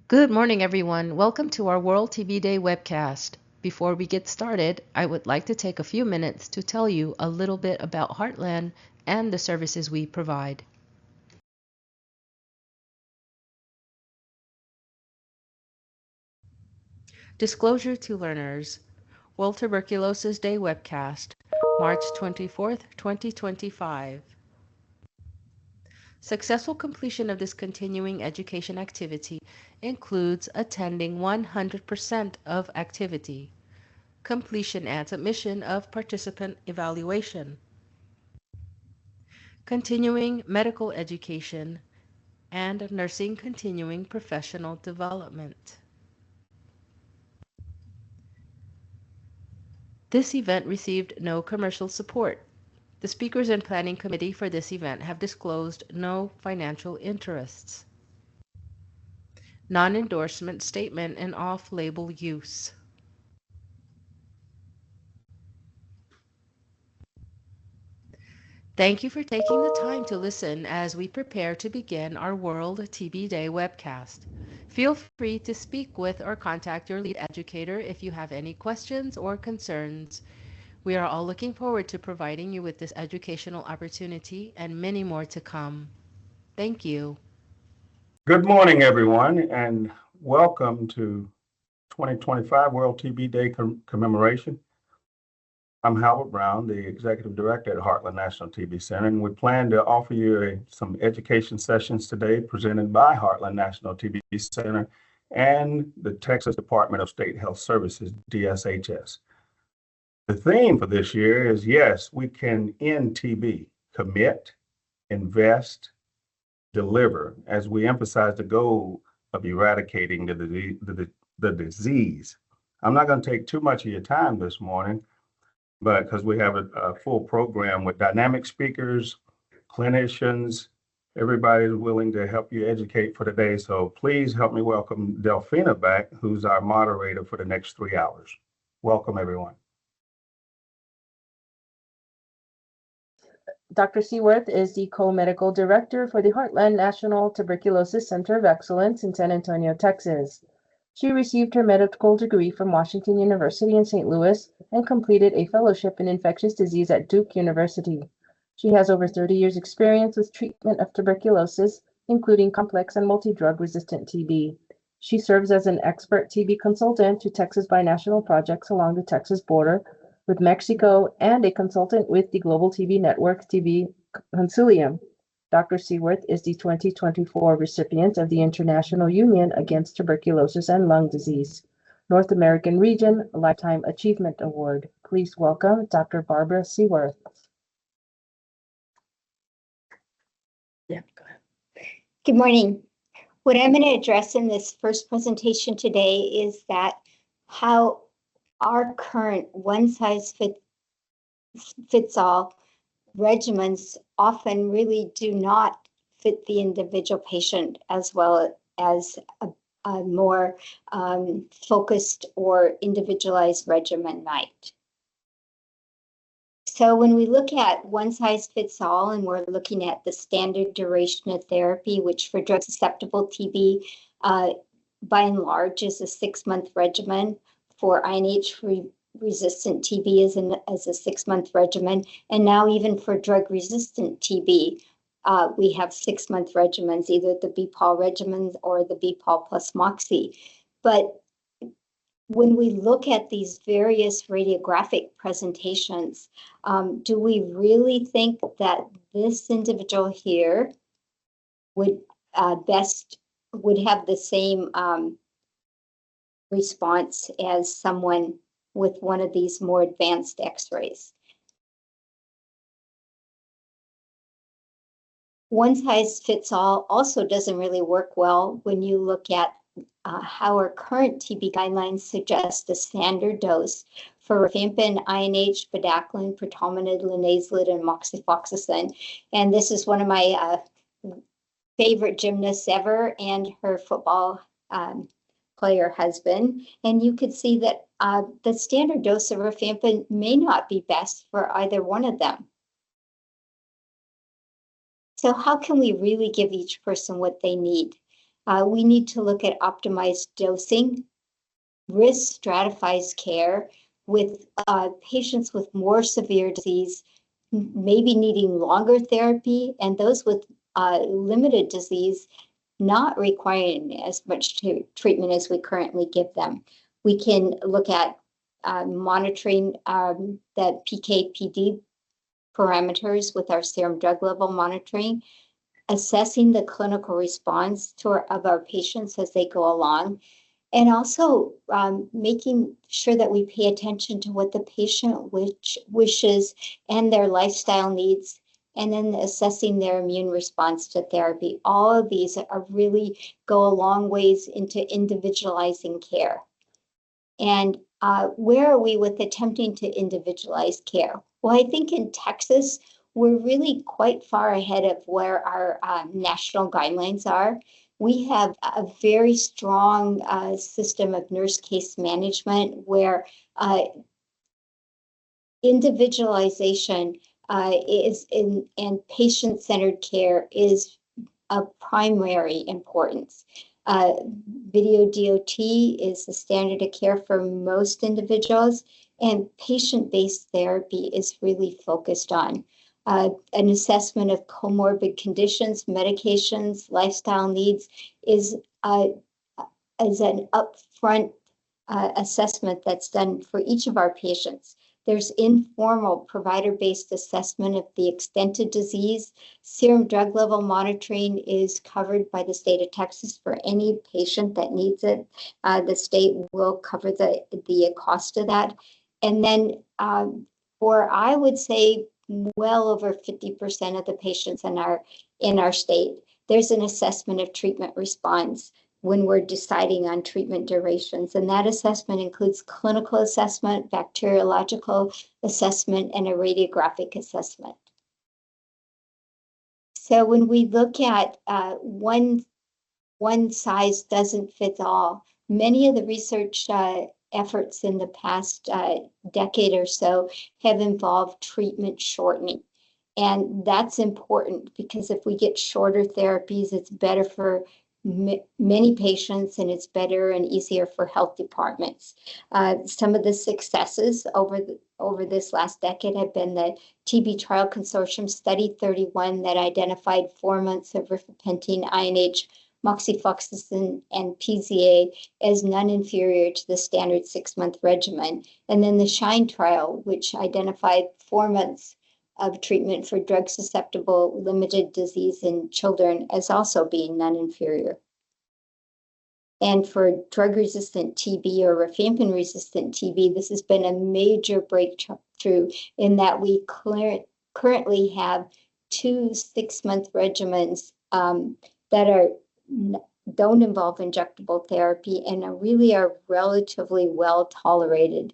Good morning, everyone. Welcome to our World TB Day webcast. Before we get started, I would like to take a few minutes to tell you a little bit about Heartland and the services we provide. Disclosure to learners. World Tuberculosis Day webcast, March 24th, 2025. Successful completion of this continuing education activity includes attending 100% of activity, completion and submission of participant evaluation, continuing medical education, and nursing continuing professional development. This event received no commercial support. The speakers and planning committee for this event have disclosed no financial interests. Non-endorsement statement and off-label use. Thank you for taking the time to listen as we prepare to begin our World TB Day webcast. Feel free to speak with or contact your lead educator if you have any questions or concerns. We are all looking forward to providing you with this educational opportunity and many more to come. Thank you. Good morning, everyone, and welcome to 2025 World TB Day commemoration. I'm Howard Brown, the Executive Director at Heartland National TB Center, and we plan to offer you some education sessions today presented by Heartland National TB Center and the Texas Department of State Health Services, DSHS. The theme for this year is, yes, we can end TB, commit, invest, deliver, as we emphasize the goal of eradicating the disease. I'm not going to take too much of your time this morning, but because we have a full program with dynamic speakers, clinicians, everybody's willing to help you educate for today. So please help me welcome Delphina back, who's our moderator for the next 3 hours. Welcome, everyone. Dr. Seaworth is the co-medical director for the Heartland National Tuberculosis Center of Excellence in San Antonio, Texas. She received her medical degree from Washington University in St. Louis and completed a fellowship in infectious disease at Duke University. She has over 30 years' experience with treatment of tuberculosis, including complex and multi-drug resistant TB. She serves as an expert TB consultant to Texas binational projects along the Texas border with Mexico and a consultant with the Global TB Network TB Consilium. Dr. Seaworth is the 2024 recipient of the International Union Against Tuberculosis and Lung Disease, North American Region Lifetime Achievement Award. Please welcome Dr. Barbara Seaworth. Yeah, go ahead. Good morning. What I'm going to address in this first presentation today is that how our current one-size-fits-all regimens often really do not fit the individual patient as well as a more focused or individualized regimen might. So when we look at one-size-fits-all and we're looking at the standard duration of therapy, which for drug-susceptible TB, by and large is a 6-month regimen. For INH-resistant TB as a 6-month regimen. And now even for drug-resistant TB, we have 6-month regimens, either the BPAL regimens or the BPAL plus Moxie. But when we look at these various radiographic presentations, do we really think that this individual here would have the same response as someone with one of these more advanced x-rays? One size fits all also doesn't really work well when you look at how our current TB guidelines suggest a standard dose for rifampin, INH, bedaquiline, protalmanid, linezolid, and moxifloxacin. And this is one of my favorite gymnasts ever and her football player husband, and you could see that the standard dose of rifampin may not be best for either one of them. So how can we really give each person what they need? We need to look at optimized dosing, risk stratifies care with patients with more severe disease, maybe needing longer therapy, and those with limited disease not requiring as much treatment as we currently give them. We can look at monitoring the PK/PD parameters with our serum drug level monitoring, assessing the clinical response of our patients as they go along, and also making sure that we pay attention to what the patient wishes and their lifestyle needs, and then assessing their immune response to therapy. All of these are really go a long ways into individualizing care. And where are we with attempting to individualize care? Well, I think in Texas, we're really quite far ahead of where our national guidelines are. We have a very strong system of nurse case management where individualization and patient-centered care is of primary importance. Video DOT is the standard of care for most individuals, and patient-based therapy is really focused on an assessment of comorbid conditions, medications, lifestyle needs is an upfront assessment that's done for each of our patients. There's informal provider-based assessment of the extent of disease. Serum drug level monitoring is covered by the state of Texas for any patient that needs it. The state will cover the cost of that. And then for, I would say, well over 50% of the patients in our state, there's an assessment of treatment response when we're deciding on treatment durations. And that assessment includes clinical assessment, bacteriological assessment, and a radiographic assessment. So when we look at one size doesn't fit all, many of the research efforts in the past decade or so have involved treatment shortening. And that's important because if we get shorter therapies, it's better for many patients, and it's better and easier for health departments. Some of the successes over this last decade have been the TB Trial Consortium Study 31 that identified 4 months of rifapentine, INH, moxifloxacin, and PZA as non-inferior to the standard 6-month regimen. And then the SHINE trial, which identified 4 months of treatment for drug-susceptible limited disease in children as also being non-inferior. And for drug-resistant TB or rifampin-resistant TB, this has been a major breakthrough in that we currently have 2 6-month regimens that don't involve injectable therapy and really are relatively well tolerated.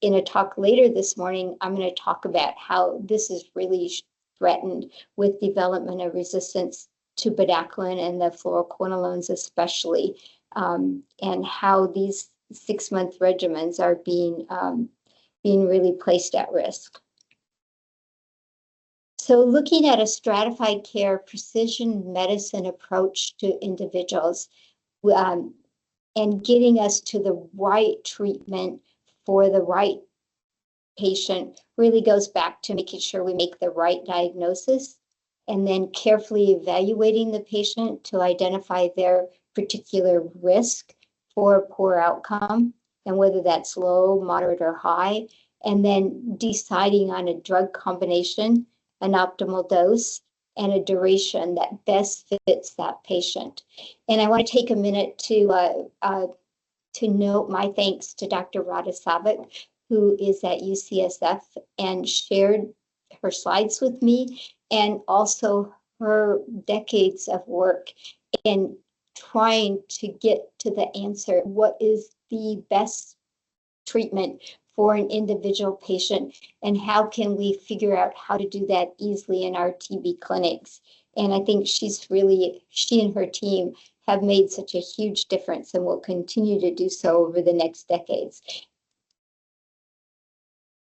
In a talk later this morning, I'm going to talk about how this is really threatened with development of resistance to bedaquiline and the fluoroquinolones especially, and how these 6-month regimens are being really placed at risk. So looking at a stratified care precision medicine approach to individuals and getting us to the right treatment for the right patient really goes back to making sure we make the right diagnosis and then carefully evaluating the patient to identify their particular risk for poor outcome and whether that's low, moderate, or high, and then deciding on a drug combination, an optimal dose, and a duration that best fits that patient. And I want to take a minute to note my thanks to Dr. Radha Savik, who is at UCSF and shared her slides with me, and also her decades of work in trying to get to the answer, what is the best treatment for an individual patient, and how can we figure out how to do that easily in our TB clinics. And I think she and her team have made such a huge difference and will continue to do so over the next decades.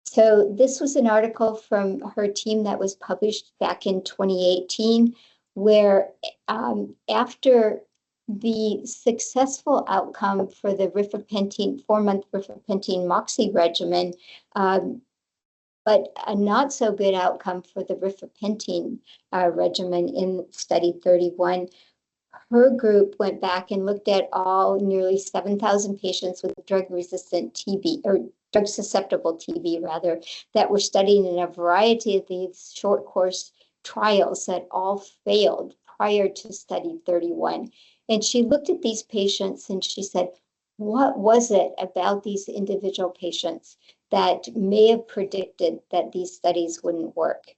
So this was an article from her team that was published back in 2018 where after the successful outcome for the rifapentine 4-month rifapentine moxie regimen, but a not so good outcome for the rifapentine regimen in study 31. Her group went back and looked at all nearly 7,000 patients with drug-resistant TB, or drug-susceptible TB rather, that were studied in a variety of these short course trials that all failed prior to study 31. And she looked at these patients and she said, what was it about these individual patients that may have predicted that these studies wouldn't work?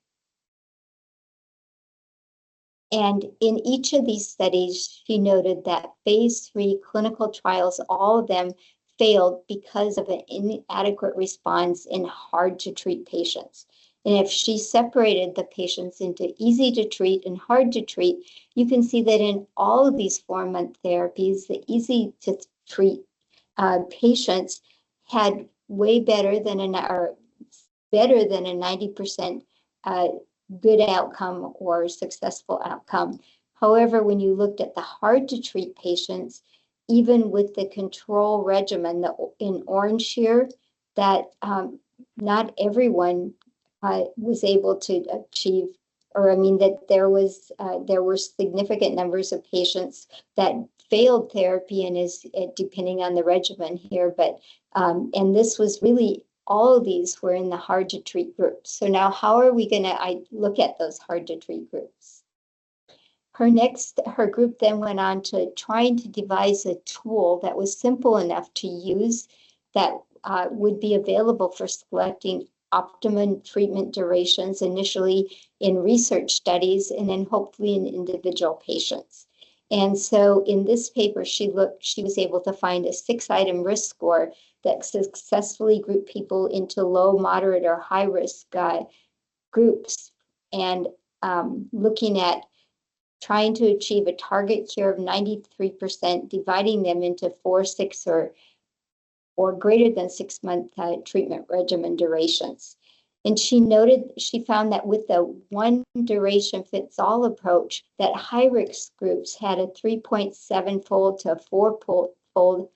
And in each of these studies, she noted that phase 3 clinical trials, all of them failed because of an inadequate response in hard to treat patients. And if she separated the patients into easy to treat and hard to treat, you can see that in all of these 4-month therapies, the easy to treat patients had way better than better than a 90% good outcome or successful outcome. However, when you looked at the hard to treat patients, even with the control regimen in orange here, that not everyone was able to achieve, or I mean that there were significant numbers of patients that failed therapy, and is depending on the regimen here, but and this was really, all of these were in the hard to treat groups. So now how are we going to look at those hard to treat groups? Her group then went on to trying to devise a tool that was simple enough to use, that would be available for selecting optimum treatment durations, initially in research studies and then hopefully in individual patients. And so in this paper, she was able to find a 6-item risk score that successfully grouped people into low, moderate, or high risk groups, and looking at trying to achieve a target cure of 93%, dividing them into 4, 6, or greater than 6-month treatment regimen durations. And she found that with the one duration fits all approach, that high risk groups had a 3.7-fold to 4-fold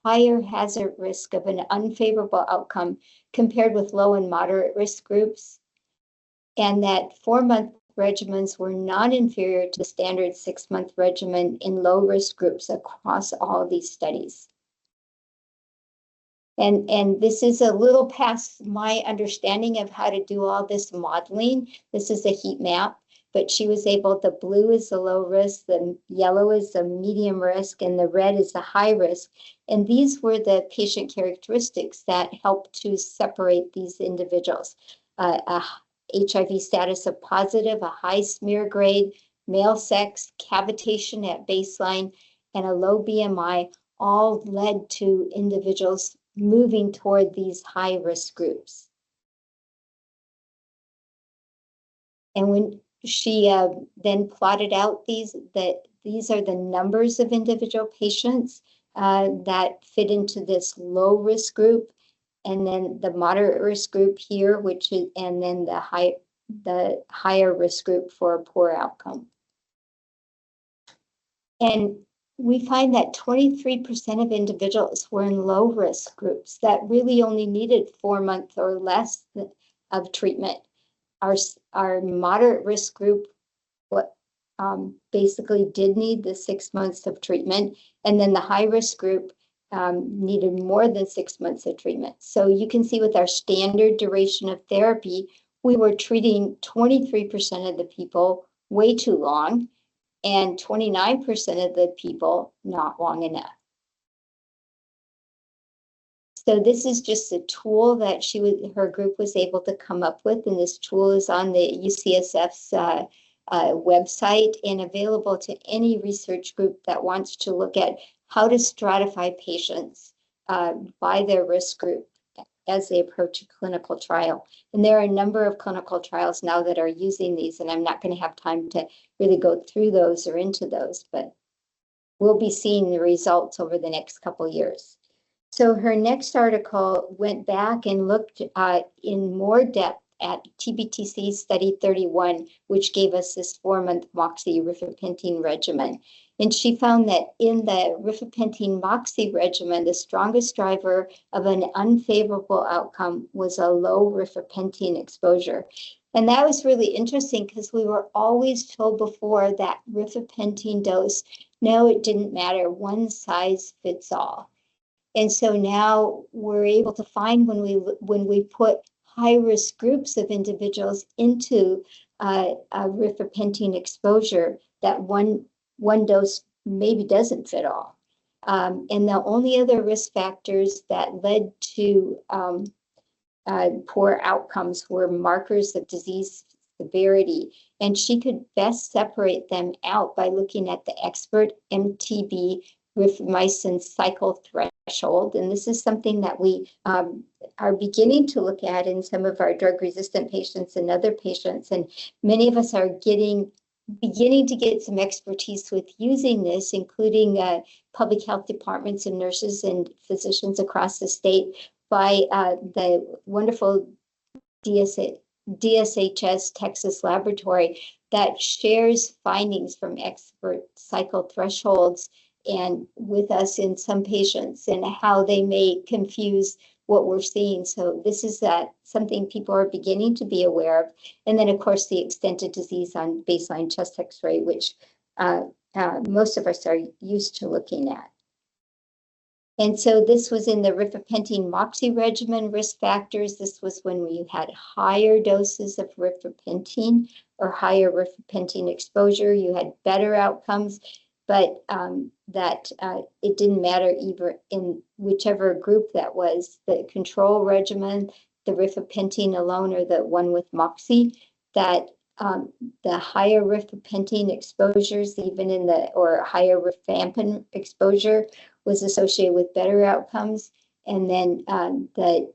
higher hazard risk of an unfavorable outcome compared with low and moderate risk groups, and that 4-month regimens were non-inferior to the standard 6-month regimen in low risk groups across all of these studies. And this is a little past my understanding of how to do all this modeling. This is a heat map, but she was able, the blue is the low risk, the yellow is the medium risk, and the red is the high risk. And these were the patient characteristics that helped to separate these individuals. A HIV status of positive, a high smear grade, male sex, cavitation at baseline, and a low BMI all led to individuals moving toward these high risk groups. And when she then plotted out these are the numbers of individual patients that fit into this low risk group, and then the moderate risk group here, and then the higher risk group for a poor outcome. And we find that 23% of individuals were in low risk groups that really only needed 4 months or less of treatment. Our moderate risk group basically did need the 6 months of treatment, and then the high risk group needed more than 6 months of treatment. So you can see with our standard duration of therapy, we were treating 23% of the people way too long, and 29% of the people not long enough. So this is just a tool that her group was able to come up with, and this tool is on the UCSF's website and available to any research group that wants to look at how to stratify patients by their risk group as they approach a clinical trial. And there are a number of clinical trials now that are using these, and I'm not going to have time to really go through those or into those, but we'll be seeing the results over the next couple of years. So her next article went back and looked in more depth at TBTC study 31, which gave us this 4-month Moxie rifapentine regimen. And she found that in the rifapentine Moxie regimen, the strongest driver of an unfavorable outcome was a low rifapentine exposure. And that was really interesting because we were always told before that rifapentine dose, no, it didn't matter, one size fits all. And so now we're able to find when we put high-risk groups of individuals into a rifapentine exposure that one dose maybe doesn't fit all. And the only other risk factors that led to poor outcomes were markers of disease severity. And she could best separate them out by looking at the expert MTB rifamycin cycle threshold. And this is something that we are beginning to look at in some of our drug-resistant patients and other patients. And many of us are beginning to get some expertise with using this, including public health departments and nurses and physicians across the state by the wonderful DSHS Texas laboratory that shares findings from expert cycle thresholds and with us in some patients and how they may confuse what we're seeing. So this is something people are beginning to be aware of. And then, of course, the extent of disease on baseline chest X-ray, which most of us are used to looking at. And so this was in the rifapentine Moxie regimen risk factors. This was when we had higher doses of rifapentine or higher rifapentine exposure. You had better outcomes, but it didn't matter either in whichever group that was, the control regimen, the rifapentine alone, or the one with Moxie, that the higher rifapentine exposures, even or higher rifampin exposure, was associated with better outcomes. And then the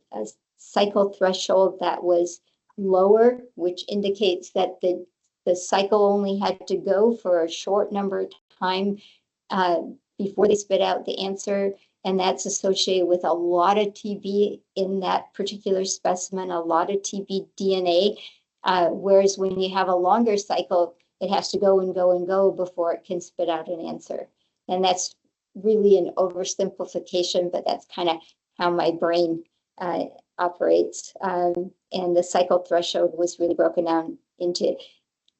cycle threshold that was lower, which indicates that the cycle only had to go for a short number of time before they spit out the answer. And that's associated with a lot of TB in that particular specimen, a lot of TB DNA. Whereas when you have a longer cycle, it has to go and go and go before it can spit out an answer. And that's really an oversimplification, but that's kind of how my brain operates. And the cycle threshold was really broken down into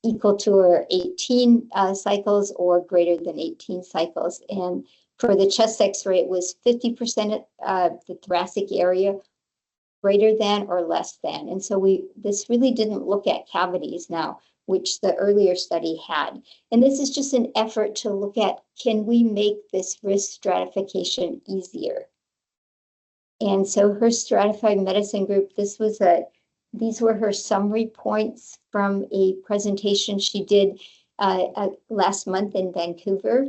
equal to or 18 cycles or greater than 18 cycles. And for the chest X-ray, it was 50% of the thoracic area, greater than or less than. And so this really didn't look at cavities now, which the earlier study had. And this is just an effort to look at, can we make this risk stratification easier? And so her stratified medicine group, these were her summary points from a presentation she did last month in Vancouver.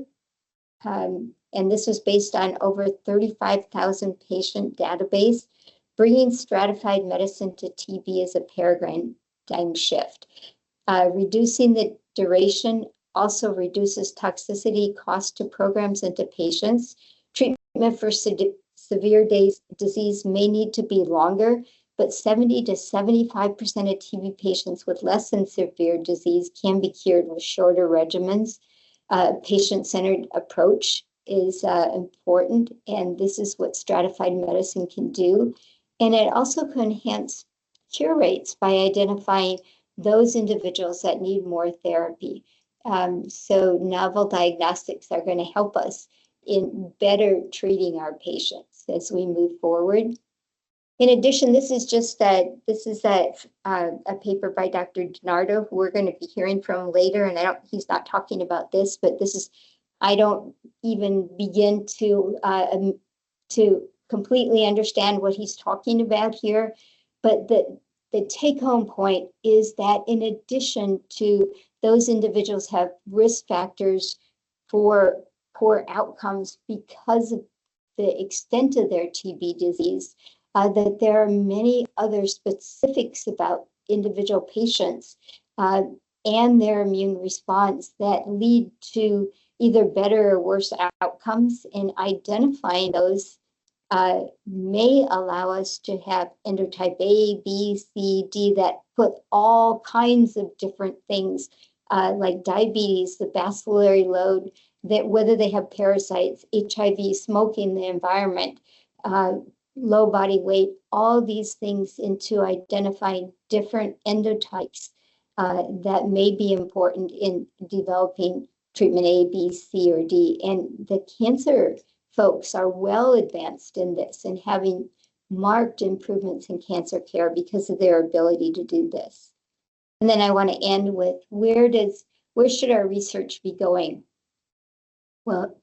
And this was based on over 35,000 patient database. Bringing stratified medicine to TB is a paradigm shift. Reducing the duration also reduces toxicity cost to programs and to patients. Treatment for severe disease may need to be longer, but 70 to 75% of TB patients with less than severe disease can be cured with shorter regimens. Patient-centered approach is important, and this is what stratified medicine can do. And it also can enhance cure rates by identifying those individuals that need more therapy. So novel diagnostics are going to help us in better treating our patients as we move forward. In addition, this is a paper by Dr. DiNardo, who we're going to be hearing from later, and he's not talking about this, but I don't even begin to completely understand what he's talking about here. But the take-home point is that in addition to those individuals have risk factors for poor outcomes because of the extent of their TB disease, that there are many other specifics about individual patients and their immune response that lead to either better or worse outcomes. And identifying those may allow us to have endotype A, B, C, D that put all kinds of different things like diabetes, the bacillary load, that whether they have parasites, HIV, smoking, the environment, low body weight, all these things into identifying different endotypes that may be important in developing treatment A, B, C, or D. And the cancer folks are well advanced in this and having marked improvements in cancer care because of their ability to do this. And then I want to end with where should our research be going? Well,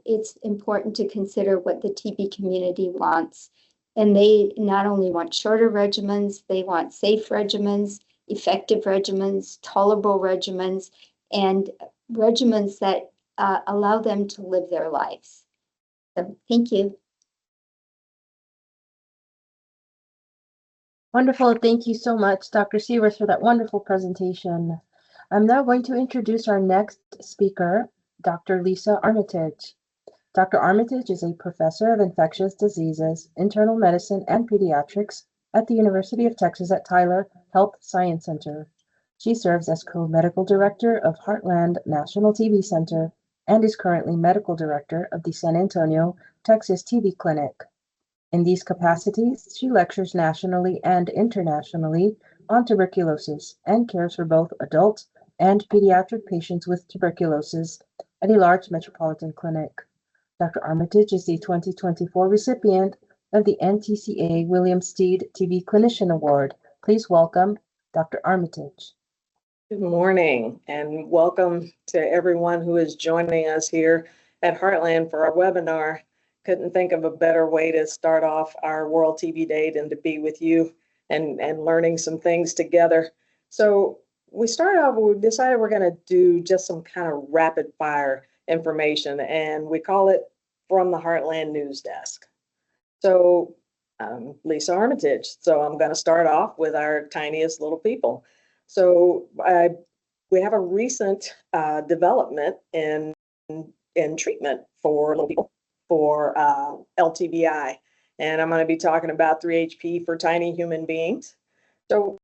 it's important to consider what the TB community wants. And they not only want shorter regimens, they want safe regimens, effective regimens, tolerable regimens, and regimens that allow them to live their lives. So thank you. Wonderful. Thank you so much, Dr. Sievers, for that wonderful presentation. I'm now going to introduce our next speaker, Dr. Lisa Armitage. Dr. Armitage is a professor of infectious diseases, internal medicine, and pediatrics at the University of Texas at Tyler Health Science Center. She serves as co-medical director of Heartland National TB Center and is currently medical director of the San Antonio, Texas TB Clinic. In these capacities, she lectures nationally and internationally on tuberculosis and cares for both adult and pediatric patients with tuberculosis at a large metropolitan clinic. Dr. Armitage is the 2024 recipient of the NTCA William Steed TB Clinician Award. Please welcome Dr. Armitage. Good morning and welcome to everyone who is joining us here at Heartland for our webinar. Couldn't think of a better way to start off our World TB Day than to be with you and learning some things together. So we decided we're going to do just some kind of rapid fire information, and we call it From the Heartland News Desk. So I'm Lisa Armitage. So I'm going to start off with our tiniest little people. So we have a recent development in treatment for little people for LTBI, and I'm going to be talking about 3-HP for tiny human beings. So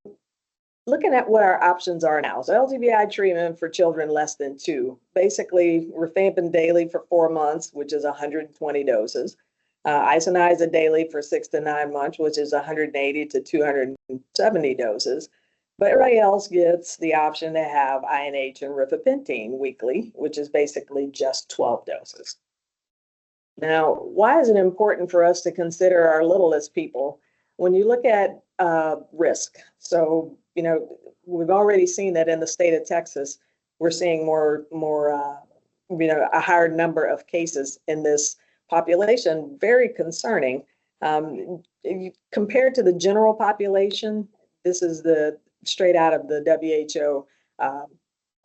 looking at what our options are now. So LTBI treatment for children less than 2. Basically, rifampin daily for 4 months, which is 120 doses. Isoniazid daily for 6 to 9 months, which is 180 to 270 doses. But everybody else gets the option to have INH and rifapentine weekly, which is basically just 12 doses. Now, why is it important for us to consider our littlest people? When you look at risk, so, we've already seen that in the state of Texas, we're seeing more a higher number of cases in this population, very concerning. Compared to the general population, this is straight out of the WHO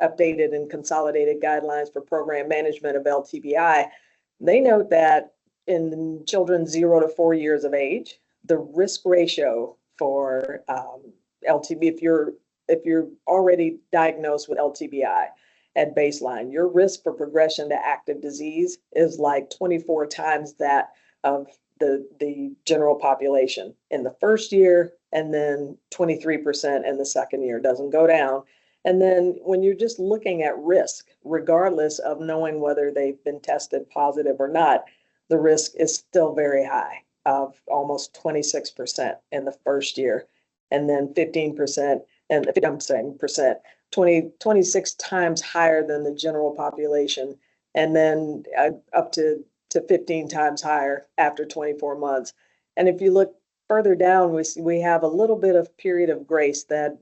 updated and consolidated guidelines for program management of LTBI. They note that in children 0 to 4 years of age, the risk ratio for LTB, if you're already diagnosed with LTBI at baseline, your risk for progression to active disease is like 24 times that of the general population in the first year, and then 23% in the second year. Doesn't go down. And then when you're just looking at risk, regardless of knowing whether they've been tested positive or not, the risk is still very high, of almost 26% in the first year, and then 15%, and I'm saying 26 times higher than the general population, and then up to 15 times higher after 24 months. And if you look further down, we have a little bit of period of grace, that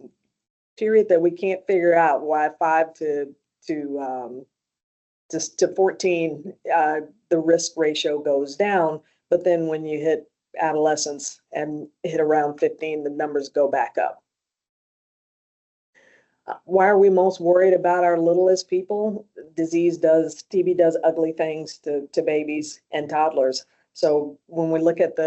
period that we can't figure out why 5 to 14, the risk ratio goes down. But then when you hit adolescence and hit around 15, the numbers go back up. Why are we most worried about our littlest people? TB does ugly things to babies and toddlers. So when we look at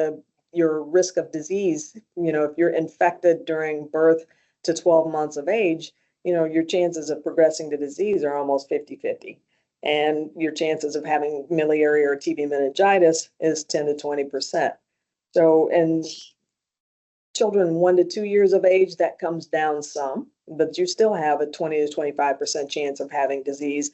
your risk of disease, if you're infected during birth to 12 months of age, your chances of progressing to disease are almost 50-50. and your chances of having miliary or TB meningitis is 10 to 20%. So in children 1 to 2 years of age, that comes down some, but you still have a 20 to 25% chance of having disease,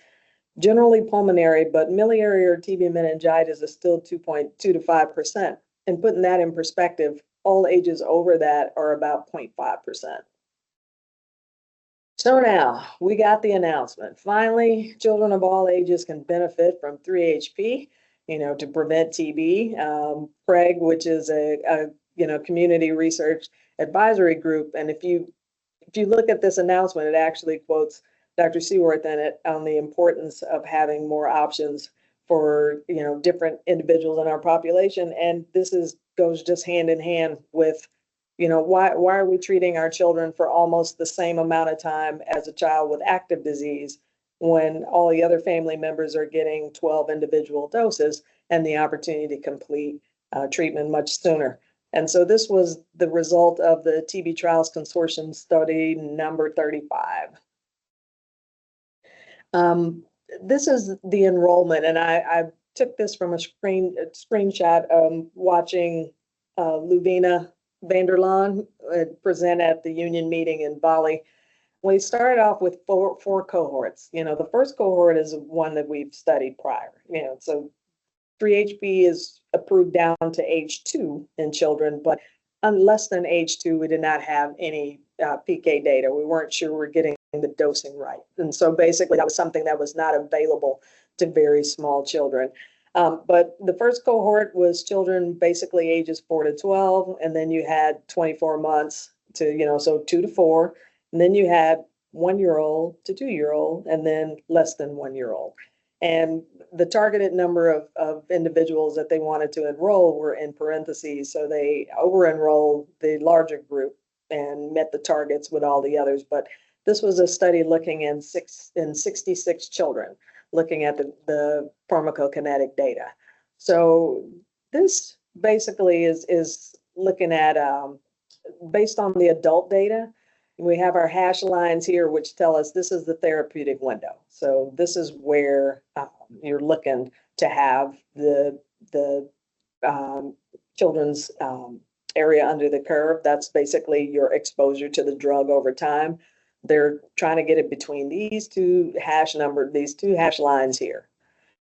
generally pulmonary, but miliary or TB meningitis is still 2.2 to 5%. And putting that in perspective, all ages over that are about 0.5%. So now we got the announcement. Finally, children of all ages can benefit from 3HP, to prevent TB. Craig, which is a community research advisory group, and if you look at this announcement, it actually quotes Dr. Seaworth in it on the importance of having more options for different individuals in our population, and this goes just hand in hand with why are we treating our children for almost the same amount of time as a child with active disease when all the other family members are getting 12 individual doses and the opportunity to complete treatment much sooner. And so this was the result of the TB Trials Consortium study number 35. This is the enrollment, and I took this from a screenshot watching Luvina Vanderlaan present at the union meeting in Bali. We started off with four cohorts. The first cohort is one that we've studied prior. So 3HP is approved down to age 2 in children, but on less than age 2, we did not have any PK data. We weren't sure we're getting the dosing right. And so basically that was something that was not available to very small children. But the first cohort was children basically ages 4 to 12, and then you had 24 months to, so 2 to 4, and then you had 1-year-old to 2-year-old, and then less than 1-year-old. And the targeted number of individuals that they wanted to enroll were in parentheses, so they over-enrolled the larger group and met the targets with all the others. But this was a study looking in 66 children, looking at the pharmacokinetic data. So this basically is looking at, based on the adult data, we have our hash lines here, which tell us this is the therapeutic window. So this is where you're looking to have the children's area under the curve. That's basically your exposure to the drug over time. They're trying to get it between these two hash lines here.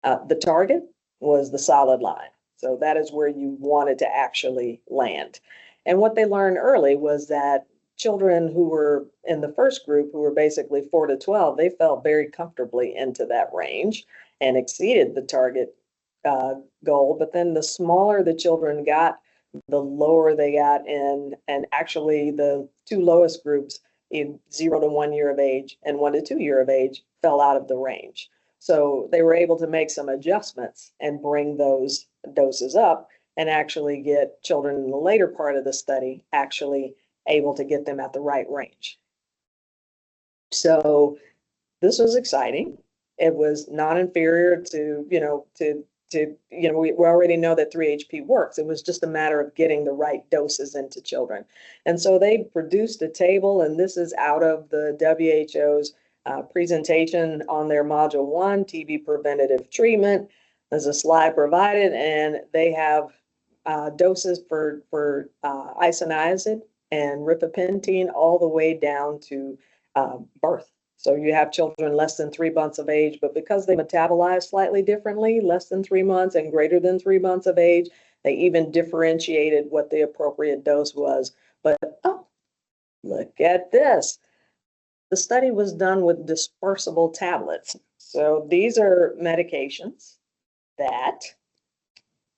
The target was the solid line. So that is where you wanted to actually land. And what they learned early was that children who were in the first group, who were basically 4 to 12, they felt very comfortably into that range and exceeded the target goal. But then the smaller the children got, the lower they got in, and actually the two lowest groups, in 0 to 1 year of age and 1 to 2 year of age, fell out of the range. So they were able to make some adjustments and bring those doses up and actually get children in the later part of the study actually able to get them at the right range. So this was exciting. It was non-inferior to, we already know that 3HP works. It was just a matter of getting the right doses into children. And so they produced a table, and this is out of the WHO's presentation on their module 1, TB preventative treatment. There's a slide provided, and they have doses for isoniazid and rifapentine all the way down to birth. So you have children less than 3 months of age, but because they metabolize slightly differently, less than 3 months and greater than 3 months of age, they even differentiated what the appropriate dose was. But oh, look at this. The study was done with dispersible tablets. So these are medications that,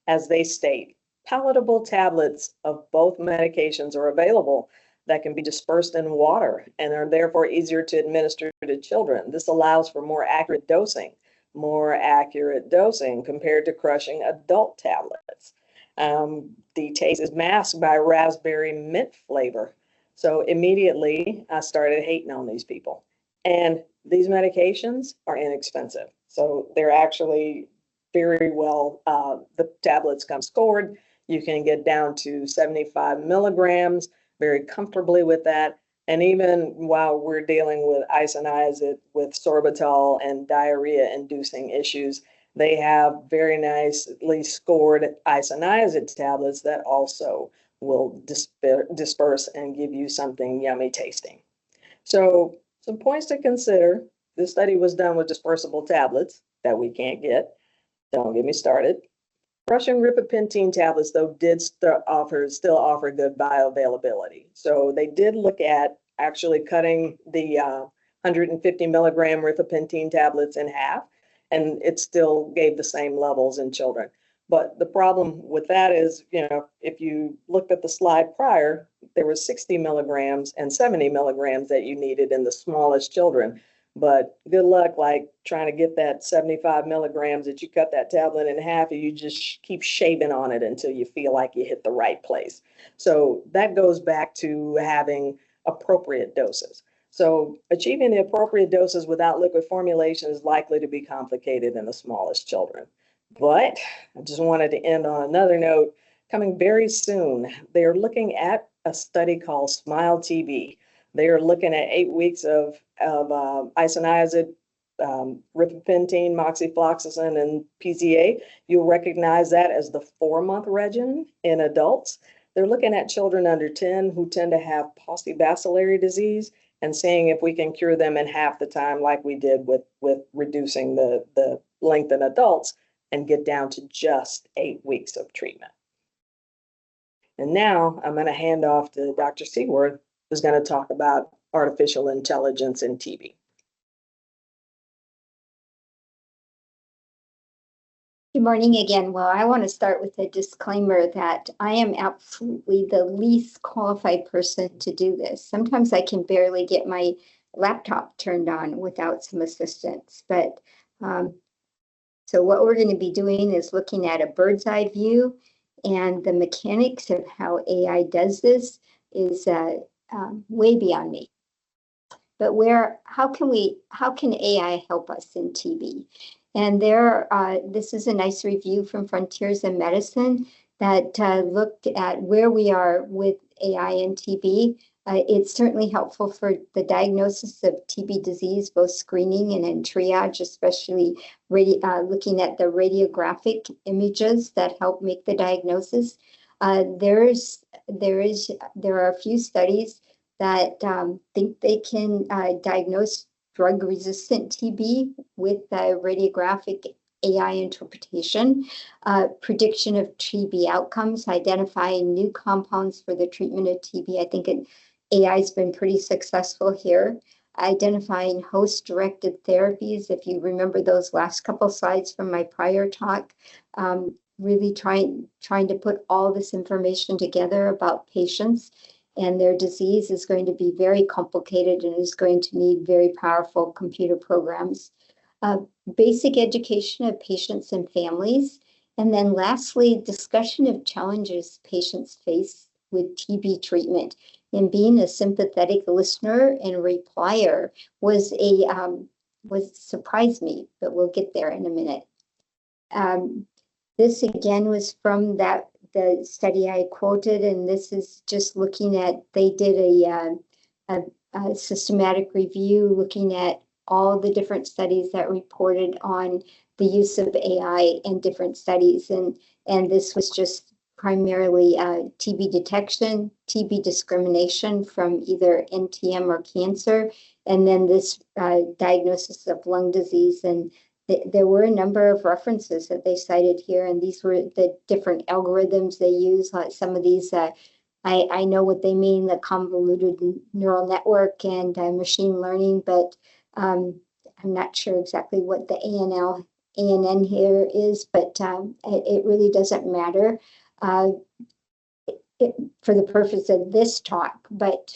as they state, palatable tablets of both medications are available that can be dispersed in water and are therefore easier to administer to children. This allows for more accurate dosing compared to crushing adult tablets. The taste is masked by raspberry mint flavor. So immediately I started hating on these people. And these medications are inexpensive. So they're actually very well, the tablets come scored. You can get down to 75 milligrams very comfortably with that. And even while we're dealing with isoniazid, with sorbitol and diarrhea-inducing issues, they have very nicely scored isoniazid tablets that also will disperse and give you something yummy tasting. So some points to consider. This study was done with dispersible tablets that we can't get. Don't get me started. Russian ribapentine tablets, though, did still offer good bioavailability. So they did look at actually cutting the 150 milligram ribapentine tablets in half, and it still gave the same levels in children. But the problem with that is, if you looked at the slide prior, there was 60 milligrams and 70 milligrams that you needed in the smallest children. But good luck, like trying to get that 75 milligrams that you cut that tablet in half, and you just keep shaving on it until you feel like you hit the right place. So that goes back to having appropriate doses. So achieving the appropriate doses without liquid formulation is likely to be complicated in the smallest children. But I just wanted to end on another note. Coming very soon, they're looking at a study called SMILE TB. They are looking at 8 weeks of isoniazid, ribapentine, moxifloxacin, and PZA. You'll recognize that as the 4-month regimen in adults. They're looking at children under 10 who tend to have paucibacillary disease and seeing if we can cure them in half the time, like we did with reducing the length in adults, and get down to just 8 weeks of treatment. And now I'm going to hand off to Dr. Seaworth, who's going to talk about artificial intelligence in TB. Good morning again. Well, I want to start with a disclaimer that I am absolutely the least qualified person to do this. Sometimes I can barely get my laptop turned on without some assistance. But so what we're going to be doing is looking at a bird's eye view, and the mechanics of how AI does this is way beyond me. But how can AI help us in TB? And this is a nice review from Frontiers in Medicine that looked at where we are with AI and TB. It's certainly helpful for the diagnosis of TB disease, both screening and in triage, especially looking at the radiographic images that help make the diagnosis. There are a few studies that think they can diagnose drug-resistant TB with radiographic AI interpretation, prediction of TB outcomes, identifying new compounds for the treatment of TB. I think AI has been pretty successful here. Identifying host-directed therapies. If you remember those last couple slides from my prior talk, really trying to put all this information together about patients and their disease is going to be very complicated and is going to need very powerful computer programs. Basic education of patients and families. And then lastly, discussion of challenges patients face with TB treatment. And being a sympathetic listener and replier was surprised me, but we'll get there in a minute. This again was from the study I quoted, and this is just looking at, they did a systematic review looking at all the different studies that reported on the use of AI in different studies. And this was just primarily TB detection, TB discrimination from either NTM or cancer, and then this diagnosis of lung disease. And there were a number of references that they cited here, and these were the different algorithms they use. Like some of these, I know what they mean, the convoluted neural network and machine learning, but I'm not sure exactly what the ANN here is, but it really doesn't matter for the purpose of this talk. But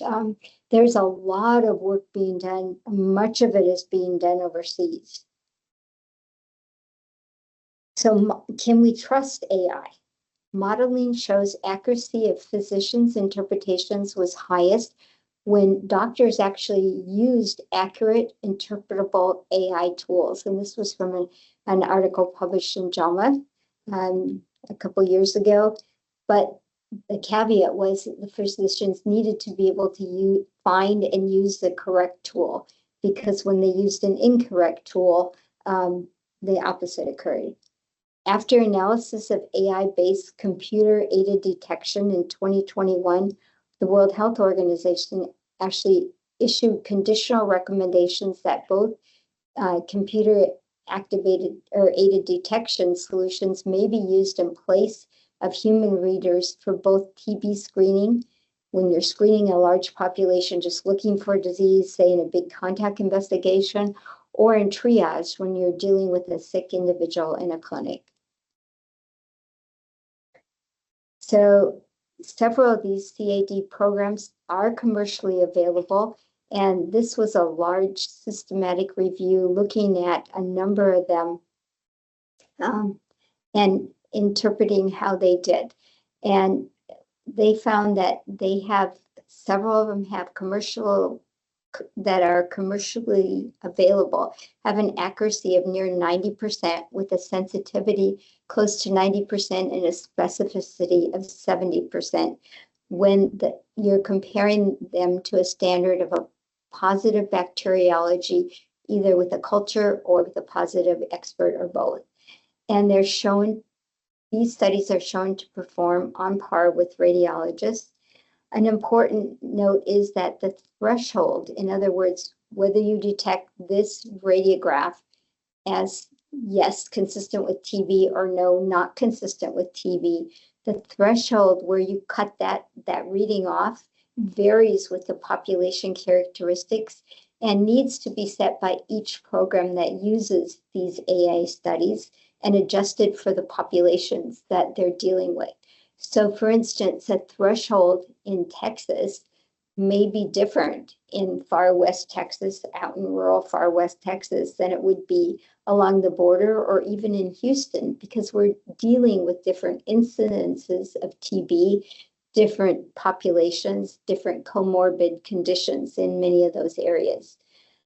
there's a lot of work being done. Much of it is being done overseas. So can we trust AI? Modeling shows accuracy of physicians' interpretations was highest when doctors actually used accurate, interpretable AI tools. And this was from an article published in JAMA a couple years ago. But the caveat was that the physicians needed to be able to find and use the correct tool, because when they used an incorrect tool, the opposite occurred. After analysis of AI-based computer-aided detection in 2021, the World Health Organization actually issued conditional recommendations that both computer-activated or aided detection solutions may be used in place of human readers for both TB screening, when you're screening a large population just looking for disease, say in a big contact investigation, or in triage when you're dealing with a sick individual in a clinic. So several of these CAD programs are commercially available, and this was a large systematic review looking at a number of them and interpreting how they did. And they found that they have, several of them have that are commercially available, have an accuracy of near 90% with a sensitivity close to 90% and a specificity of 70%. When you're comparing them to a standard of a positive bacteriology, either with a culture or with a positive expert or both. And these studies are shown to perform on par with radiologists. An important note is that the threshold, in other words, whether you detect this radiograph as yes, consistent with TB, or no, not consistent with TB, the threshold where you cut that reading off varies with the population characteristics and needs to be set by each program that uses these AI studies and adjusted for the populations that they're dealing with. So for instance, a threshold in Texas may be different in far west Texas, out in rural far west Texas, than it would be along the border or even in Houston, because we're dealing with different incidences of TB, different populations, different comorbid conditions in many of those areas.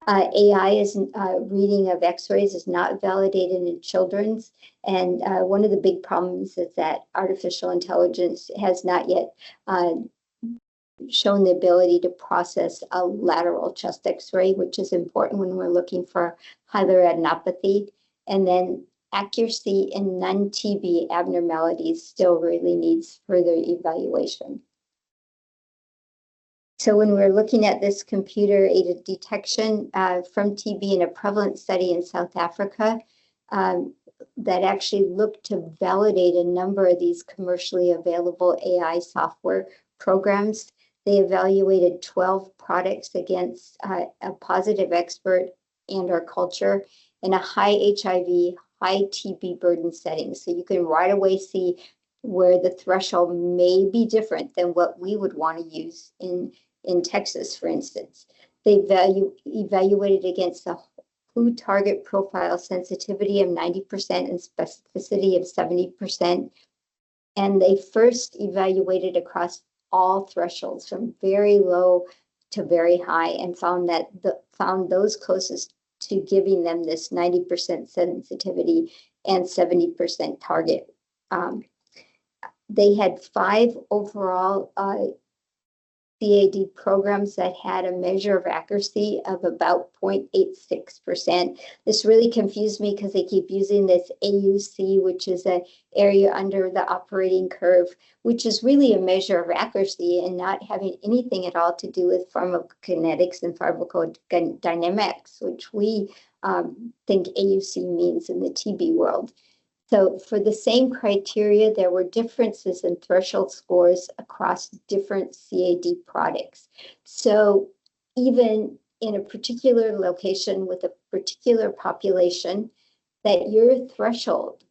AI is reading of x-rays is not validated in children's. And one of the big problems is that artificial intelligence has not yet shown the ability to process a lateral chest x-ray, which is important when we're looking for hyaluronopathy. And then accuracy in non-TB abnormalities still really needs further evaluation. So when we're looking at this computer-aided detection from TB in a prevalent study in South Africa, that actually looked to validate a number of these commercially available AI software programs. They evaluated 12 products against a positive expert and or culture in a high HIV, high TB burden setting. So you can right away see where the threshold may be different than what we would want to use in Texas, for instance. They evaluated against a WHO target profile sensitivity of 90% and specificity of 70%. And they first evaluated across all thresholds from very low to very high and found those closest to giving them this 90% sensitivity and 70% target. They had 5 overall CAD programs that had a measure of accuracy of about 0.86%. This really confused me because they keep using this AUC, which is an area under the operating curve, which is really a measure of accuracy and not having anything at all to do with pharmacokinetics and pharmacodynamics, which we think AUC means in the TB world. So for the same criteria, there were differences in threshold scores across different CAD products. So even in a particular location with a particular population, that your threshold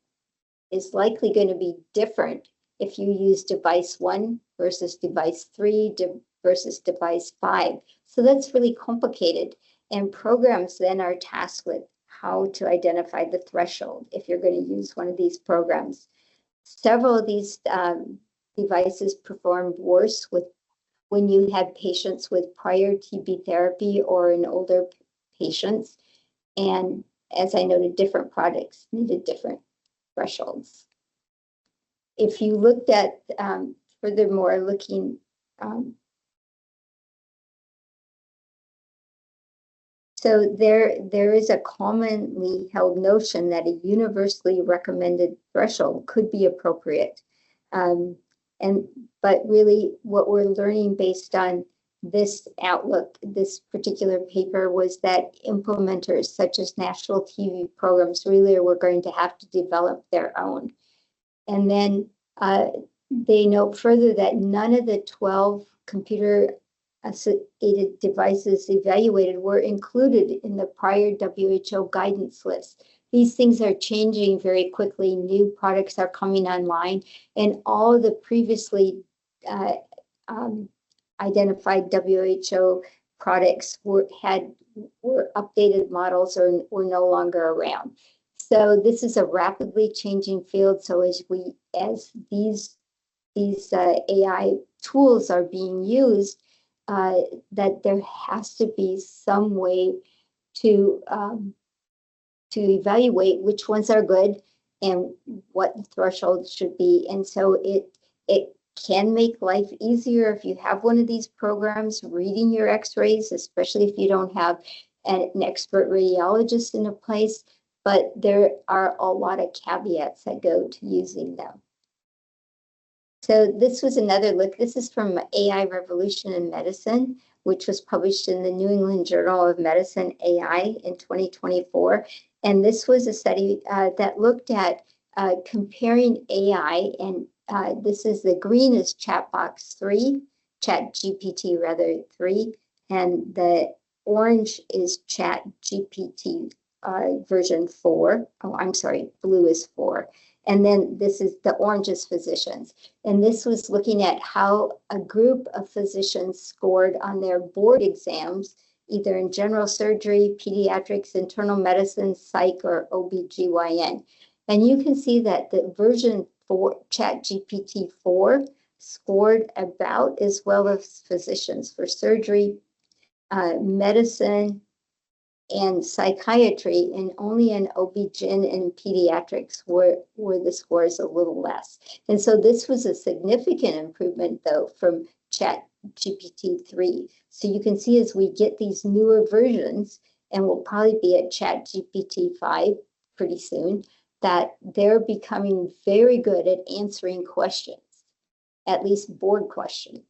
is likely going to be different if you use device 1 versus device 3 versus device 5. So that's really complicated. And programs then are tasked with how to identify the threshold if you're going to use one of these programs. Several of these devices performed worse when you had patients with prior TB therapy or in older patients. And as I noted, different products needed different thresholds. If you looked at, furthermore, looking So there is a commonly held notion that a universally recommended threshold could be appropriate. But really what we're learning based on this outlook, this particular paper, was that implementers such as national TV programs really were going to have to develop their own. And then they note further that none of the 12 computer-aided devices evaluated were included in the prior WHO guidance list. These things are changing very quickly. New products are coming online, and all of the previously identified WHO products were updated models or were no longer around. So this is a rapidly changing field. So as these AI tools are being used, that there has to be some way to evaluate which ones are good and what the threshold should be. And so it can make life easier if you have one of these programs reading your x-rays, especially if you don't have an expert radiologist in a place, but there are a lot of caveats that go to using them. So this was another look. This is from AI Revolution in Medicine, which was published in the New England Journal of Medicine AI in 2024. And this was a study that looked at comparing AI, and this is the green is Chatbox 3, ChatGPT rather 3, and the orange is ChatGPT version 4. Oh, I'm sorry, blue is 4. And then this is the orange is physicians. And this was looking at how a group of physicians scored on their board exams, either in general surgery, pediatrics, internal medicine, psych, or OBGYN. And you can see that the version 4, ChatGPT 4, scored about as well as physicians for surgery, medicine, and psychiatry, and only in OB-GYN and pediatrics were the scores a little less. And so this was a significant improvement, though, from ChatGPT 3. So you can see as we get these newer versions, and we'll probably be at ChatGPT 5 pretty soon, that they're becoming very good at answering questions, at least board questions.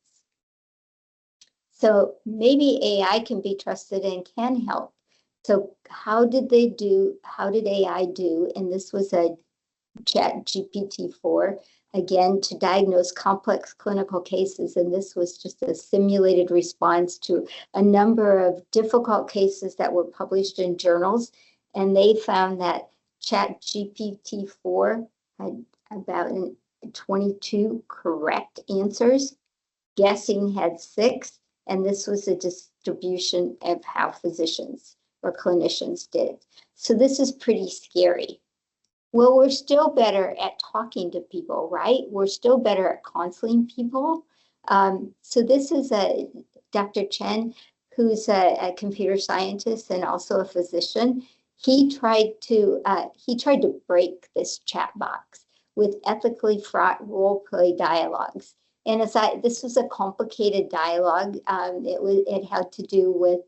So maybe AI can be trusted and can help. So how did AI do? And this was a ChatGPT 4, again, to diagnose complex clinical cases. And this was just a simulated response to a number of difficult cases that were published in journals. And they found that ChatGPT 4 had about 22 correct answers. Guessing had 6. And this was a distribution of how physicians or clinicians did. So this is pretty scary. Well, we're still better at talking to people, right? We're still better at counseling people. So this is Dr. Chen, who's a computer scientist and also a physician. He tried to break this chat box with ethically fraught role play dialogues. And this was a complicated dialogue. It had to do with,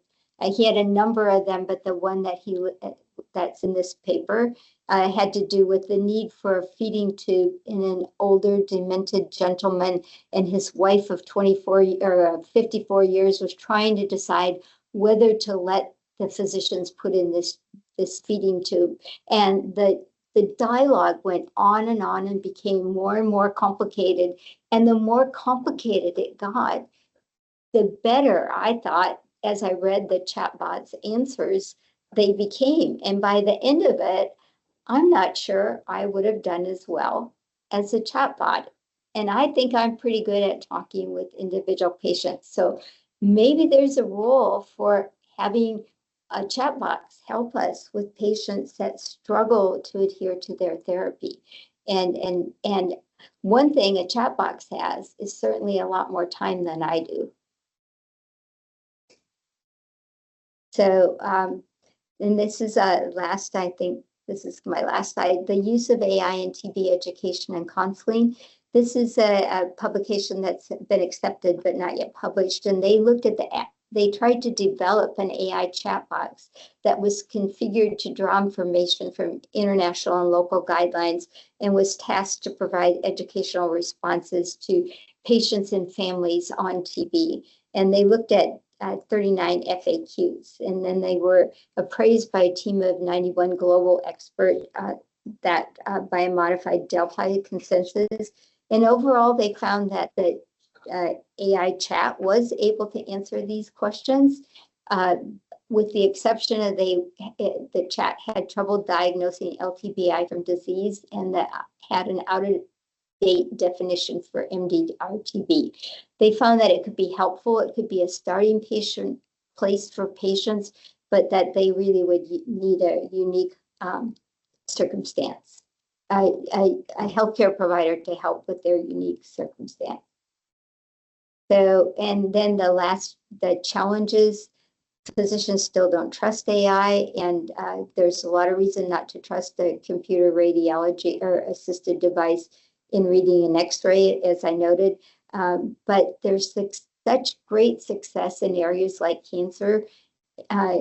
he had a number of them, but the one that's in this paper had to do with the need for a feeding tube in an older, demented gentleman, and his wife of 54 years was trying to decide whether to let the physicians put in this feeding tube. And the dialogue went on and became more and more complicated. And the more complicated it got, the better, I thought, as I read the chatbot's answers, they became. And by the end of it, I'm not sure I would have done as well as a chatbot. And I think I'm pretty good at talking with individual patients. So maybe there's a role for having a chatbot help us with patients that struggle to adhere to their therapy. And one thing a chat box has is certainly a lot more time than I do. So, and this is last, I think this is my last slide, the use of AI in TB education and counseling. This is a publication that's been accepted but not yet published, and they looked at they tried to develop an AI chat box that was configured to draw information from international and local guidelines and was tasked to provide educational responses to patients and families on TB. And they looked at 39 FAQs, and then they were appraised by a team of 91 global experts by a modified Delphi consensus. And overall, they found that the AI chat was able to answer these questions, with the exception of the chat had trouble diagnosing LTBI from disease, and that had an out-of-date definition for MDR-TB. They found that it could be helpful, it could be a starting place for patients, but that they really would need a unique circumstance, a healthcare provider to help with their unique circumstance. So, and then the challenges, physicians still don't trust AI, and there's a lot of reason not to trust the computer radiology or assisted device in reading an X-ray, as I noted. But there's such great success in areas like cancer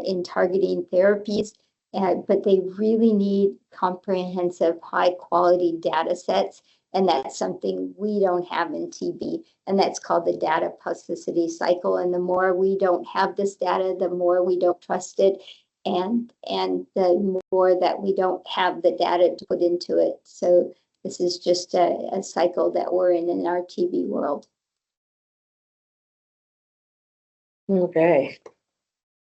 in targeting therapies, but they really need comprehensive, high-quality data sets, and that's something we don't have in TB, and that's called the data plasticity cycle. And the more we don't have this data, the more we don't trust it, and the more that we don't have the data to put into it. So this is just a cycle that we're in our TB world. Okay.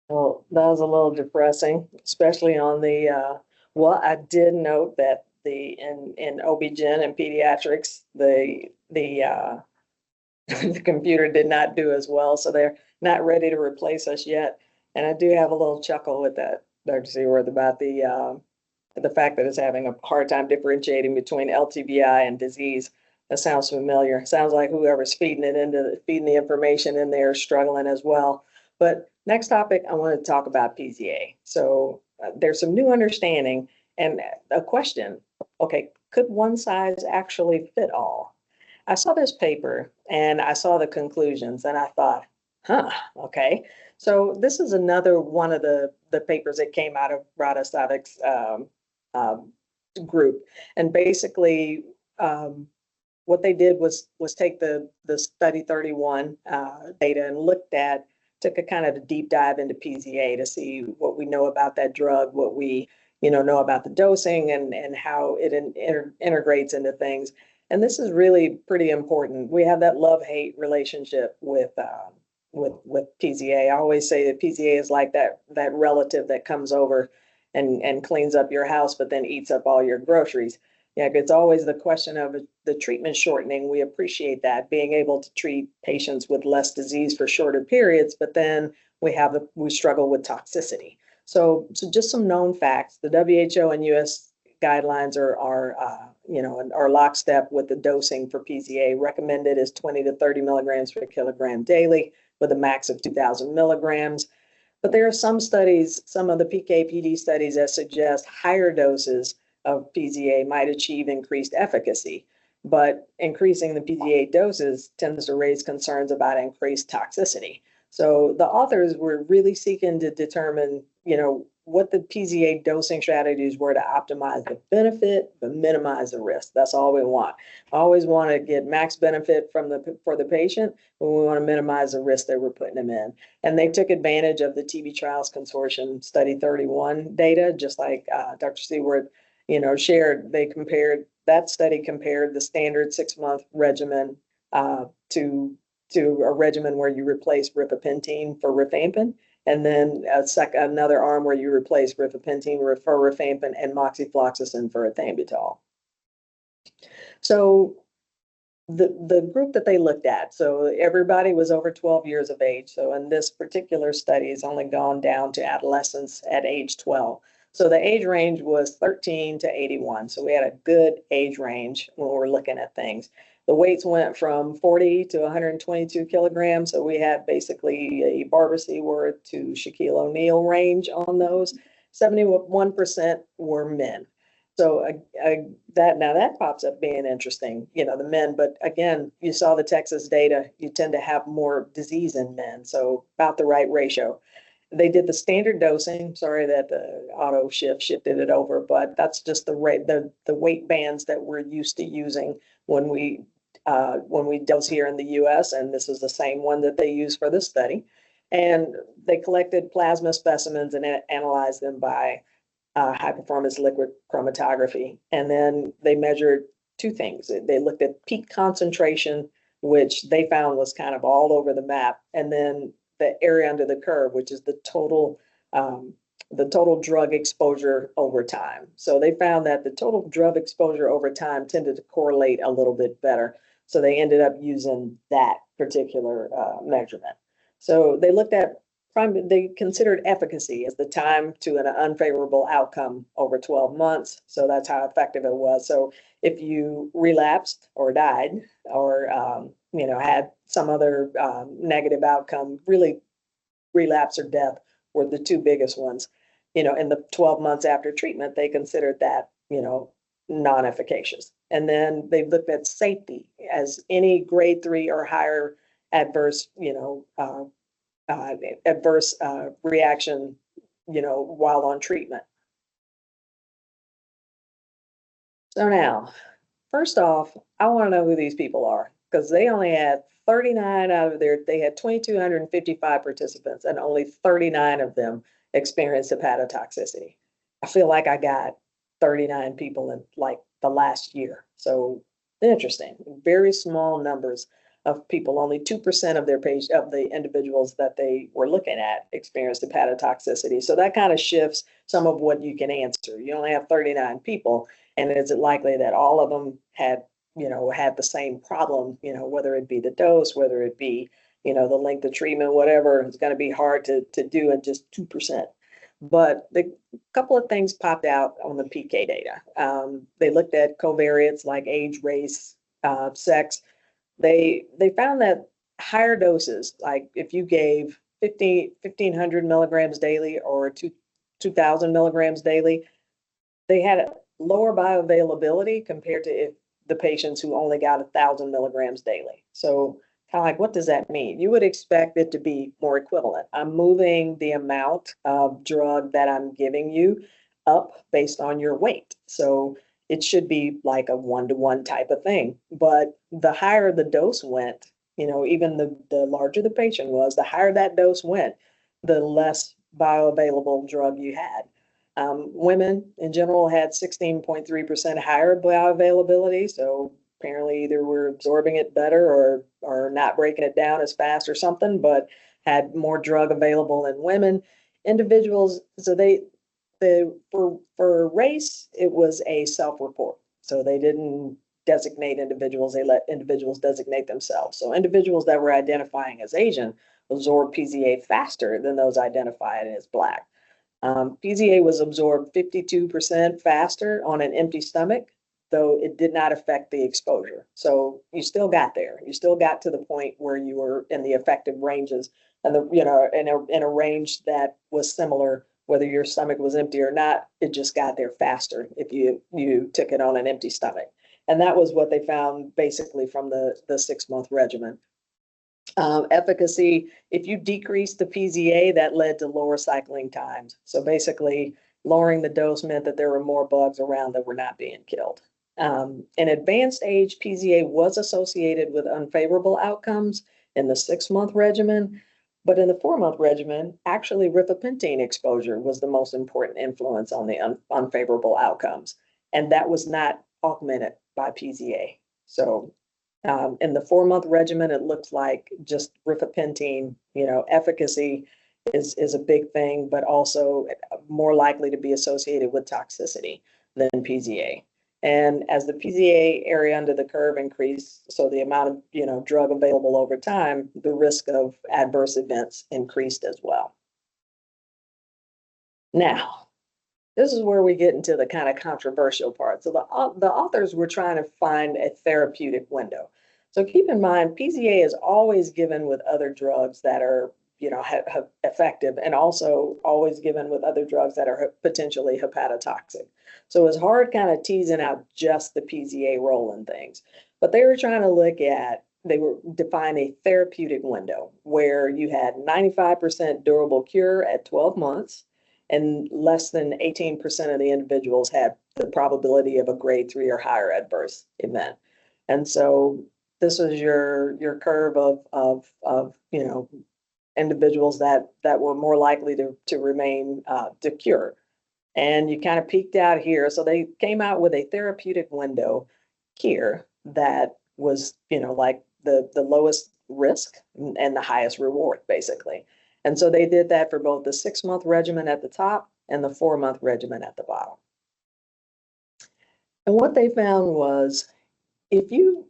Well, that was a little depressing, especially on the, well, I did note that in OB-GYN and pediatrics, the the computer did not do as well, so they're not ready to replace us yet. And I do have a little chuckle with that, Dr. Seaworth, about the fact that it's having a hard time differentiating between LTBI and disease. That sounds familiar. Sounds like whoever's feeding the information in there is struggling as well. But next topic, I want to talk about PZA. So there's some new understanding and a question. Okay, could one size actually fit all? I saw this paper and I saw the conclusions and I thought, okay. So this is another one of the papers that came out of Rada Savik's group. And basically, what they did was take the study 31 data and took a kind of a deep dive into PZA to see what we know about that drug, what we know about the dosing and how it integrates into things. And this is really pretty important. We have that love-hate relationship with PZA. I always say that PZA is like that relative that comes over and cleans up your house, but then eats up all your groceries. Yeah, it's always the question of the treatment shortening. We appreciate that, being able to treat patients with less disease for shorter periods, but then we struggle with toxicity. So just some known facts. The WHO and US guidelines are lockstep with the dosing for PZA. Recommended is 20 to 30 milligrams per kilogram daily with a max of 2,000 milligrams. But there are some studies, some of the PK/PD studies that suggest higher doses of PZA might achieve increased efficacy, but increasing the PZA doses tends to raise concerns about increased toxicity. So the authors were really seeking to determine, what the PZA dosing strategies were to optimize the benefit, but minimize the risk. That's all we want. Always want to get max benefit for the patient, but we want to minimize the risk that we're putting them in. And they took advantage of the TB Trials Consortium Study 31 data, just like Dr. Seaworth, shared. That study compared the standard 6-month regimen to a regimen where you replace rifapentine for rifampin, and then another arm where you replace rifapentine for rifampin and moxifloxacin for ethambutol. So the group that they looked at, so everybody was over 12 years of age. So in this particular study, it's only gone down to adolescents at age 12. So the age range was 13 to 81. So we had a good age range when we're looking at things. The weights went from 40 to 122 kilograms. So we had basically a Barbara Seaworth to Shaquille O'Neal range on those. 71% were men. So that pops up being interesting, the men, but again, you saw the Texas data, you tend to have more disease in men, so about the right ratio. They did the standard dosing. Sorry that the auto shifted it over, but that's just the rate, the weight bands that we're used to using when we dose here in the US, and this is the same one that they use for this study. And they collected plasma specimens and analyzed them by high performance liquid chromatography. And then they measured two things. They looked at peak concentration, which they found was kind of all over the map. And then the area under the curve, which is the total drug exposure over time. So they found that the total drug exposure over time tended to correlate a little bit better. So they ended up using that particular measurement. So they looked at they considered efficacy as the time to an unfavorable outcome over 12 months. So that's how effective it was. So if you relapsed or died or, had some other negative outcome, really relapse or death were the two biggest ones. In the 12 months after treatment, they considered that, non-efficacious. And then they looked at safety as any grade 3 or higher adverse, adverse reaction, while on treatment. So now, first off, I want to know who these people are, because they only had 39 out of they had 2,255 participants, and only 39 of them experienced hepatotoxicity. I feel like I got 39 people in like the last year. So interesting, very small numbers of people. Only 2% of the individuals that they were looking at experienced hepatotoxicity. So that kind of shifts some of what you can answer. You only have 39 people, and is it likely that all of them had the same problem, whether it be the dose, whether it be, the length of treatment, whatever. It's going to be hard to do in just 2%. But the couple of things popped out on the PK data. They looked at covariates like age, race, sex. They found that higher doses, like if you gave 1,500 milligrams daily or 2,000 milligrams daily, they had a lower bioavailability compared to if the patients who only got 1,000 milligrams daily. So kind of like, what does that mean? You would expect it to be more equivalent. I'm moving the amount of drug that I'm giving you up based on your weight. So it should be like a 1-to-1 type of thing. But the higher the dose went, even the larger the patient was, the higher that dose went, the less bioavailable drug you had. Women in general had 16.3% higher bioavailability. So apparently either we're absorbing it better or not breaking it down as fast or something, but had more drug available in women. Individuals, so for race, it was a self-report. So they didn't designate individuals, they let individuals designate themselves. So individuals that were identifying as Asian absorbed PZA faster than those identified as Black. PZA was absorbed 52% faster on an empty stomach, though it did not affect the exposure. So you still got there. You still got to the point where you were in the effective ranges, and in a range that was similar, whether your stomach was empty or not. It just got there faster if you took it on an empty stomach. And that was what they found basically from the 6-month regimen. Efficacy, if you decrease the PZA, that led to lower cycling times. So basically, lowering the dose meant that there were more bugs around that were not being killed. In advanced age, PZA was associated with unfavorable outcomes in the 6-month regimen, but in the 4-month regimen, actually rifapentine exposure was the most important influence on the unfavorable outcomes, and that was not augmented by PZA. So in the 4-month regimen, it looks like just rifapentine, efficacy is a big thing, but also more likely to be associated with toxicity than PZA. And as the PZA area under the curve increased, so the amount of drug available over time, the risk of adverse events increased as well. Now, this is where we get into the kind of controversial part. So the authors were trying to find a therapeutic window. So keep in mind, PZA is always given with other drugs that are effective, and also always given with other drugs that are potentially hepatotoxic. So it's hard kind of teasing out just the PZA role in things. But they were trying to look at, they were define a therapeutic window where you had 95% durable cure at 12 months, and less than 18% of the individuals had the probability of a grade 3 or higher adverse event. And so this was your curve of individuals that were more likely to remain to cure. And you kind of peaked out here. So they came out with a therapeutic window here that was, like the lowest risk and the highest reward, basically. And so they did that for both the 6-month regimen at the top and the 4-month regimen at the bottom. And what they found was, let me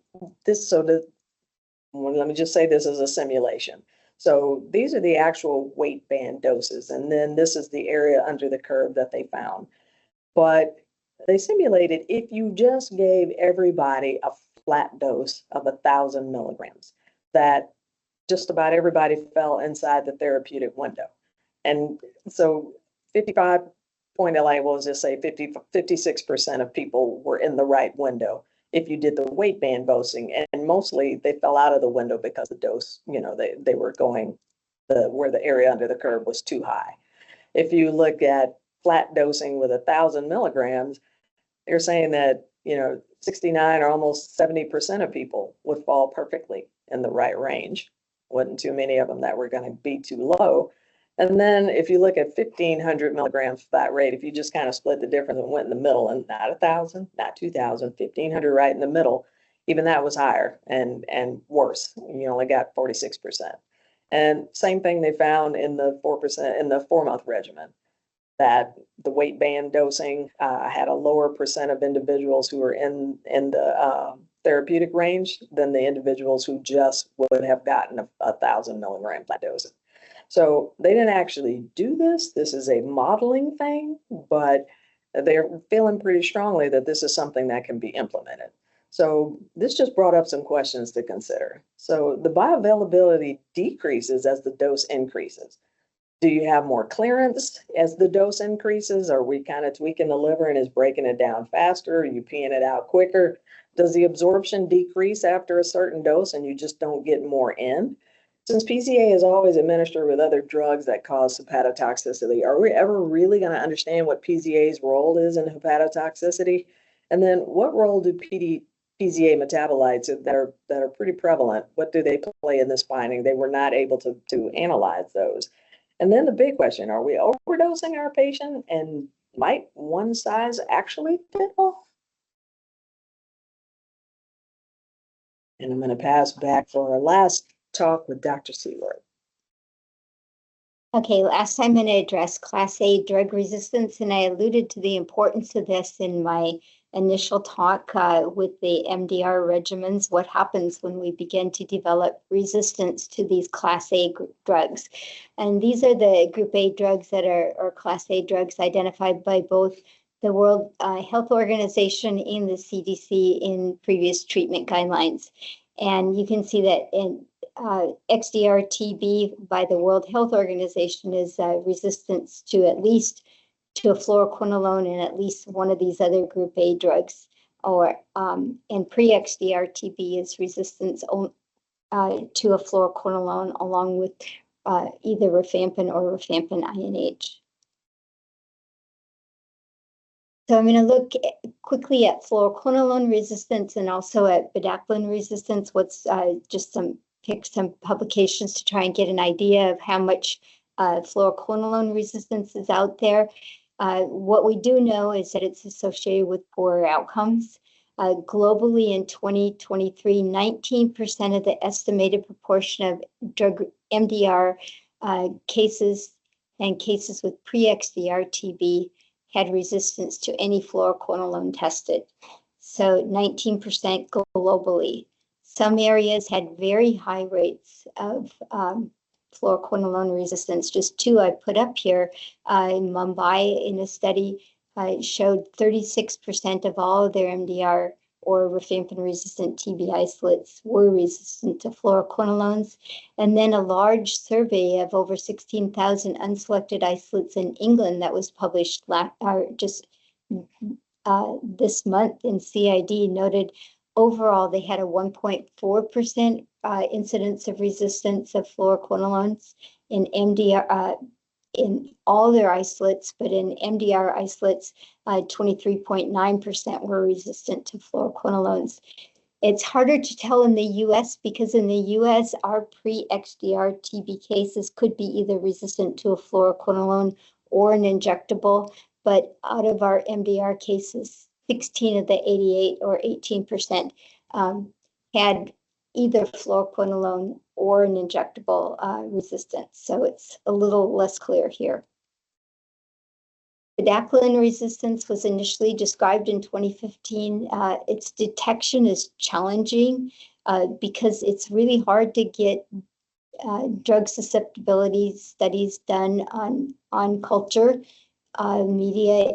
just say this is a simulation. So these are the actual weight band doses, and then this is the area under the curve that they found. But they simulated if you just gave everybody a flat dose of 1,000 milligrams, that just about everybody fell inside the therapeutic window. And so 55.8, we'll just say 56% of people were in the right window if you did the weight band dosing, and mostly they fell out of the window because the dose, they were going where the area under the curve was too high. If you look at flat dosing with 1,000 milligrams, they're saying that 69 or almost 70% of people would fall perfectly in the right range. Wasn't too many of them that were going to be too low. And then if you look at 1,500 milligrams flat rate, if you just kind of split the difference and went in the middle, and not 1,000, not 2,000, 1,500 right in the middle, even that was higher and worse. You only got 46%. And same thing they found in the 4% in the 4-month regimen, that the weight band dosing had a lower percent of individuals who were in the therapeutic range than the individuals who just would have gotten 1,000 milligram flat dosing. So they didn't actually do this. This is a modeling thing, but they're feeling pretty strongly that this is something that can be implemented. So this just brought up some questions to consider. So the bioavailability decreases as the dose increases. Do you have more clearance as the dose increases? Are we kind of tweaking the liver and is breaking it down faster? Are you peeing it out quicker? Does the absorption decrease after a certain dose and you just don't get more in? Since PZA is always administered with other drugs that cause hepatotoxicity, are we ever really going to understand what PZA's role is in hepatotoxicity? And then what role do PZA metabolites that are pretty prevalent, what do they play in this finding? They were not able to analyze those. And then the big question, are we overdosing our patient, and might one size actually fit all? And I'm going to pass back for our last talk with Dr. Seaward. Okay, last time I'm going to address Class A drug resistance, and I alluded to the importance of this in my initial talk with the MDR regimens, what happens when we begin to develop resistance to these Class A drugs. And these are the Group A drugs that are Class A drugs identified by both the World Health Organization and the CDC in previous treatment guidelines. And you can see that in XDR-TB by the World Health Organization is resistance to at least to a fluoroquinolone and at least one of these other Group A drugs, or and pre-XDR-TB is resistance to a fluoroquinolone along with either rifampin or rifampin INH. So I'm going to look quickly at fluoroquinolone resistance and also at bedaquiline resistance. What's just pick some publications to try and get an idea of how much fluoroquinolone resistance is out there. What we do know is that it's associated with poorer outcomes. Globally in 2023, 19% of the estimated proportion of drug MDR cases and cases with pre-XDR-TB had resistance to any fluoroquinolone tested. So 19% globally. Some areas had very high rates of fluoroquinolone resistance. Just two I put up here. In Mumbai, in a study, showed 36% of all of their MDR or rifampin-resistant TB isolates were resistant to fluoroquinolones. And then a large survey of over 16,000 unselected isolates in England that was published this month in CID noted overall they had a 1.4% incidence of resistance of fluoroquinolones in MDR in all their isolates, but in MDR isolates, 23.9% were resistant to fluoroquinolones. It's harder to tell in the US because in the US, our pre-XDR TB cases could be either resistant to a fluoroquinolone or an injectable, but out of our MDR cases, 16 of the 88 or 18% had either fluoroquinolone or an injectable resistance. So it's a little less clear here. Bedaquiline resistance was initially described in 2015. Its detection is challenging because it's really hard to get drug susceptibility studies done on culture media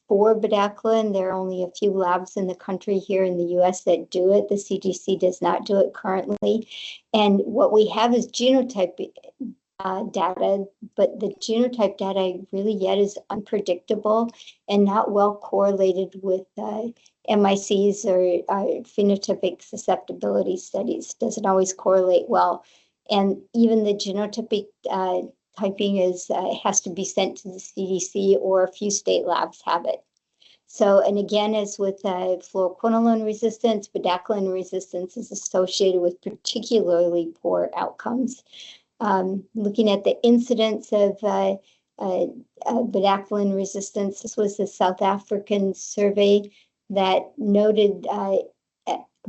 for bedaquiline. There are only a few labs in the country here in the US that do it. The CDC does not do it currently. And what we have is genotype data, but the genotype data really yet is unpredictable and not well correlated with MICs or phenotypic susceptibility studies. Doesn't always correlate well. And even the genotypic typing has to be sent to the CDC, or a few state labs have it. So, and again, as with fluoroquinolone resistance, bedaquiline resistance is associated with particularly poor outcomes. Looking at the incidence of bedaquiline resistance, this was a South African survey that noted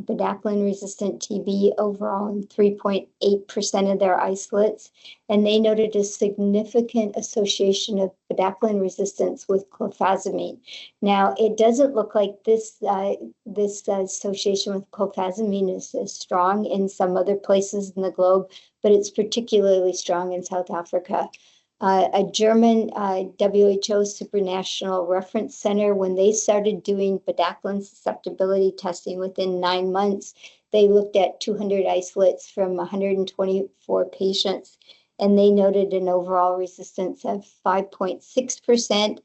bedaquiline resistant TB overall in 3.8% of their isolates, and they noted a significant association of bedaquiline resistance with clofazimine. Now, it doesn't look like this association with clofazimine is as strong in some other places in the globe, but it's particularly strong in South Africa. A German WHO supranational reference center, when they started doing bedaquiline susceptibility testing within 9 months, they looked at 200 isolates from 124 patients, and they noted an overall resistance of 5.6%,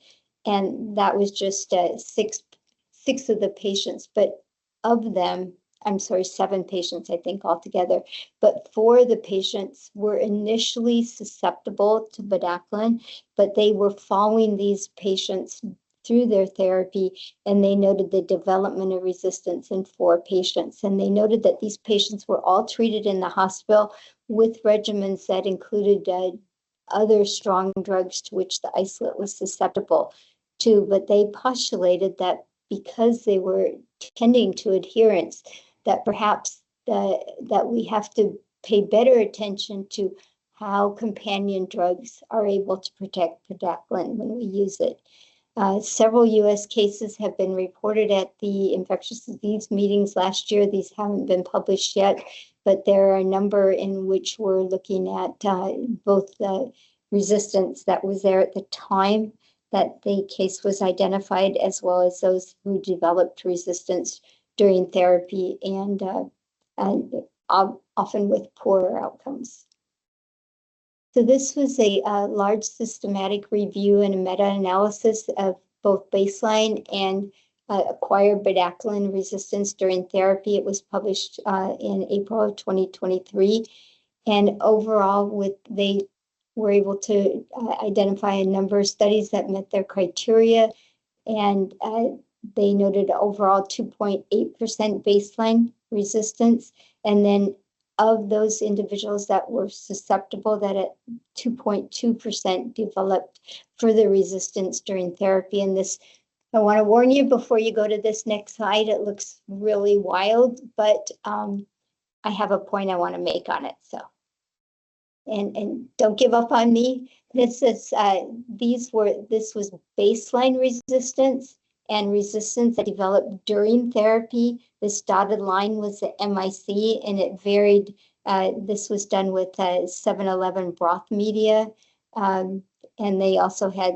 and that was just six of the patients, but of them, I'm sorry, 7 patients, I think, altogether. But 4 of the patients were initially susceptible to bedaquiline, but they were following these patients through their therapy, and they noted the development of resistance in 4 patients. And they noted that these patients were all treated in the hospital with regimens that included other strong drugs to which the isolate was susceptible to, but they postulated that because they were tending to adherence, that perhaps that we have to pay better attention to how companion drugs are able to protect bedaquiline when we use it. Several US cases have been reported at the infectious disease meetings last year. These haven't been published yet, but there are a number in which we're looking at both the resistance that was there at the time that the case was identified, as well as those who developed resistance during therapy, and often with poorer outcomes. So this was a large systematic review and a meta-analysis of both baseline and acquired bedaquiline resistance during therapy. It was published in April of 2023. And overall, they were able to identify a number of studies that met their criteria, and they noted overall 2.8% baseline resistance. And then of those individuals that were susceptible, that at 2.2% developed further resistance during therapy. And this, I want to warn you before you go to this next slide, it looks really wild, but I have a point I want to make on it. So, and don't give up on me. This is this was baseline resistance and resistance that developed during therapy. This dotted line was the MIC, and it varied. This was done with 7-Eleven broth media, and they also had,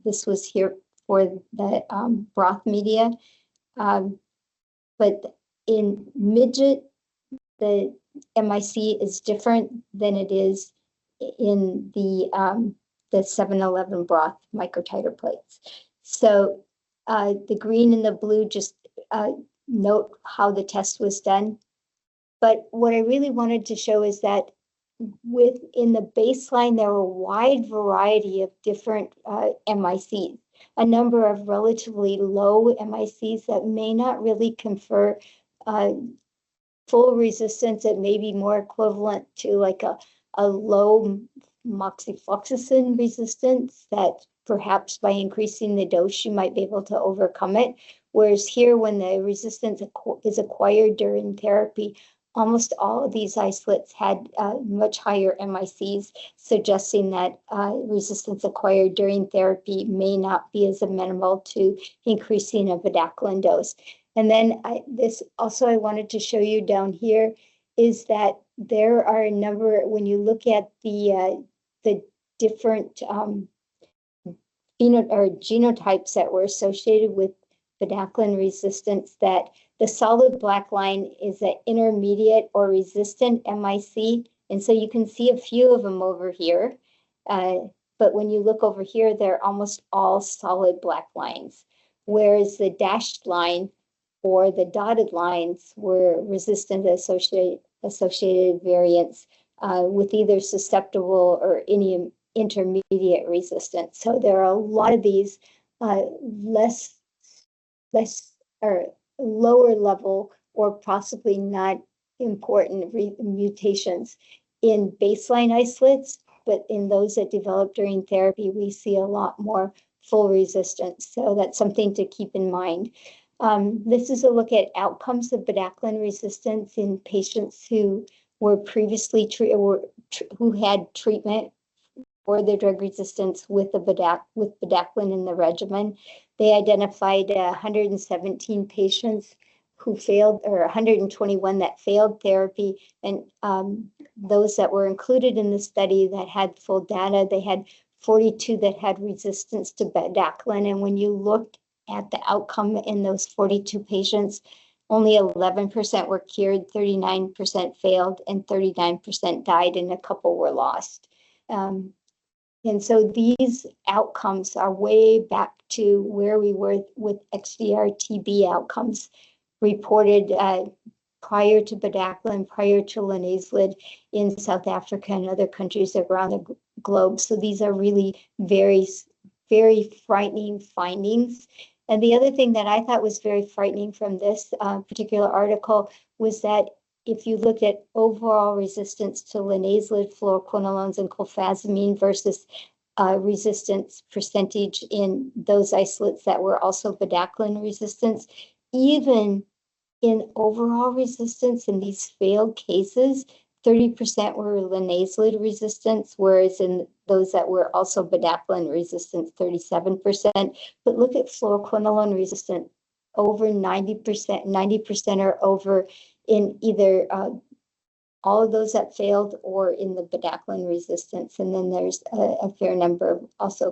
this was here for the broth media. But in midget, the MIC is different than it is in the 7-Eleven broth microtiter plates. So the green and the blue just note how the test was done. But what I really wanted to show is that within the baseline, there were a wide variety of different MICs, a number of relatively low MICs that may not really confer full resistance. It may be more equivalent to like a low moxifloxacin resistance that perhaps by increasing the dose, you might be able to overcome it. Whereas here, when the resistance is acquired during therapy, almost all of these isolates had much higher MICs, suggesting that resistance acquired during therapy may not be as amenable to increasing a bedaquiline dose. And then this also I wanted to show you down here is that there are a number, when you look at the different genotypes that were associated with bedaquiline resistance, that the solid black line is an intermediate or resistant MIC. And so you can see a few of them over here. But when you look over here, they're almost all solid black lines, whereas the dashed line or the dotted lines were resistant associated variants with either susceptible or any intermediate resistance. So there are a lot of these less or lower level or possibly not important mutations in baseline isolates, but in those that develop during therapy, we see a lot more full resistance. So that's something to keep in mind. This is a look at outcomes of bedaquiline resistance in patients who were previously treated or who had treatment for their drug resistance with bedaquiline in the regimen. They identified 117 patients who failed, or 121 that failed therapy, and those that were included in the study that had full data, they had 42 that had resistance to bedaquiline. And when you looked at the outcome in those 42 patients, only 11% were cured, 39% failed, and 39% died, and a couple were lost. And so these outcomes are way back to where we were with XDR-TB outcomes reported prior to bedaquiline, prior to linezolid in South Africa and other countries around the globe. So these are really very, very frightening findings. And the other thing that I thought was very frightening from this particular article was that if you looked at overall resistance to linezolid, fluoroquinolones, and clofazimine versus resistance percentage in those isolates that were also bedaquiline resistance, even in overall resistance in these failed cases, 30% were linezolid resistance, whereas in those that were also bedaquiline resistance, 37%. But look at fluoroquinolone resistant, over 90% or over in either all of those that failed or in the bedaquiline resistance. And then there's a fair number of also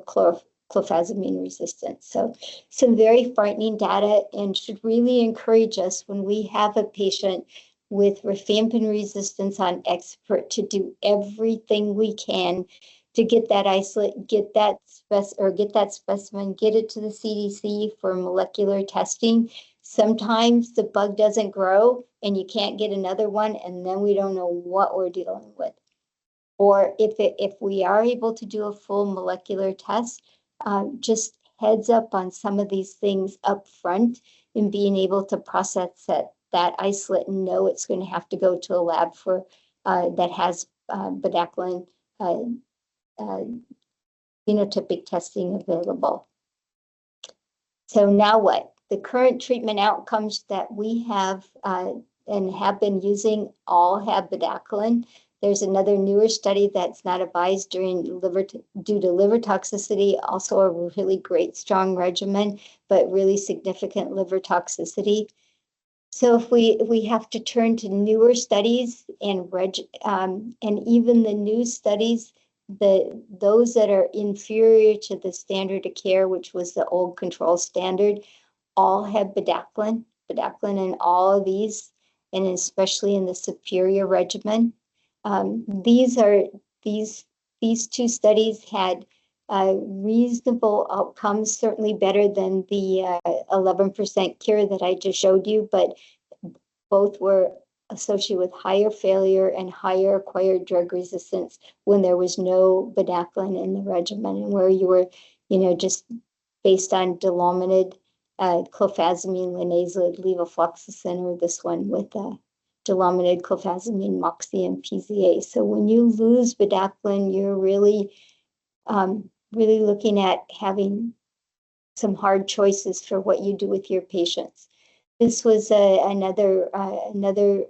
clofazimine resistance. So some very frightening data, and should really encourage us when we have a patient with rifampin resistance on expert to do everything we can to get that isolate, get that specimen, get it to the CDC for molecular testing. Sometimes the bug doesn't grow and you can't get another one, and then we don't know what we're dealing with. Or if we are able to do a full molecular test, just heads up on some of these things up front and being able to process that isolate and know it's going to have to go to a lab for that has bedaquiline phenotypic testing available. So now what? The current treatment outcomes that we have and have been using all have bedaquiline. There's another newer study that's not advised due to liver toxicity, also a really great strong regimen, but really significant liver toxicity. So if we have to turn to newer studies and even the new studies those that are inferior to the standard of care, which was the old control standard, all have bedaquiline in all of these, and especially in the superior regimen. These two studies had reasonable outcomes, certainly better than the 11% cure that I just showed you, but both were associated with higher failure and higher acquired drug resistance when there was no bedaquiline in the regimen, and where you were, just based on dolomited, clofazimine, linezolid, levofloxacin, or this one with dolomited, clofazimine, moxie, and PZA. So when you lose bedaquiline, you're really looking at having some hard choices for what you do with your patients. This was another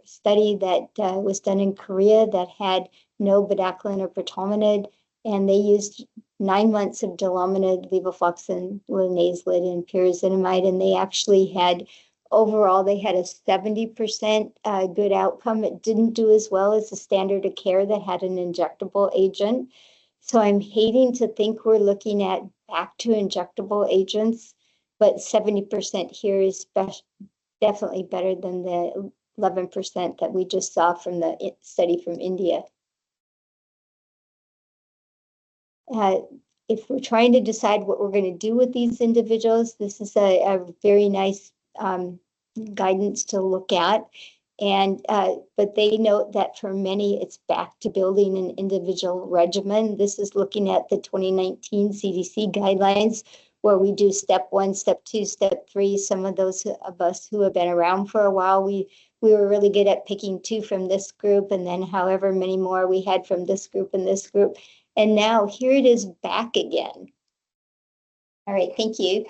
study that was done in Korea that had no bedaquiline or pretomanid, and they used 9 months of dolomited, levofloxacin, linezolid, and pyrazinamide, and they actually had, overall, they had a 70% good outcome. It didn't do as well as the standard of care that had an injectable agent. So I'm hating to think we're looking at back to injectable agents, but 70% here is definitely better than the 11% that we just saw from the study from India. If we're trying to decide what we're going to do with these individuals, this is a very nice guidance to look at. And but they note that for many, it's back to building an individual regimen. This is looking at the 2019 CDC guidelines, where we do step 1, step 2, step 3. Some of those of us who have been around for a while, we were really good at picking 2 from this group, and then however many more we had from this group and this group. And now here it is back again. All right, thank you.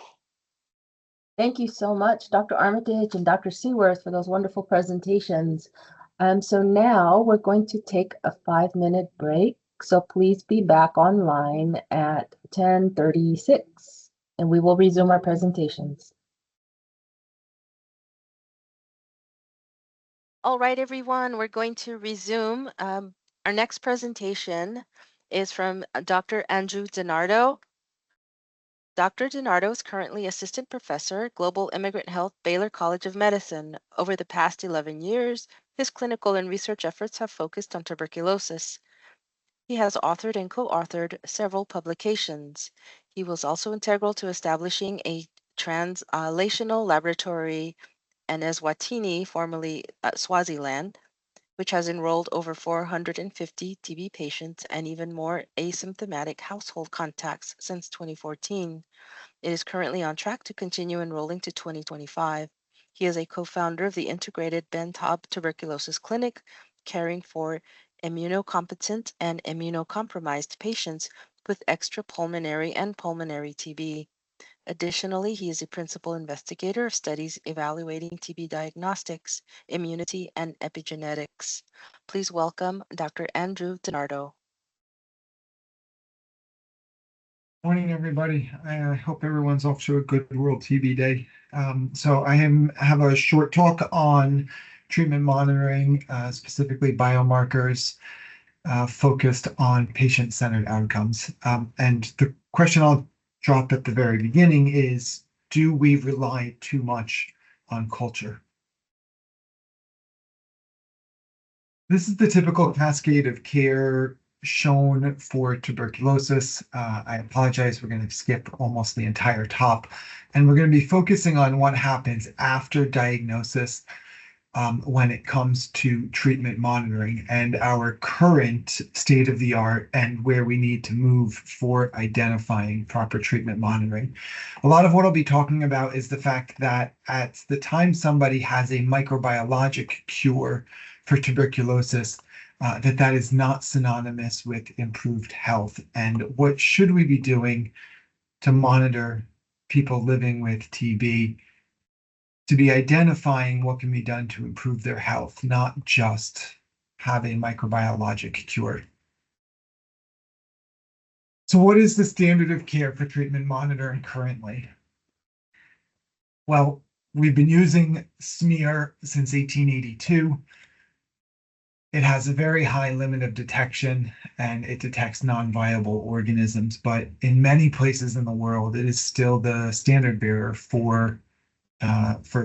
Thank you so much, Dr. Armitage and Dr. Seaworth, for those wonderful presentations. So now we're going to take a 5-minute break. So please be back online at 10:36, and we will resume our presentations. All right, everyone, we're going to resume. Our next presentation is from Dr. Andrew DiNardo. Dr. DiNardo is currently Assistant Professor, Global Immigrant Health, Baylor College of Medicine. Over the past 11 years, his clinical and research efforts have focused on tuberculosis. He has authored and co-authored several publications. He was also integral to establishing a translational laboratory in Eswatini, formerly Swaziland, which has enrolled over 450 TB patients and even more asymptomatic household contacts since 2014. It is currently on track to continue enrolling to 2025. He is a co-founder of the Integrated Ben Taub Tuberculosis Clinic, caring for immunocompetent and immunocompromised patients with extrapulmonary and pulmonary TB. Additionally, he is a principal investigator of studies evaluating TB diagnostics, immunity, and epigenetics. Please welcome Dr. Andrew DiNardo. Morning, everybody. I hope everyone's off to a good World TB Day. So I have a short talk on treatment monitoring, specifically biomarkers focused on patient-centered outcomes. And the question I'll drop at the very beginning is, do we rely too much on culture? This is the typical cascade of care shown for tuberculosis. I apologize, we're going to skip almost the entire top, and we're going to be focusing on what happens after diagnosis when it comes to treatment monitoring and our current state of the art and where we need to move for identifying proper treatment monitoring. A lot of what I'll be talking about is the fact that at the time somebody has a microbiologic cure for tuberculosis, that is not synonymous with improved health. And what should we be doing to monitor people living with TB, to be identifying what can be done to improve their health, not just have a microbiologic cure. So what is the standard of care for treatment monitoring currently? Well, we've been using smear since 1882. It has a very high limit of detection and it detects non-viable organisms, but in many places in the world, it is still the standard bearer for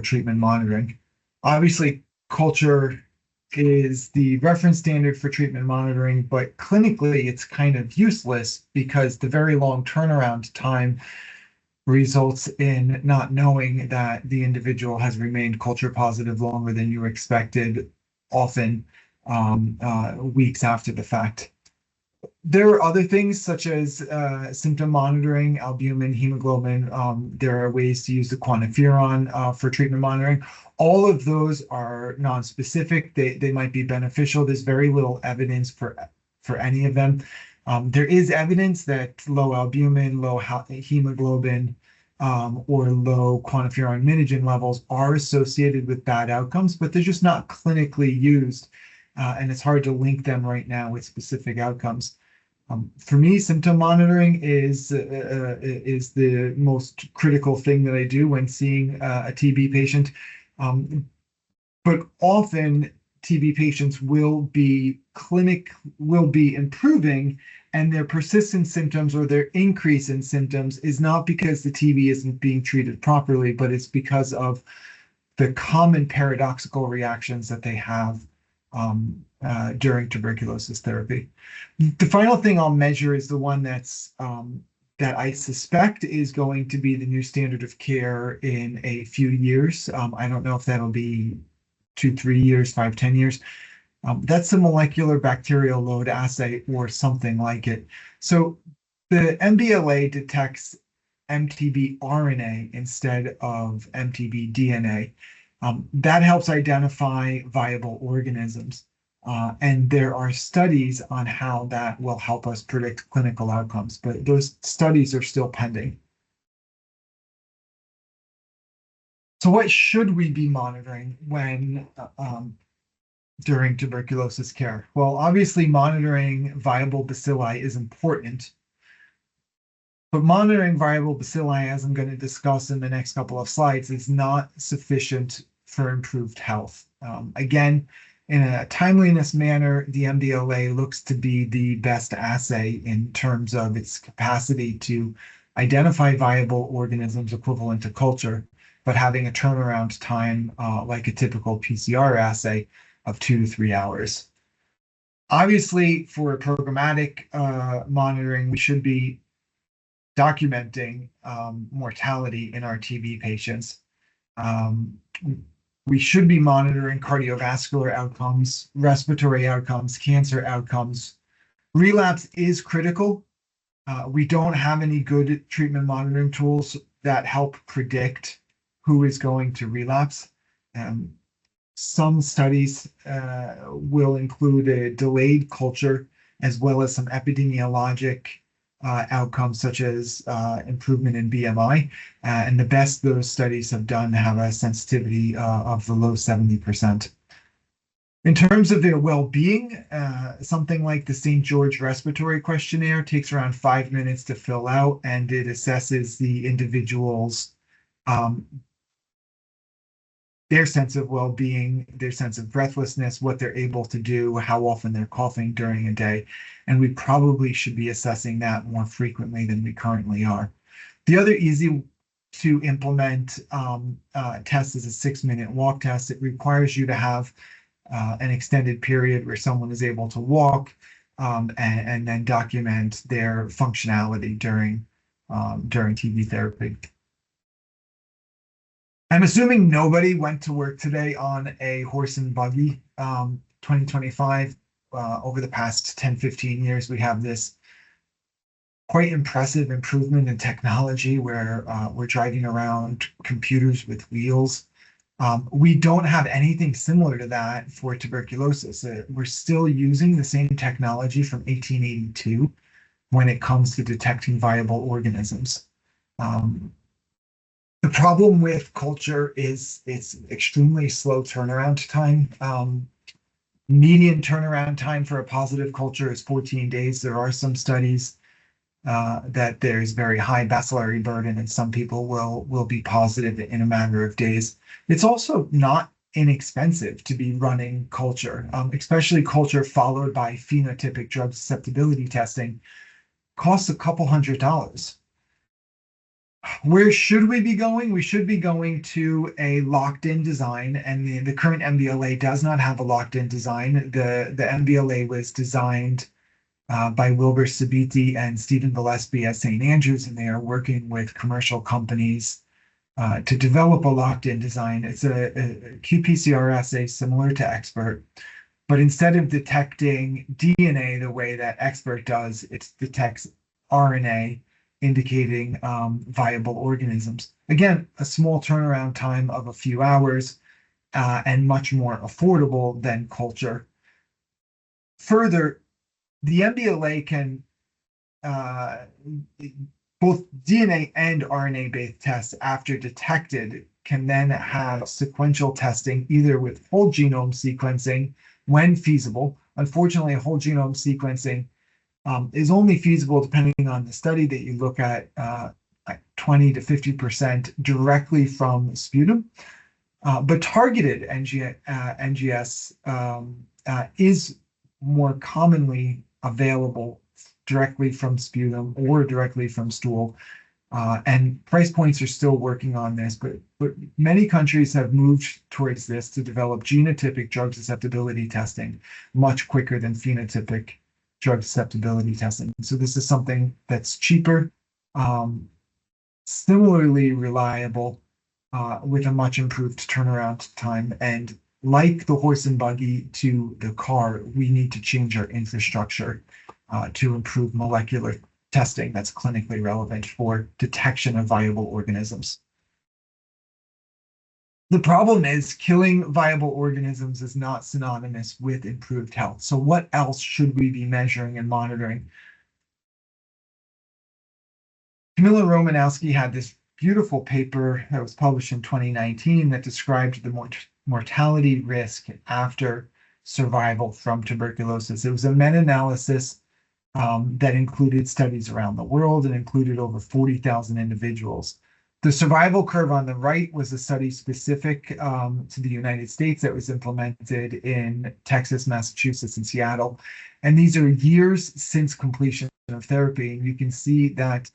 treatment monitoring. Obviously, culture is the reference standard for treatment monitoring, but clinically it's kind of useless because the very long turnaround time results in not knowing that the individual has remained culture positive longer than you expected, often weeks after the fact. There are other things such as symptom monitoring, albumin, hemoglobin. There are ways to use the quantiferon for treatment monitoring. All of those are non-specific. They might be beneficial. There's very little evidence for any of them. There is evidence that low albumin, low hemoglobin, or low quantiferon minogen levels are associated with bad outcomes, but they're just not clinically used, and it's hard to link them right now with specific outcomes. For me, symptom monitoring is the most critical thing that I do when seeing a TB patient. But often TB patients will be improving, and their persistent symptoms or their increase in symptoms is not because the TB isn't being treated properly, but it's because of the common paradoxical reactions that they have during tuberculosis therapy. The final thing I'll measure is the one that's that I suspect is going to be the new standard of care in a few years. I don't know if that'll be 2, 3 years, 5, 10 years. That's the molecular bacterial load assay or something like it. So the MBLA detects MTB RNA instead of MTB DNA. That helps identify viable organisms. And there are studies on how that will help us predict clinical outcomes, but those studies are still pending. So what should we be monitoring when during tuberculosis care? Well, obviously monitoring viable bacilli is important, but monitoring viable bacilli, as I'm going to discuss in the next couple of slides, is not sufficient for improved health. Again, in a timeliness manner, the MBLA looks to be the best assay in terms of its capacity to identify viable organisms equivalent to culture, but having a turnaround time like a typical PCR assay of 2 to 3 hours. Obviously, for programmatic monitoring, we should be documenting mortality in our TB patients. We should be monitoring cardiovascular outcomes, respiratory outcomes, cancer outcomes. Relapse is critical. We don't have any good treatment monitoring tools that help predict who is going to relapse. Some studies will include a delayed culture as well as some epidemiologic outcomes such as improvement in BMI. And the best those studies have done have a sensitivity of the low 70%. In terms of their well-being, something like the St. George Respiratory Questionnaire takes around 5 minutes to fill out, and it assesses the individual's their sense of well-being, their sense of breathlessness, what they're able to do, how often they're coughing during a day. And we probably should be assessing that more frequently than we currently are. The other easy to implement test is a 6-minute walk test. It requires you to have an extended period where someone is able to walk and then document their functionality during TB therapy. I'm assuming nobody went to work today on a horse and buggy. 2025, over the past 10, 15 years, we have this quite impressive improvement in technology where we're driving around computers with wheels. We don't have anything similar to that for tuberculosis. We're still using the same technology from 1882 when it comes to detecting viable organisms. The problem with culture is it's extremely slow turnaround time. Median turnaround time for a positive culture is 14 days. There are some studies that there's very high bacillary burden and some people will be positive in a matter of days. It's also not inexpensive to be running culture, especially culture followed by phenotypic drug susceptibility testing, costs a couple $100s. Where should we be going? We should be going to a locked-in design, and the current MBLA does not have a locked-in design. The MBLA was designed by Wilbur Sabiti and Stephen Gillespie at St. Andrews, and they are working with commercial companies to develop a locked-in design. It's a qPCR assay similar to EXPERT, but instead of detecting DNA the way that EXPERT does, it detects RNA, indicating viable organisms. Again, a small turnaround time of a few hours and much more affordable than culture. Further, the MBLA can both DNA and RNA-based tests, after detected, can then have sequential testing either with whole genome sequencing when feasible. Unfortunately, whole genome sequencing is only feasible depending on the study that you look at, 20 to 50% directly from sputum. But targeted NGS is more commonly available directly from sputum or directly from stool. And price points are still working on this, but many countries have moved towards this to develop genotypic drug susceptibility testing much quicker than phenotypic drug susceptibility testing. So this is something that's cheaper, similarly reliable, with a much improved turnaround time. And like the horse and buggy to the car, we need to change our infrastructure to improve molecular testing that's clinically relevant for detection of viable organisms. The problem is killing viable organisms is not synonymous with improved health. So what else should we be measuring and monitoring? Camilla Romanowski had this beautiful paper that was published in 2019 that described the mortality risk after survival from tuberculosis. It was a meta-analysis that included studies around the world and included over 40,000 individuals. The survival curve on the right was a study specific to the United States that was implemented in Texas, Massachusetts, and Seattle. And these are years since completion of therapy. And you can see that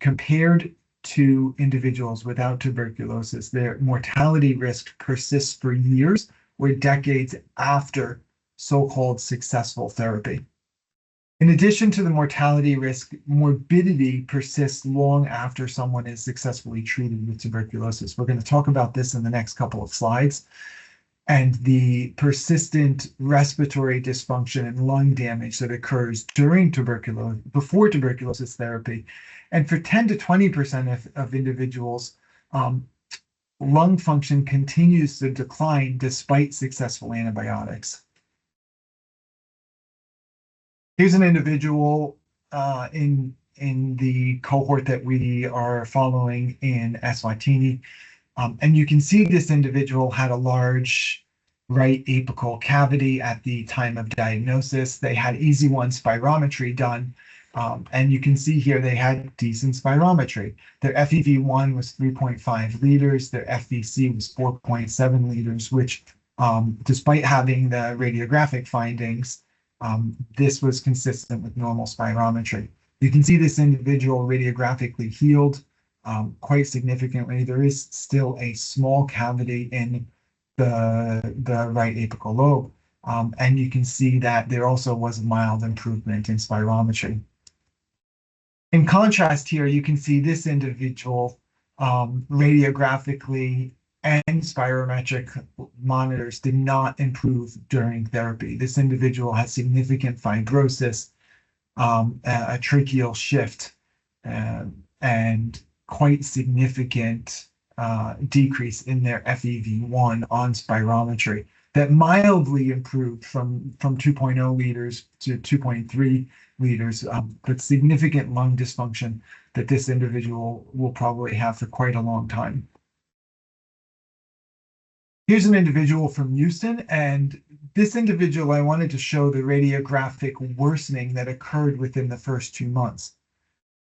compared to individuals without tuberculosis, their mortality risk persists for years or decades after so-called successful therapy. In addition to the mortality risk, morbidity persists long after someone is successfully treated with tuberculosis. We're going to talk about this in the next couple of slides. And the persistent respiratory dysfunction and lung damage that occurs during before tuberculosis therapy. And for 10 to 20% of individuals, lung function continues to decline despite successful antibiotics. Here's an individual in the cohort that we are following in Eswatini. And you can see this individual had a large right apical cavity at the time of diagnosis. They had EZ1 spirometry done. And you can see here they had decent spirometry. Their FEV1 was 3.5 liters. Their FVC was 4.7 liters, which despite having the radiographic findings, this was consistent with normal spirometry. You can see this individual radiographically healed quite significantly. There is still a small cavity in the right apical lobe. And you can see that there also was a mild improvement in spirometry. In contrast here, you can see this individual radiographically and spirometric monitors did not improve during therapy. This individual has significant fibrosis, a tracheal shift, and quite significant decrease in their FEV1 on spirometry that mildly improved from 2.0 liters to 2.3 liters, but significant lung dysfunction that this individual will probably have for quite a long time. Here's an individual from Houston, and this individual, I wanted to show the radiographic worsening that occurred within the first 2 months.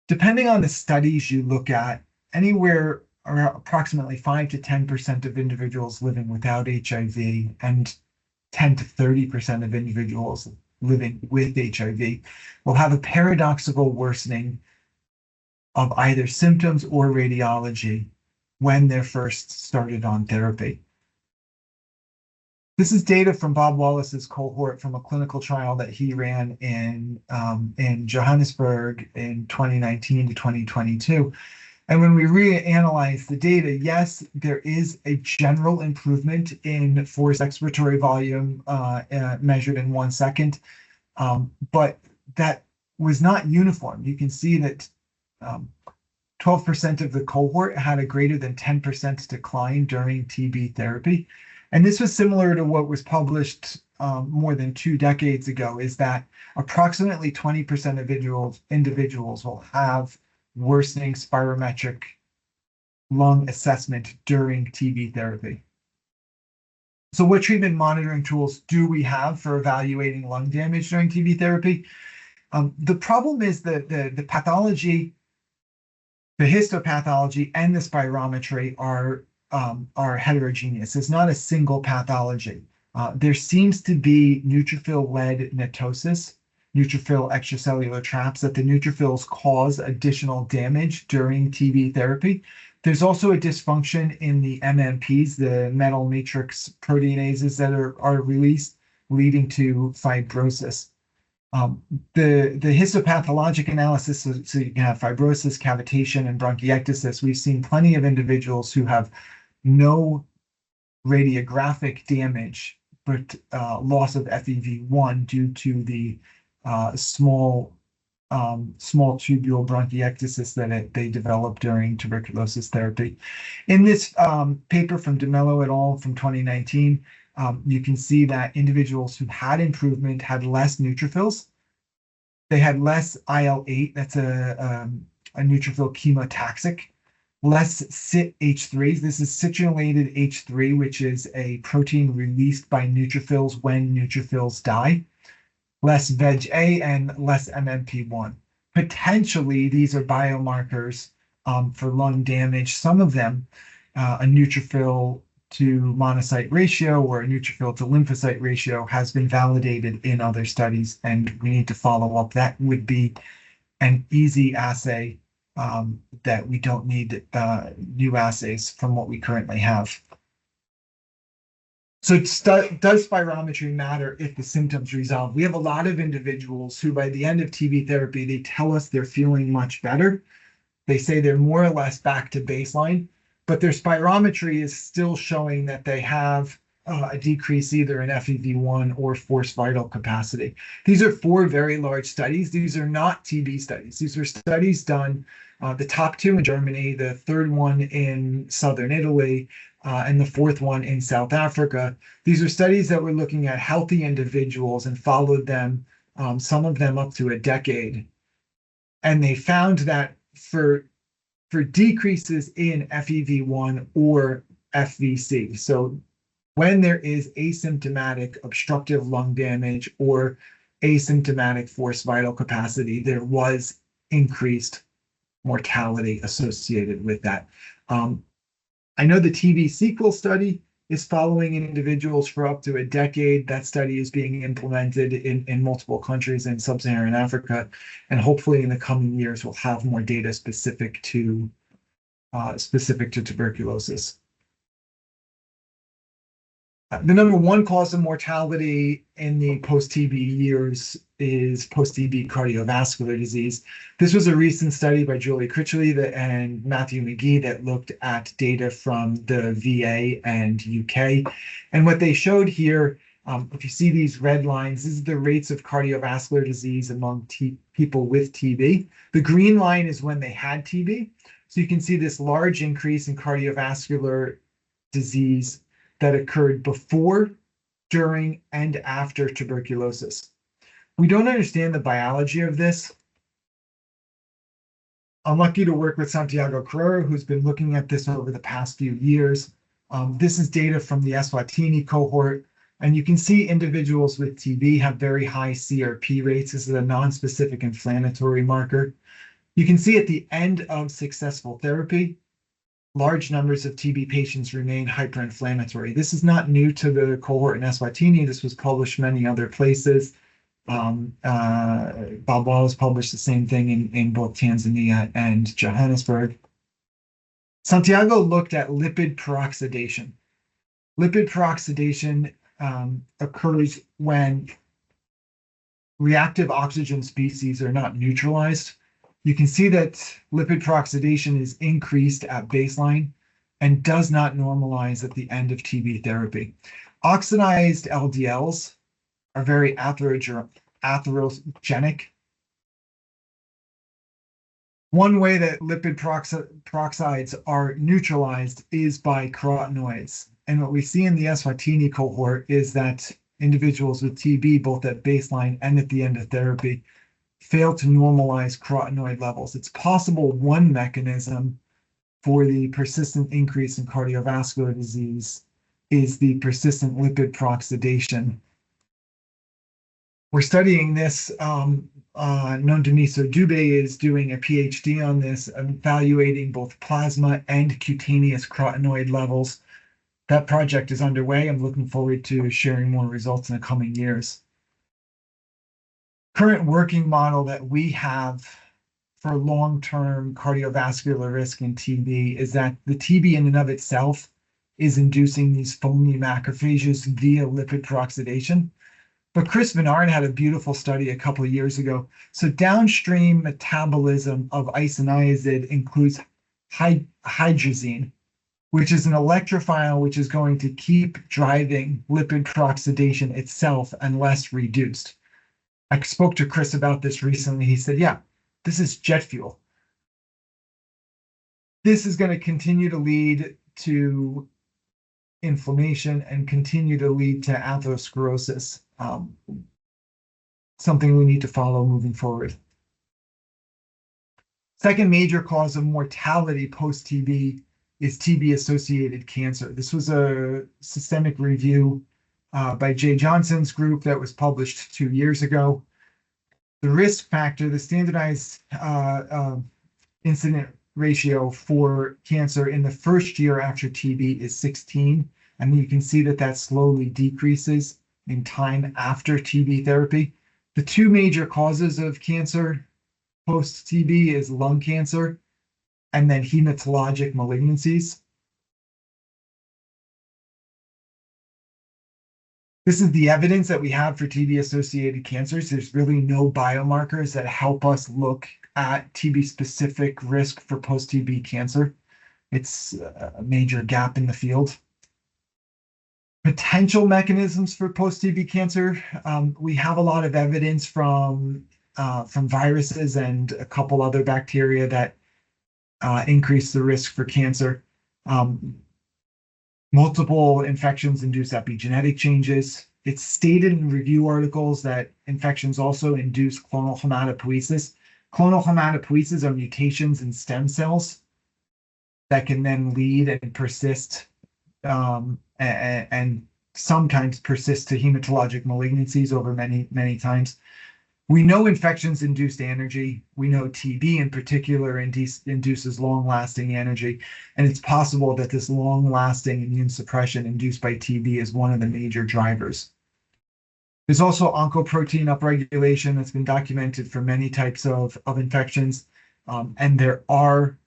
Depending on the studies you look at, anywhere are approximately 5 to 10% of individuals living without HIV and 10 to 30% of individuals living with HIV will have a paradoxical worsening of either symptoms or radiology when they're first started on therapy. This is data from Bob Wallace's cohort from a clinical trial that he ran in Johannesburg in 2019 to 2022. And when we reanalyze the data, yes, there is a general improvement in forced expiratory volume measured in 1 second, but that was not uniform. You can see that 12% of the cohort had a greater than 10% decline during TB therapy. And this was similar to what was published more than 2 decades ago, is that approximately 20% of individuals will have worsening spirometric lung assessment during TB therapy. So what treatment monitoring tools do we have for evaluating lung damage during TB therapy? The problem is that the pathology, the histopathology and the spirometry are heterogeneous. It's not a single pathology. There seems to be neutrophil-led netosis, neutrophil extracellular traps, that the neutrophils cause additional damage during TB therapy. There's also a dysfunction in the MMPs, the metal matrix proteinases that are released, leading to fibrosis. The histopathologic analysis, so you can have fibrosis, cavitation, and bronchiectasis. We've seen plenty of individuals who have no radiographic damage, but loss of FEV1 due to the small tubule bronchiectasis that they develop during tuberculosis therapy. In this paper from DeMello et al. From 2019, you can see that individuals who had improvement had less neutrophils. They had less IL-8, that's a neutrophil chemotaxic, less CYT-H3. This is citrullinated H3, which is a protein released by neutrophils when neutrophils die, less VEG-A, and less MMP1. Potentially, these are biomarkers for lung damage. Some of them, a neutrophil to monocyte ratio or a neutrophil to lymphocyte ratio, has been validated in other studies, and we need to follow up. That would be an easy assay that we don't need new assays from what we currently have. So does spirometry matter if the symptoms resolve? We have a lot of individuals who by the end of TB therapy, they tell us they're feeling much better. They say they're more or less back to baseline, but their spirometry is still showing that they have a decrease either in FEV1 or forced vital capacity. These are 4 very large studies. These are not TB studies. These are studies done, the top 2 in Germany, the 3rd one in southern Italy, and the 4th one in South Africa. These are studies that were looking at healthy individuals and followed them, some of them up to a decade. And they found that for decreases in FEV1 or FVC, so when there is asymptomatic obstructive lung damage or asymptomatic forced vital capacity, there was increased mortality associated with that. I know the TB sequel study is following individuals for up to a decade. That study is being implemented in multiple countries in sub-Saharan Africa, and hopefully in the coming years we'll have more data specific to tuberculosis. The number 1 cause of mortality in the post-TB years is post-TB cardiovascular disease. This was a recent study by Julie Critchley and Matthew McGee that looked at data from the VA and UK. And what they showed here, if you see these red lines, this is the rates of cardiovascular disease among people with TB. The green line is when they had TB. So you can see this large increase in cardiovascular disease that occurred before, during, and after tuberculosis. We don't understand the biology of this. I'm lucky to work with Santiago Carrera, who's been looking at this over the past few years. This is data from the Eswatini cohort, and you can see individuals with TB have very high CRP rates. This is a non-specific inflammatory marker. You can see at the end of successful therapy, large numbers of TB patients remain hyperinflammatory. This is not new to the cohort in Eswatini. This was published many other places. Bob Wallace published the same thing in both Tanzania and Johannesburg. Santiago looked at lipid peroxidation. Lipid peroxidation occurs when reactive oxygen species are not neutralized. You can see that lipid peroxidation is increased at baseline and does not normalize at the end of TB therapy. Oxidized LDLs are very atherogenic. One way that lipid peroxides are neutralized is by carotenoids. And what we see in the Eswatini cohort is that individuals with TB, both at baseline and at the end of therapy, fail to normalize carotenoid levels. It's possible one mechanism for the persistent increase in cardiovascular disease is the persistent lipid peroxidation. We're studying this. Nondimiso Dube is doing a PhD on this, evaluating both plasma and cutaneous carotenoid levels. That project is underway. I'm looking forward to sharing more results in the coming years. Current working model that we have for long-term cardiovascular risk in TB is that the TB in and of itself is inducing these foamy macrophages via lipid peroxidation. But Chris Van Arn had a beautiful study a couple of years ago. So downstream metabolism of isoniazid includes hydrazine, which is an electrophile which is going to keep driving lipid peroxidation itself unless reduced. I spoke to Chris about this recently. He said, yeah, this is jet fuel. This is going to continue to lead to inflammation and continue to lead to atherosclerosis, something we need to follow moving forward. Second major cause of mortality post-TB is TB-associated cancer. This was a systemic review by Jay Johnson's group that was published 2 years ago. The risk factor, the standardized incident ratio for cancer in the first year after TB is 16. And you can see that that slowly decreases in time after TB therapy. The two major causes of cancer post-TB is lung cancer and then hematologic malignancies. This is the evidence that we have for TB-associated cancers. There's really no biomarkers that help us look at TB-specific risk for post-TB cancer. It's a major gap in the field. Potential mechanisms for post-TB cancer. We have a lot of evidence from viruses and a couple other bacteria that increase the risk for cancer. Multiple infections induce epigenetic changes. It's stated in review articles that infections also induce clonal hematopoiesis. Clonal hematopoiesis are mutations in stem cells that can then lead and persist and sometimes persist to hematologic malignancies over many times. We know infections induce energy. We know TB in particular induces long-lasting energy, and it's possible that this long-lasting immune suppression induced by TB is one of the major drivers. There's also oncoprotein upregulation that's been documented for many types of infections, and there are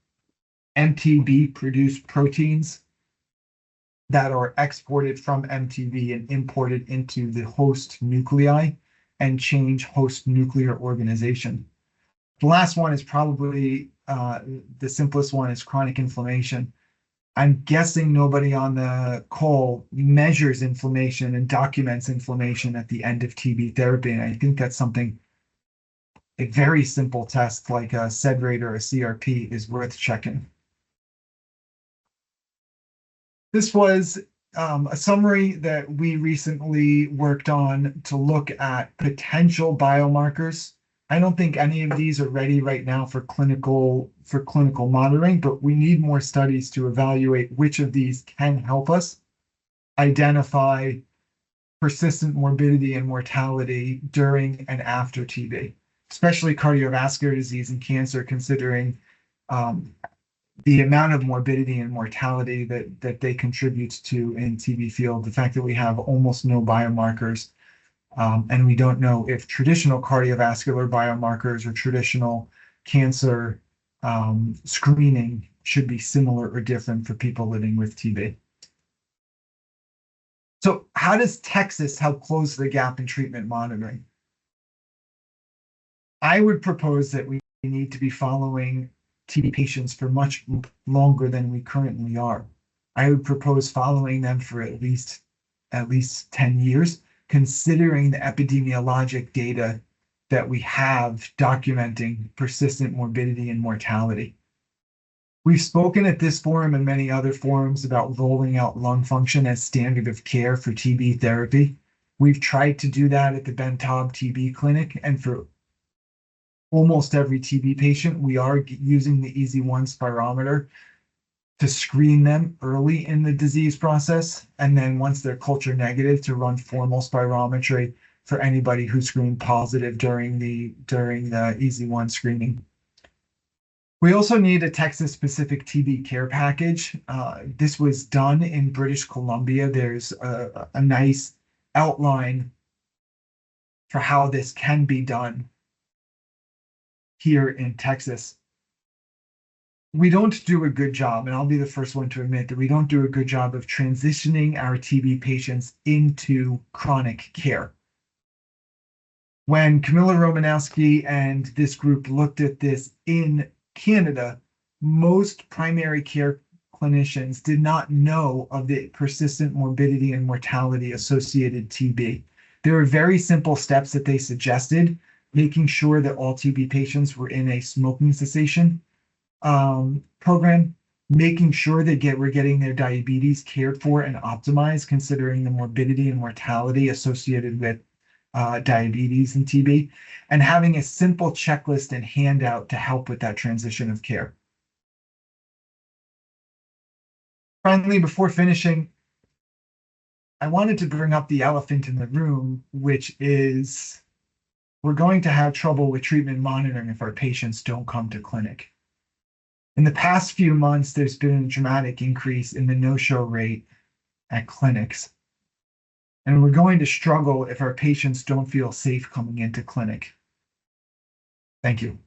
MTB-produced proteins that are exported from MTB and imported into the host nuclei and change host nuclear organization. The last one is probably the simplest one is chronic inflammation. I'm guessing nobody on the call measures inflammation and documents inflammation at the end of TB therapy. And I think that's something, a very simple test like a SED rate or a CRP is worth checking. This was a summary that we recently worked on to look at potential biomarkers. I don't think any of these are ready right now for clinical monitoring, but we need more studies to evaluate which of these can help us identify persistent morbidity and mortality during and after TB, especially cardiovascular disease and cancer, considering the amount of morbidity and mortality that they contribute to in TB field, the fact that we have almost no biomarkers, and we don't know if traditional cardiovascular biomarkers or traditional cancer screening should be similar or different for people living with TB. So how does Texas help close the gap in treatment monitoring? I would propose that we need to be following TB patients for much longer than we currently are. I would propose following them for at least 10 years, considering the epidemiologic data that we have documenting persistent morbidity and mortality. We've spoken at this forum and many other forums about rolling out lung function as standard of care for TB therapy. We've tried to do that at the Ben Taub TB clinic, and for almost every TB patient, we are using the EZ1 spirometer to screen them early in the disease process. And then once they're culture negative, to run formal spirometry for anybody who screened positive during the EZ1 screening. We also need a Texas-specific TB care package. This was done in British Columbia. There's a nice outline for how this can be done here in Texas. We don't do a good job, and I'll be the first one to admit that we don't do a good job of transitioning our TB patients into chronic care. When Camilla Romanowski and this group looked at this in Canada, most primary care clinicians did not know of the persistent morbidity and mortality associated TB. There are very simple steps that they suggested, making sure that all TB patients were in a smoking cessation program, making sure that we're getting their diabetes cared for and optimized, considering the morbidity and mortality associated with diabetes and TB, and having a simple checklist and handout to help with that transition of care. Finally, before finishing, I wanted to bring up the elephant in the room, which is we're going to have trouble with treatment monitoring if our patients don't come to clinic. In the past few months, there's been a dramatic increase in the no-show rate at clinics. And we're going to struggle if our patients don't feel safe coming into clinic. Thank you.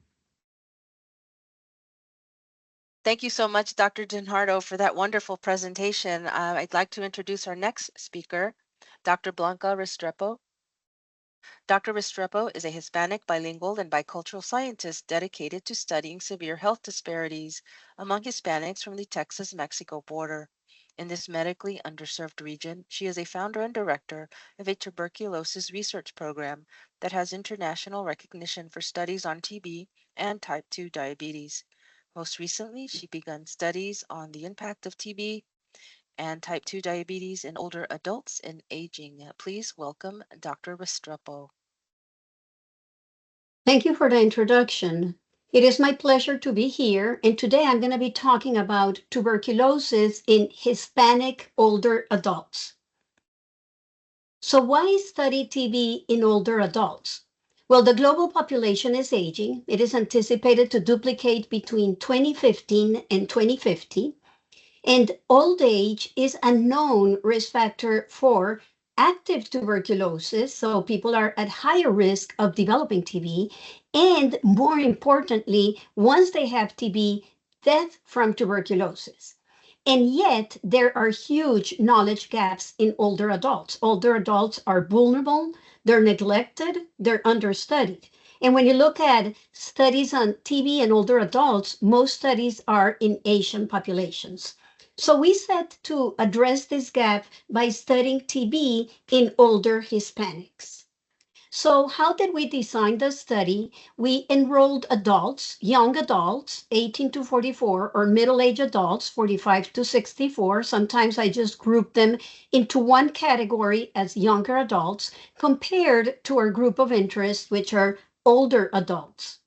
Thank you so much, Dr. DiNardo, for that wonderful presentation. I'd like to introduce our next speaker, Dr. Blanca Restrepo. Dr. Restrepo is a Hispanic, bilingual, and bicultural scientist dedicated to studying severe health disparities among Hispanics from the Texas-Mexico border. In this medically underserved region, she is a founder and director of a tuberculosis research program that has international recognition for studies on TB and type 2 diabetes. Most recently, she began studies on the impact of TB and type 2 diabetes in older adults and aging. Please welcome Dr. Restrepo. Thank you for the introduction. It is my pleasure to be here, and today I'm going to be talking about tuberculosis in Hispanic older adults. So why study TB in older adults? Well, the global population is aging. It is anticipated to duplicate between 2015 and 2050. And old age is a known risk factor for active tuberculosis, so people are at higher risk of developing TB, and more importantly, once they have TB, death from tuberculosis. And yet, there are huge knowledge gaps in older adults. Older adults are vulnerable, they're neglected, they're understudied. And when you look at studies on TB in older adults, most studies are in Asian populations. So we set to address this gap by studying TB in older Hispanics. So how did we design the study? We enrolled adults, young adults, 18 to 44, or middle-aged adults, 45 to 64. Sometimes I just group them into one category as younger adults, compared to our group of interest, which are older adults.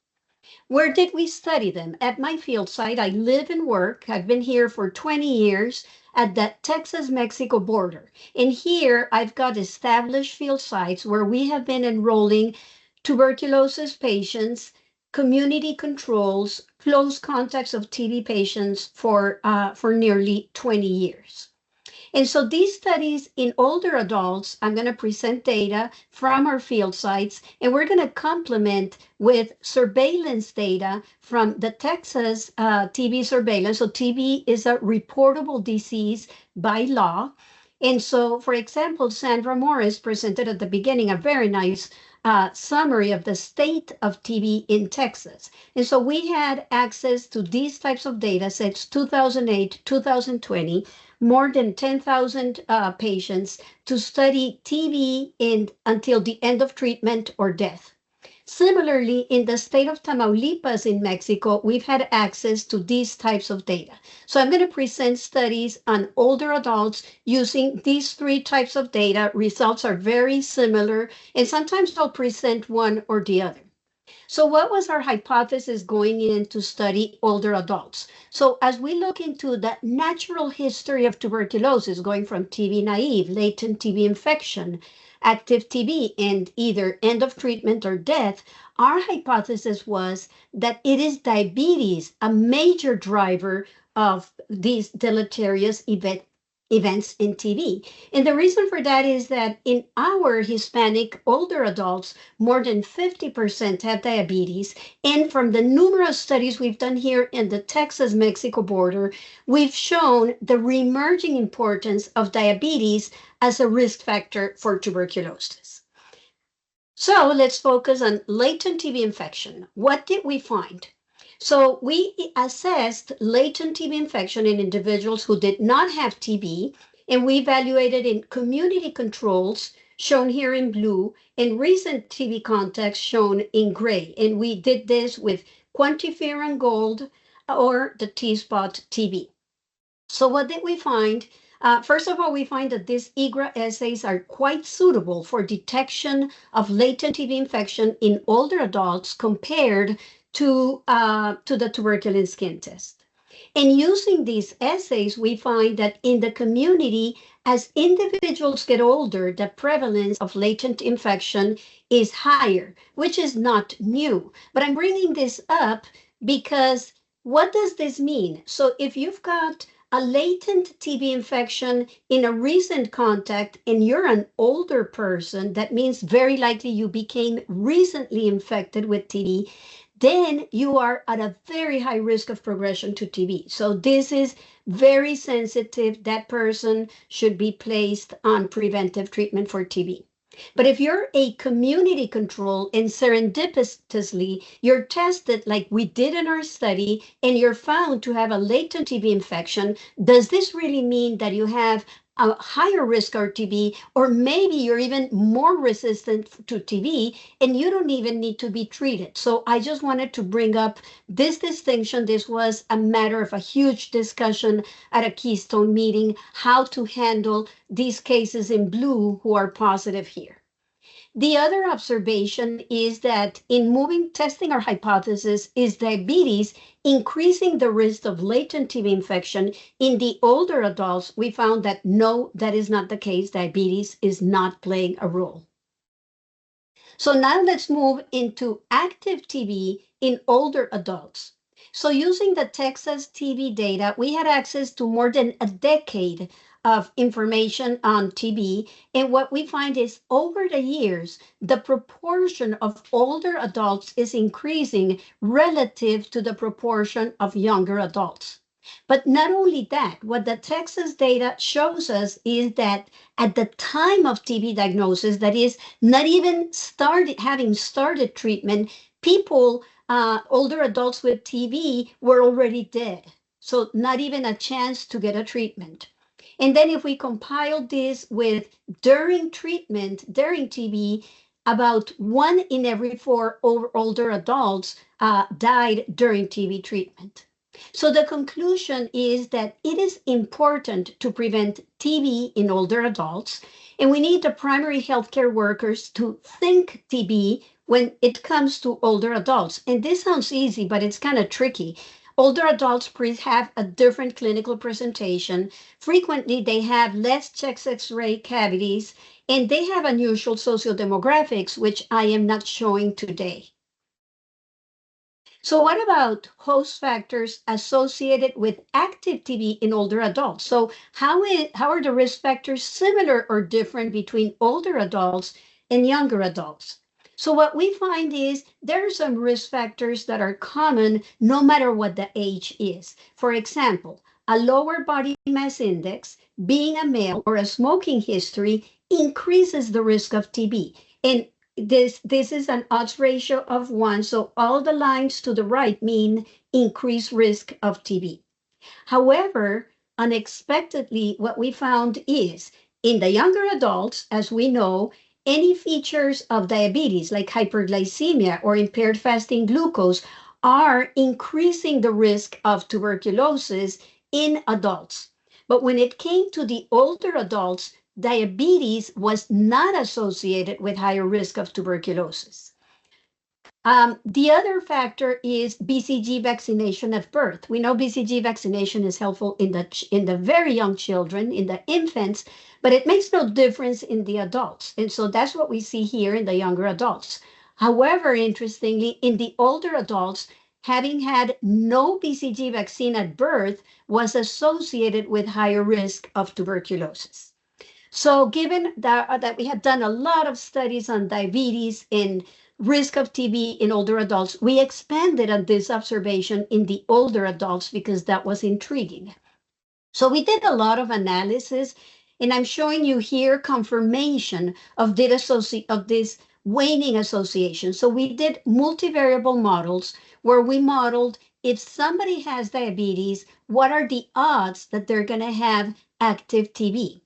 Where did we study them? At my field site, I live and work. I've been here for 20 years at the Texas-Mexico border. And here I've got established field sites where we have been enrolling tuberculosis patients community controls, close contacts of TB patients for nearly 20 years. And so these studies in older adults, I'm going to present data from our field sites, and we're going to complement with surveillance data from the Texas TB surveillance. So TB is a reportable disease by law. And so, for example, Sandra Morris presented at the beginning a very nice summary of the state of TB in Texas. And so we had access to these types of data sets, 2008, 2020, more than 10,000 patients to study TB until the end of treatment or death. Similarly, in the state of Tamaulipas in Mexico, we've had access to these types of data. So I'm going to present studies on older adults using these three types of data. Results are very similar, and sometimes I'll present one or the other. So what was our hypothesis going in to study older adults? So as we look into the natural history of tuberculosis, going from TB naive, latent TB infection, active TB, and either end of treatment or death, our hypothesis was that it is diabetes, a major driver of these deleterious events in TB. And the reason for that is that in our Hispanic older adults, more than 50% have diabetes. And from the numerous studies we've done here in the Texas-Mexico border, we've shown the reemerging importance of diabetes as a risk factor for tuberculosis. So let's focus on latent TB infection. What did we find? So we assessed latent TB infection in individuals who did not have TB, and we evaluated in community controls, shown here in blue, and recent TB contacts shown in gray. And we did this with quantiferon gold or the T-spot TB. So what did we find? First of all, we find that these IGRA assays are quite suitable for detection of latent TB infection in older adults compared to the tuberculin skin test. And using these assays, we find that in the community, as individuals get older, the prevalence of latent infection is higher, which is not new. But I'm bringing this up because what does this mean? So if you've got a latent TB infection in a recent contact and you're an older person, that means very likely you became recently infected with TB, then you are at a very high risk of progression to TB. So this is very sensitive. That person should be placed on preventive treatment for TB. But if you're a community control and serendipitously you're tested like we did in our study and you're found to have a latent TB infection, does this really mean that you have a higher risk of TB, or maybe you're even more resistant to TB and you don't even need to be treated? So I just wanted to bring up this distinction. This was a matter of a huge discussion at a Keystone meeting, how to handle these cases in blue who are positive here. The other observation is that in testing our hypothesis, is diabetes increasing the risk of latent TB infection in the older adults? We found that no, that is not the case. Diabetes is not playing a role. So now let's move into active TB in older adults. So using the Texas TB data, we had access to more than a decade of information on TB. And what we find is over the years, the proportion of older adults is increasing relative to the proportion of younger adults. But not only that, what the Texas data shows us is that at the time of TB diagnosis, that is not even having started treatment, people, older adults with TB were already dead. So not even a chance to get a treatment. And then if we compile this with during treatment, during TB, about 1 in every 4 older adults died during TB treatment. So the conclusion is that it is important to prevent TB in older adults, and we need the primary healthcare workers to think TB when it comes to older adults. And this sounds easy, but it's kind of tricky. Older adults have a different clinical presentation. Frequently, they have less chest X-ray cavities, and they have unusual sociodemographics, which I am not showing today. So what about host factors associated with active TB in older adults? So how are the risk factors similar or different between older adults and younger adults? So what we find is there are some risk factors that are common no matter what the age is. For example, a lower body mass index, being a male, or a smoking history increases the risk of TB. And this is an odds ratio of 1, so all the lines to the right mean increased risk of TB. However, unexpectedly, what we found is in the younger adults, as we know, any features of diabetes like hyperglycemia or impaired fasting glucose are increasing the risk of tuberculosis in adults. But when it came to the older adults, diabetes was not associated with higher risk of tuberculosis. The other factor is BCG vaccination at birth. We know BCG vaccination is helpful in the very young children, in the infants, but it makes no difference in the adults. And so that's what we see here in the younger adults. However, interestingly, in the older adults, having had no BCG vaccine at birth was associated with higher risk of tuberculosis. So given that we had done a lot of studies on diabetes and risk of TB in older adults, we expanded on this observation in the older adults because that was intriguing. So we did a lot of analysis, and I'm showing you here confirmation of this waning association. So we did multivariable models where we modeled if somebody has diabetes, what are the odds that they're going to have active TB?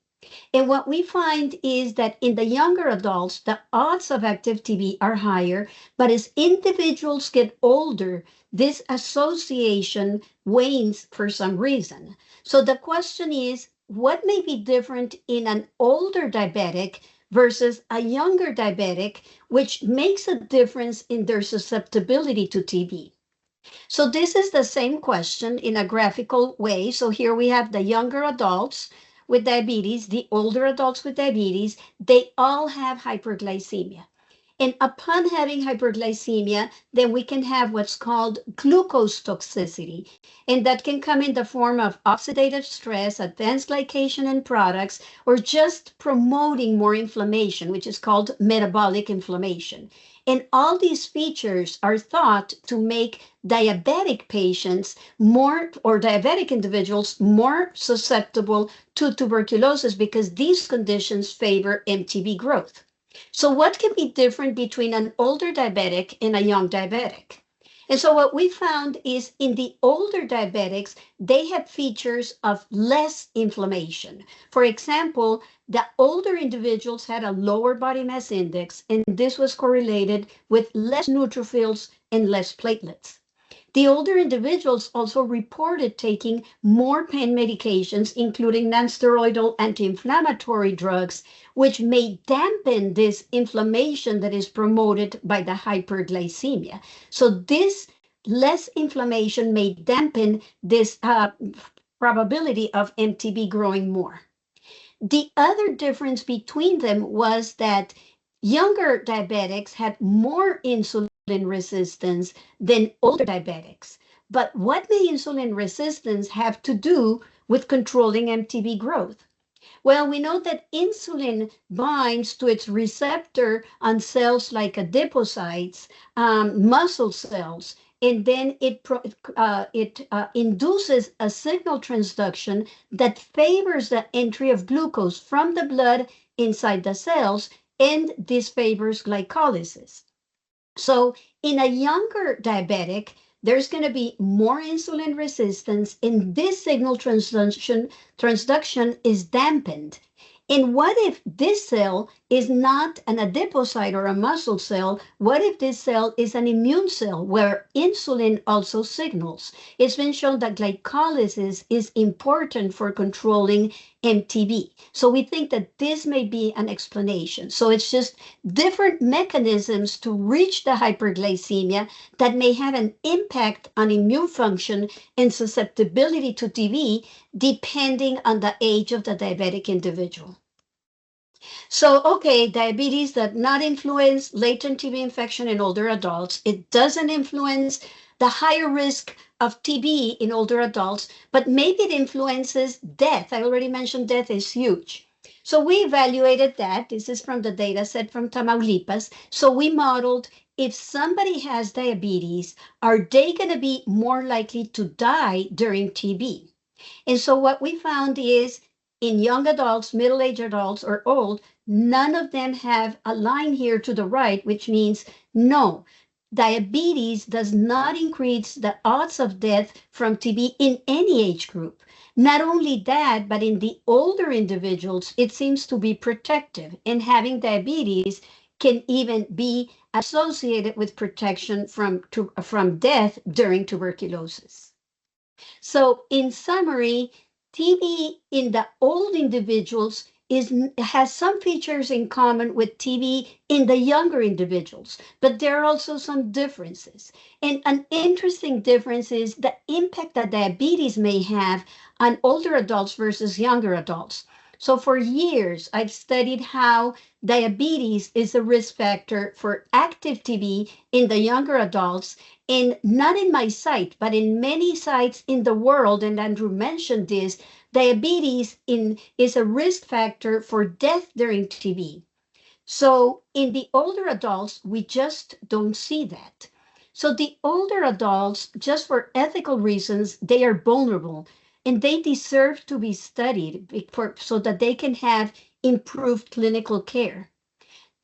And what we find is that in the younger adults, the odds of active TB are higher, but as individuals get older, this association wanes for some reason. So the question is, what may be different in an older diabetic versus a younger diabetic, which makes a difference in their susceptibility to TB? So this is the same question in a graphical way. So here we have the younger adults with diabetes, the older adults with diabetes, they all have hyperglycemia. And upon having hyperglycemia, then we can have what's called glucose toxicity. And that can come in the form of oxidative stress, advanced glycation end products, or just promoting more inflammation, which is called metabolic inflammation. And all these features are thought to make diabetic patients more, or diabetic individuals more susceptible to tuberculosis because these conditions favor MTB growth. So what can be different between an older diabetic and a young diabetic? And so what we found is in the older diabetics, they had features of less inflammation. For example, the older individuals had a lower body mass index, and this was correlated with less neutrophils and less platelets. The older individuals also reported taking more pain medications, including nonsteroidal anti-inflammatory drugs, which may dampen this inflammation that is promoted by the hyperglycemia. So this less inflammation may dampen this probability of MTB growing more. The other difference between them was that younger diabetics had more insulin resistance than older diabetics. But what may insulin resistance have to do with controlling MTB growth? Well, we know that insulin binds to its receptor on cells like adipocytes, muscle cells, and then it induces a signal transduction that favors the entry of glucose from the blood inside the cells, and this favors glycolysis. So in a younger diabetic, there's going to be more insulin resistance, and this signal transduction is dampened. And what if this cell is not an adipocyte or a muscle cell? What if this cell is an immune cell where insulin also signals? It's been shown that glycolysis is important for controlling MTB. So we think that this may be an explanation. So it's just different mechanisms to reach the hyperglycemia that may have an impact on immune function and susceptibility to TB depending on the age of the diabetic individual. So, okay, diabetes does not influence latent TB infection in older adults. It doesn't influence the the higher risk of TB in older adults, but maybe it influences death. I already mentioned death is huge. So we evaluated that. This is from the data set from Tamaulipas. So we modeled if somebody has diabetes, are they going to be more likely to die during TB? And so what we found is in young adults, middle-aged adults, or old, none of them have a line here to the right, which means no, diabetes does not increase the odds of death from TB in any age group. Not only that, but in the older individuals, it seems to be protective, and having diabetes can even be associated with protection from death during tuberculosis. So in summary, TB in the old individuals has some features in common with TB in the younger individuals, but there are also some differences. And an interesting difference is the impact that diabetes may have on older adults versus younger adults. So for years, I've studied how diabetes is a risk factor for active TB in the younger adults, and not in my site, but in many sites in the world, and Andrew mentioned this, diabetes is a risk factor for death during TB. So in the older adults, we just don't see that. So the older adults, just for ethical reasons, they are vulnerable and they deserve to be studied so that they can have improved clinical care.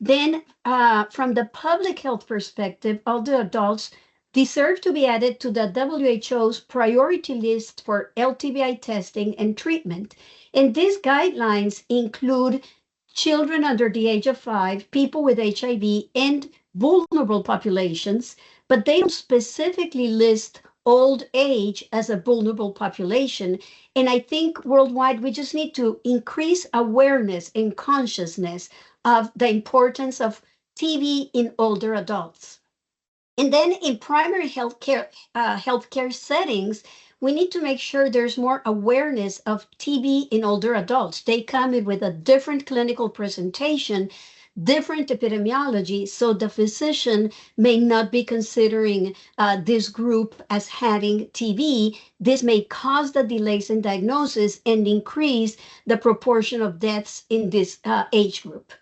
Then from the public health perspective, older adults deserve to be added to the WHO's priority list for LTBI testing and treatment. And these guidelines include children under the age of 5, people with HIV, and vulnerable populations, but they don't specifically list old age as a vulnerable population. And I think worldwide, we just need to increase awareness and consciousness of the importance of TB in older adults. And then in primary healthcare settings, we need to make sure there's more awareness of TB in older adults. They come in with a different clinical presentation, different epidemiology, so the physician may not be considering this group as having TB. This may cause the delays in diagnosis and increase the proportion of deaths in this age group.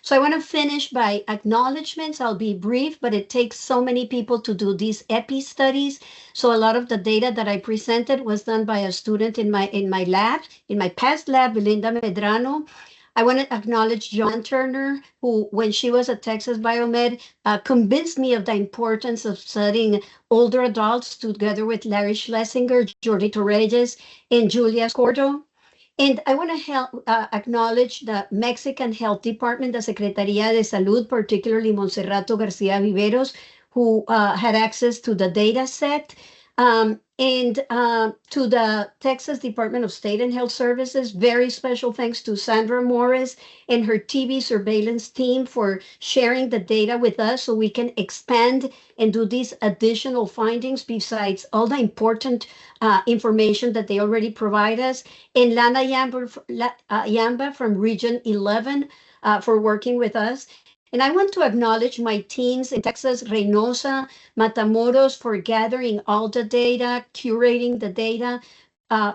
So I want to finish by acknowledgments. I'll be brief, but it takes so many people to do these EPI studies. So a lot of the data that I presented was done by a student in my lab, in my past lab, Belinda Medrano. I want to acknowledge Joanne Turner, who, when she was at Texas Biomed, convinced me of the importance of studying older adults together with Larry Schlesinger, Jordi Torreyes, and Julia Scordo. And I want to acknowledge the Mexican Health Department, the Secretaría de Salud, particularly Monserrato Garcia Viveros, who had access to the data set, and to the Texas Department of State and Health Services. Very special thanks to Sandra Morris and her TB surveillance team for sharing the data with us so we can expand and do these additional findings besides all the important information that they already provide us. And Lana Yamba from Region 11 for working with us. And I want to acknowledge my teams in Texas, Reynosa, Matamoros, for gathering all the data, curating the data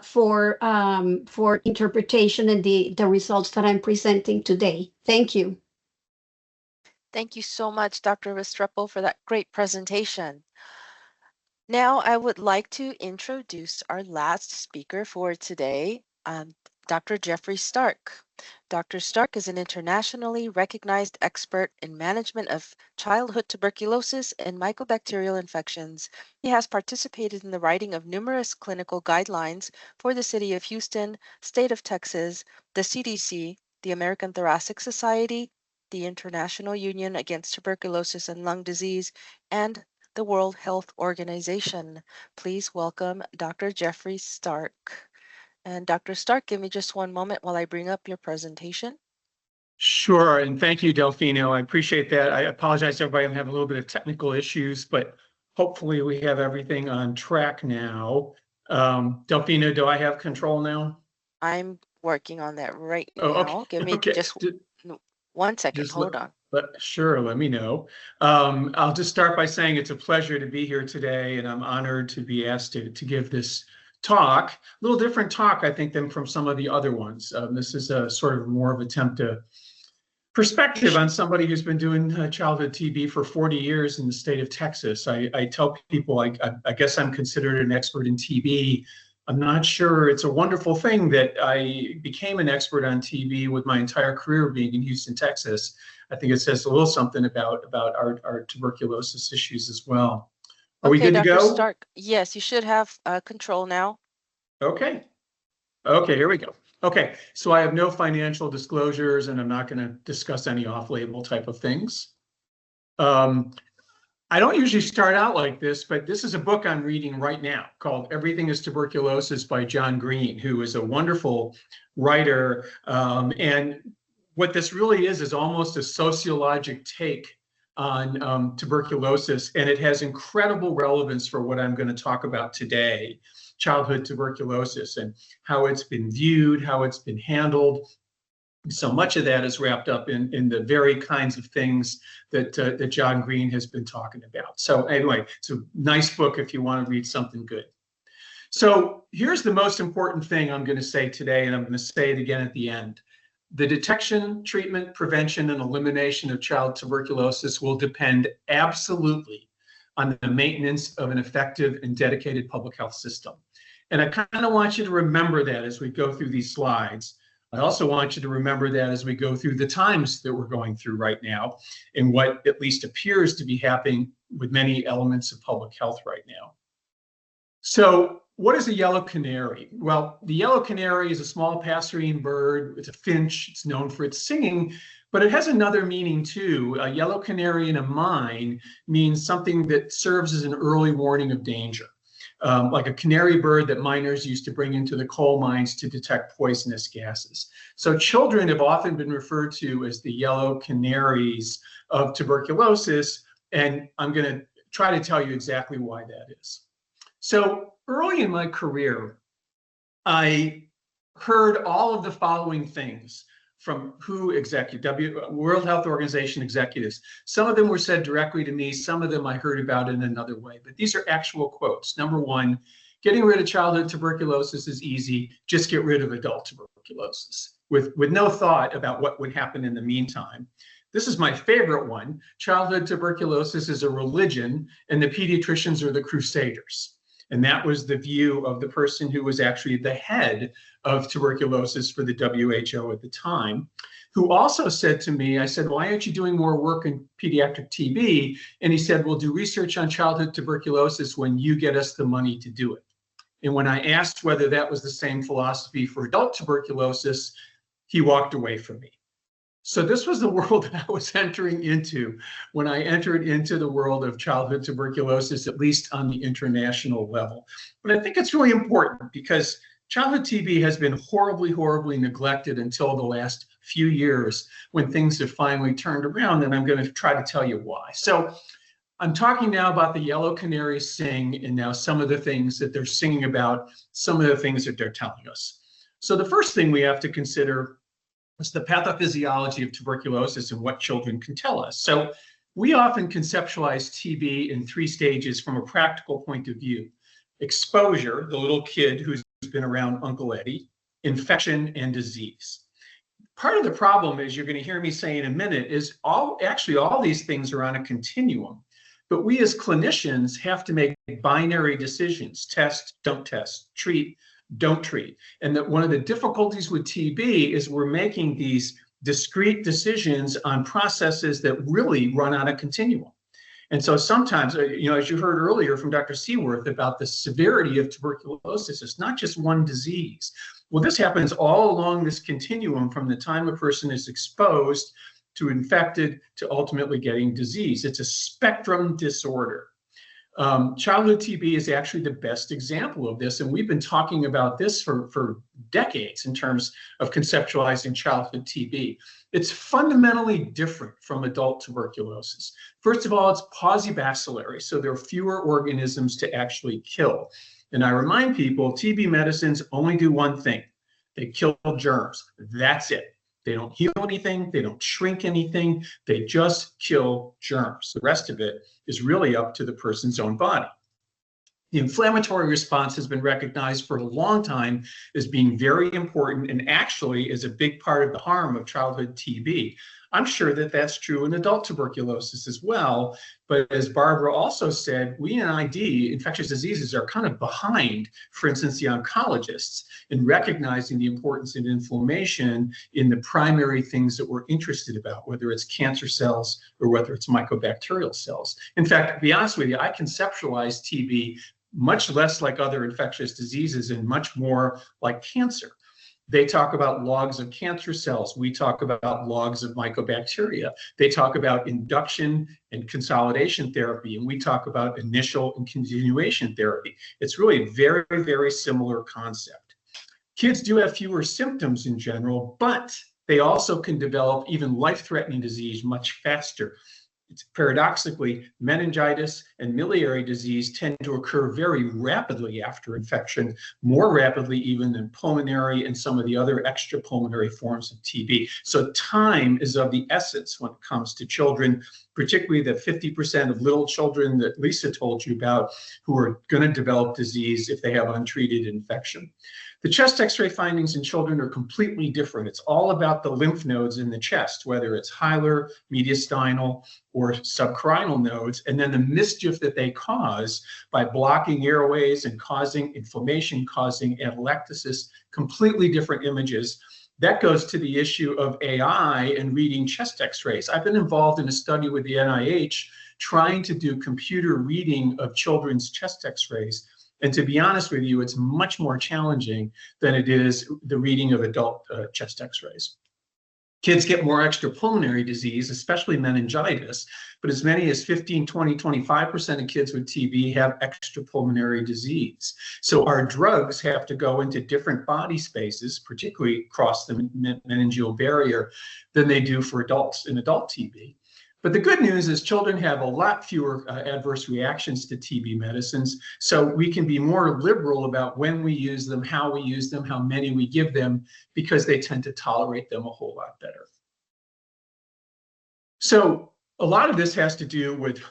for interpretation and the results that I'm presenting today. Thank you. Thank you so much, Dr. Restrepo, for that great presentation. Now I would like to introduce our last speaker for today, Dr. Jeffrey Stark. Dr. Stark is an internationally recognized expert in management of childhood tuberculosis and mycobacterial infections. He has participated in the writing of numerous clinical guidelines for the City of Houston, State of Texas, the CDC, the American Thoracic Society, the International Union Against Tuberculosis and Lung Disease, and the World Health Organization. Please welcome Dr. Jeffrey Stark. And Dr. Stark, give me just one moment while I bring up your presentation. Sure, and thank you, Delfino. I appreciate that. I apologize to everybody. I'm having a little bit of technical issues, but hopefully we have everything on track now. Delfino, do I have control now? I'm working on that right now. Oh, okay. Give me just 1 second. Hold on. Sure, let me know. I'll just start by saying it's a pleasure to be here today, and I'm honored to be asked to give this talk. A little different talk, I think, than from some of the other ones. This is a sort of more of attempt to perspective on somebody who's been doing childhood TB for 40 years in the state of Texas. I tell people I guess I'm considered an expert in TB. I'm not sure. It's a wonderful thing that I became an expert on TB with my entire career being in Houston, Texas. I think it says a little something about our tuberculosis issues as well. Are we good to Dr. go? Stark, yes, you should have control now. Okay. Okay, here we go. Okay, so I have no financial disclosures, and I'm not going to discuss any off-label type of things. I don't usually start out like this, but this is a book I'm reading right now called Everything is Tuberculosis by John Green, who is a wonderful writer. And what this really is almost a sociologic take on tuberculosis, and it has incredible relevance for what I'm going to talk about today, childhood tuberculosis and how it's been viewed, how it's been handled. So much of that is wrapped up in the very kinds of things that John Green has been talking about. So anyway, it's a nice book if you want to read something good. So here's the most important thing I'm going to say today, and I'm going to say it again at the end. The detection, treatment, prevention, and elimination of child tuberculosis will depend absolutely on the maintenance of an effective and dedicated public health system. And I kind of want you to remember that as we go through these slides. I also want you to remember that as we go through the times that we're going through right now and what at least appears to be happening with many elements of public health right now. So what is a yellow canary? Well, the yellow canary is a small passerine bird. It's a finch. It's known for its singing, but it has another meaning too. A yellow canary in a mine means something that serves as an early warning of danger. Like a canary bird that miners used to bring into the coal mines to detect poisonous gases. So children have often been referred to as the yellow canaries of tuberculosis, and I'm going to try to tell you exactly why that is. So early in my career, I heard all of the following things from World Health Organization executives. Some of them were said directly to me, some of them I heard about in another way, but these are actual quotes. Number one, getting rid of childhood tuberculosis is easy, just get rid of adult tuberculosis, with no thought about what would happen in the meantime. This is my favorite one. Childhood tuberculosis is a religion, and the pediatricians are the crusaders. And that was the view of the person who was actually the head of tuberculosis for the WHO at the time, who also said to me, I said, why aren't you doing more work in pediatric TB? And he said, we'll do research on childhood tuberculosis when you get us the money to do it. And when I asked whether that was the same philosophy for adult tuberculosis, he walked away from me. So this was the world that I was entering into when I entered into the world of childhood tuberculosis, at least on the international level. But I think it's really important because childhood TB has been horribly, horribly neglected until the last few years when things have finally turned around, and I'm going to try to tell you why. So I'm talking now about the yellow canary sing, and now some of the things that they're singing about, some of the things that they're telling us. So the first thing we have to consider is the pathophysiology of tuberculosis and what children can tell us. So we often conceptualize TB in three stages from a practical point of view. Exposure, the little kid who's been around Uncle Eddie, infection, and disease. Part of the problem, as you're going to hear me say in a minute, is all these things are on a continuum. But we as clinicians have to make binary decisions: test, don't test, treat, don't treat. And that one of the difficulties with TB is we're making these discrete decisions on processes that really run on a continuum. And so sometimes, as you heard earlier from Dr. Seaworth about the severity of tuberculosis, it's not just one disease. Well, this happens all along this continuum from the time a person is exposed to infected to ultimately getting disease. It's a spectrum disorder. Childhood TB is actually the best example of this, and we've been talking about this for decades in terms of conceptualizing childhood TB. It's fundamentally different from adult tuberculosis. First of all, it's pausibacillary, so there are fewer organisms to actually kill. And I remind people, TB medicines only do one thing. They kill germs. That's it. They don't heal anything. They don't shrink anything. They just kill germs. The rest of it is really up to the person's own body. The inflammatory response has been recognized for a long time as being very important and actually is a big part of the harm of childhood TB. I'm sure that that's true in adult tuberculosis as well. But as Barbara also said, we in ID, infectious diseases, are kind of behind, for instance, the oncologists in recognizing the importance of inflammation in the primary things that we're interested about, whether it's cancer cells or whether it's mycobacterial cells. In fact, to be honest with you, I conceptualize TB much less like other infectious diseases and much more like cancer. They talk about logs of cancer cells. We talk about logs of mycobacteria. They talk about induction and consolidation therapy, and we talk about initial and continuation therapy. It's really a very, very similar concept. Kids do have fewer symptoms in general, but they also can develop even life-threatening disease much faster. It's paradoxically, meningitis and miliary disease tend to occur very rapidly after infection, more rapidly even than pulmonary and some of the other extrapulmonary forms of TB. So time is of the essence when it comes to children, particularly the 50% of little children that Lisa told you about who are going to develop disease if they have untreated infection. The chest X-ray findings in children are completely different. It's all about the lymph nodes in the chest, whether it's hilar, mediastinal, or subcarinal nodes, and then the mischief that they cause by blocking airways and causing inflammation, causing atelectasis, completely different images. That goes to the issue of AI and reading chest X-rays. I've been involved in a study with the NIH trying to do computer reading of children's chest X-rays. And to be honest with you, it's much more challenging than it is the reading of adult chest X-rays. Kids get more extrapulmonary disease, especially meningitis, but as many as 15, 20, 25% of kids with TB have extrapulmonary disease. So our drugs have to go into different body spaces, particularly across the meningeal barrier, than they do for adults in adult TB. But the good news is children have a lot fewer adverse reactions to TB medicines, so we can be more liberal about when we use them, how we use them, how many we give them, because they tend to tolerate them a whole lot better. So a lot of this has to do with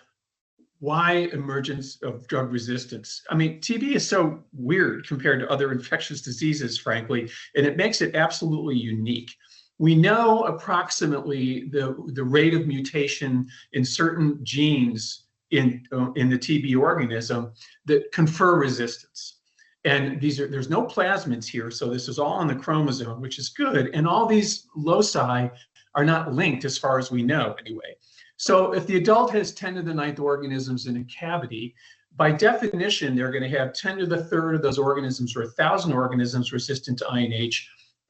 why emergence of drug resistance. I mean, TB is so weird compared to other infectious diseases, frankly, and it makes it absolutely unique. We know approximately the rate of mutation in certain genes in the TB organism that confer resistance. And there's no plasmids here, so this is all on the chromosome, which is good. And all these loci are not linked as far as we know anyway. So if the adult has 10 to the 9th organisms in a cavity, by definition, they're going to have 10 to the 3rd of those organisms or 1,000 organisms resistant to INH,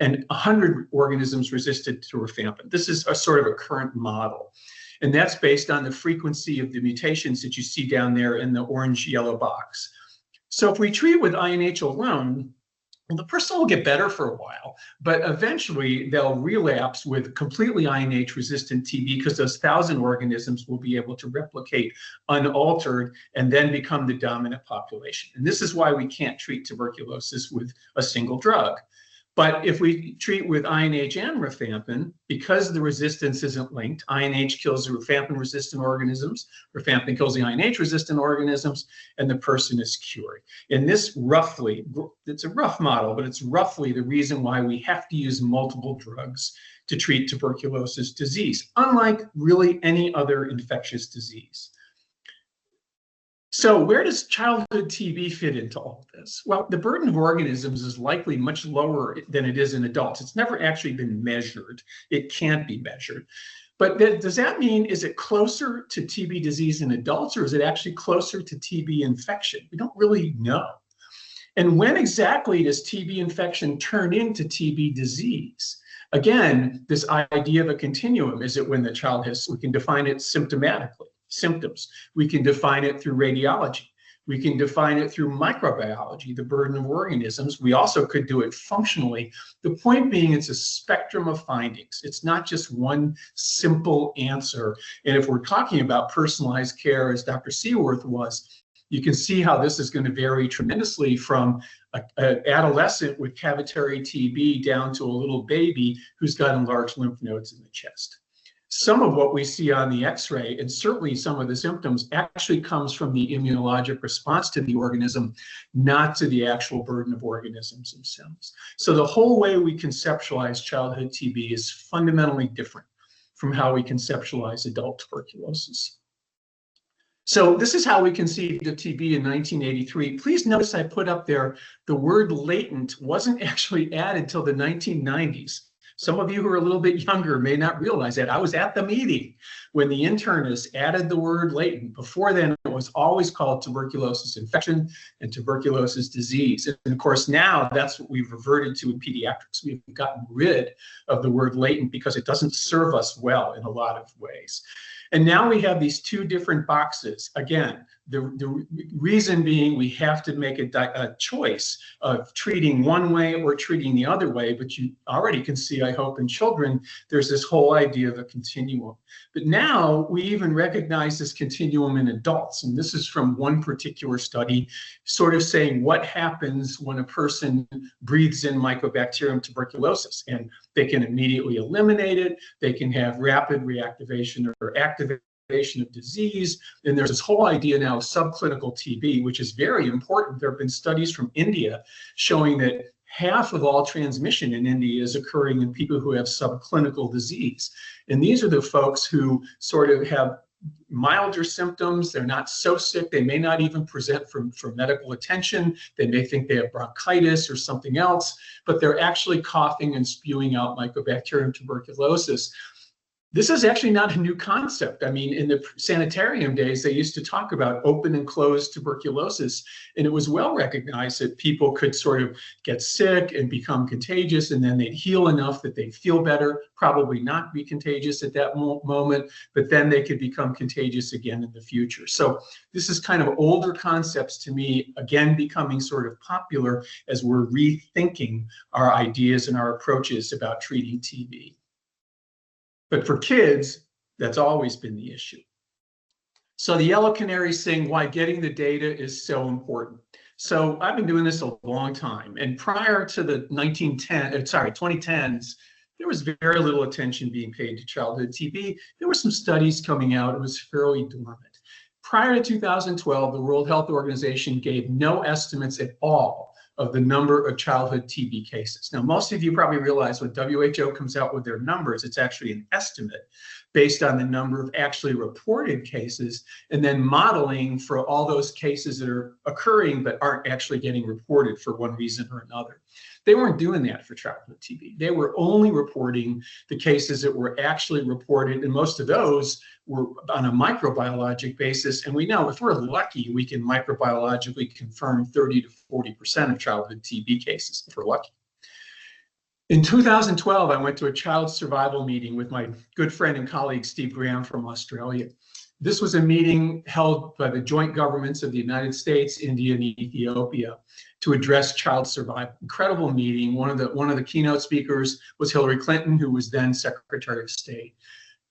and 100 organisms resistant to rifampin. This is a sort of a current model. And that's based on the frequency of the mutations that you see down there in the orange-yellow box. So if we treat with INH alone, well, the person will get better for a while, but eventually they'll relapse with completely INH-resistant TB because those 1,000 organisms will be able to replicate unaltered and then become the dominant population. And this is why we can't treat tuberculosis with a single drug. But if we treat with INH and rifampin, because the resistance isn't linked, INH kills the rifampin-resistant organisms, rifampin kills the INH-resistant organisms, and the person is cured. And this roughly, it's a rough model, but it's roughly the reason why we have to use multiple drugs to treat tuberculosis disease, unlike really any other infectious disease. So where does childhood TB fit into all of this? Well, the burden of organisms is likely much lower than it is in adults. It's never actually been measured. It can't be measured. But does that mean, is it closer to TB disease in adults, or is it actually closer to TB infection? We don't really know. And when exactly does TB infection turn into TB disease? Again, this idea of a continuum, is it when the child has, we can define it symptomatically. Symptoms. We can define it through radiology. We can define it through microbiology, the burden of organisms. We also could do it functionally. The point being, it's a spectrum of findings. It's not just one simple answer. And if we're talking about personalized care, as Dr. Seaworth was, you can see how this is going to vary tremendously from an adolescent with cavitary TB down to a little baby who's got enlarged lymph nodes in the chest. Some of what we see on the X-ray, and certainly some of the symptoms, actually comes from the immunologic response to the organism, not to the actual burden of organisms themselves. So the whole way we conceptualize childhood TB is fundamentally different from how we conceptualize adult tuberculosis. So this is how we conceived of TB in 1983. Please notice I put up there the word latent wasn't actually added till the 1990s. Some of you who are a little bit younger may not realize that. I was at the meeting when the internist added the word latent. Before then, it was always called tuberculosis infection and tuberculosis disease. And of course, now that's what we've reverted to in pediatrics. We've gotten rid of the word latent because it doesn't serve us well in a lot of ways. And now we have these two different boxes. Again, the reason being we have to make a choice of treating one way or treating the other way. But you already can see, I hope, in children, there's this whole idea of a continuum. But now we even recognize this continuum in adults. And this is from one particular study, sort of saying what happens when a person breathes in Mycobacterium tuberculosis. And they can immediately eliminate it. They can have rapid reactivation or activation of disease. And there's this whole idea now of subclinical TB, which is very important. There have been studies from India showing that half of all transmission in India is occurring in people who have subclinical disease. And these are the folks who sort of have milder symptoms. They're not so sick. They may not even present for medical attention. They may think they have bronchitis or something else, but they're actually coughing and spewing out Mycobacterium tuberculosis. This is actually not a new concept. I mean, in the sanitarium days, they used to talk about open and closed tuberculosis, and it was well recognized that people could sort of get sick and become contagious, and then they'd heal enough that they'd feel better, probably not be contagious at that moment, but then they could become contagious again in the future. So this is kind of older concepts to me, again, becoming sort of popular as we're rethinking our ideas and our approaches about treating TB. But for kids, that's always been the issue. So the yellow canary is saying why getting the data is so important. So I've been doing this a long time. And prior to the 2010s, there was very little attention being paid to childhood TB. There were some studies coming out. It was fairly dormant. Prior to 2012, the World Health Organization gave no estimates at all of the number of childhood TB cases. Now, most of you probably realize when WHO comes out with their numbers, it's actually an estimate based on the number of actually reported cases, and then modeling for all those cases that are occurring but aren't actually getting reported for one reason or another. They weren't doing that for childhood TB. They were only reporting the cases that were actually reported, and most of those were on a microbiologic basis. And we know if we're lucky, we can microbiologically confirm 30 to 40% of childhood TB cases if we're lucky. In 2012, I went to a child survival meeting with my good friend and colleague, Steve Graham from Australia. This was a meeting held by the joint governments of the United States, India, and Ethiopia to address child survival. Incredible meeting. One of the keynote speakers was Hillary Clinton, who was then Secretary of State.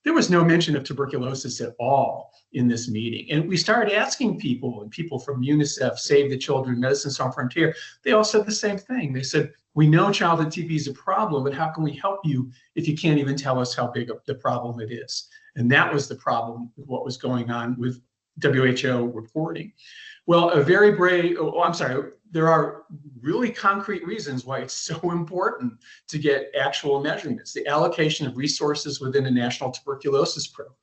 There was no mention of tuberculosis at all in this meeting. And we started asking people, and people from UNICEF, Save the Children, Medicines Sans Frontières, they all said the same thing. They said, we know childhood TB is a problem, but how can we help you if you can't even tell us how big the problem it is? And that was the problem with what was going on with WHO reporting. Well, there are really concrete reasons why it's so important to get actual measurements. The allocation of resources within a national tuberculosis program,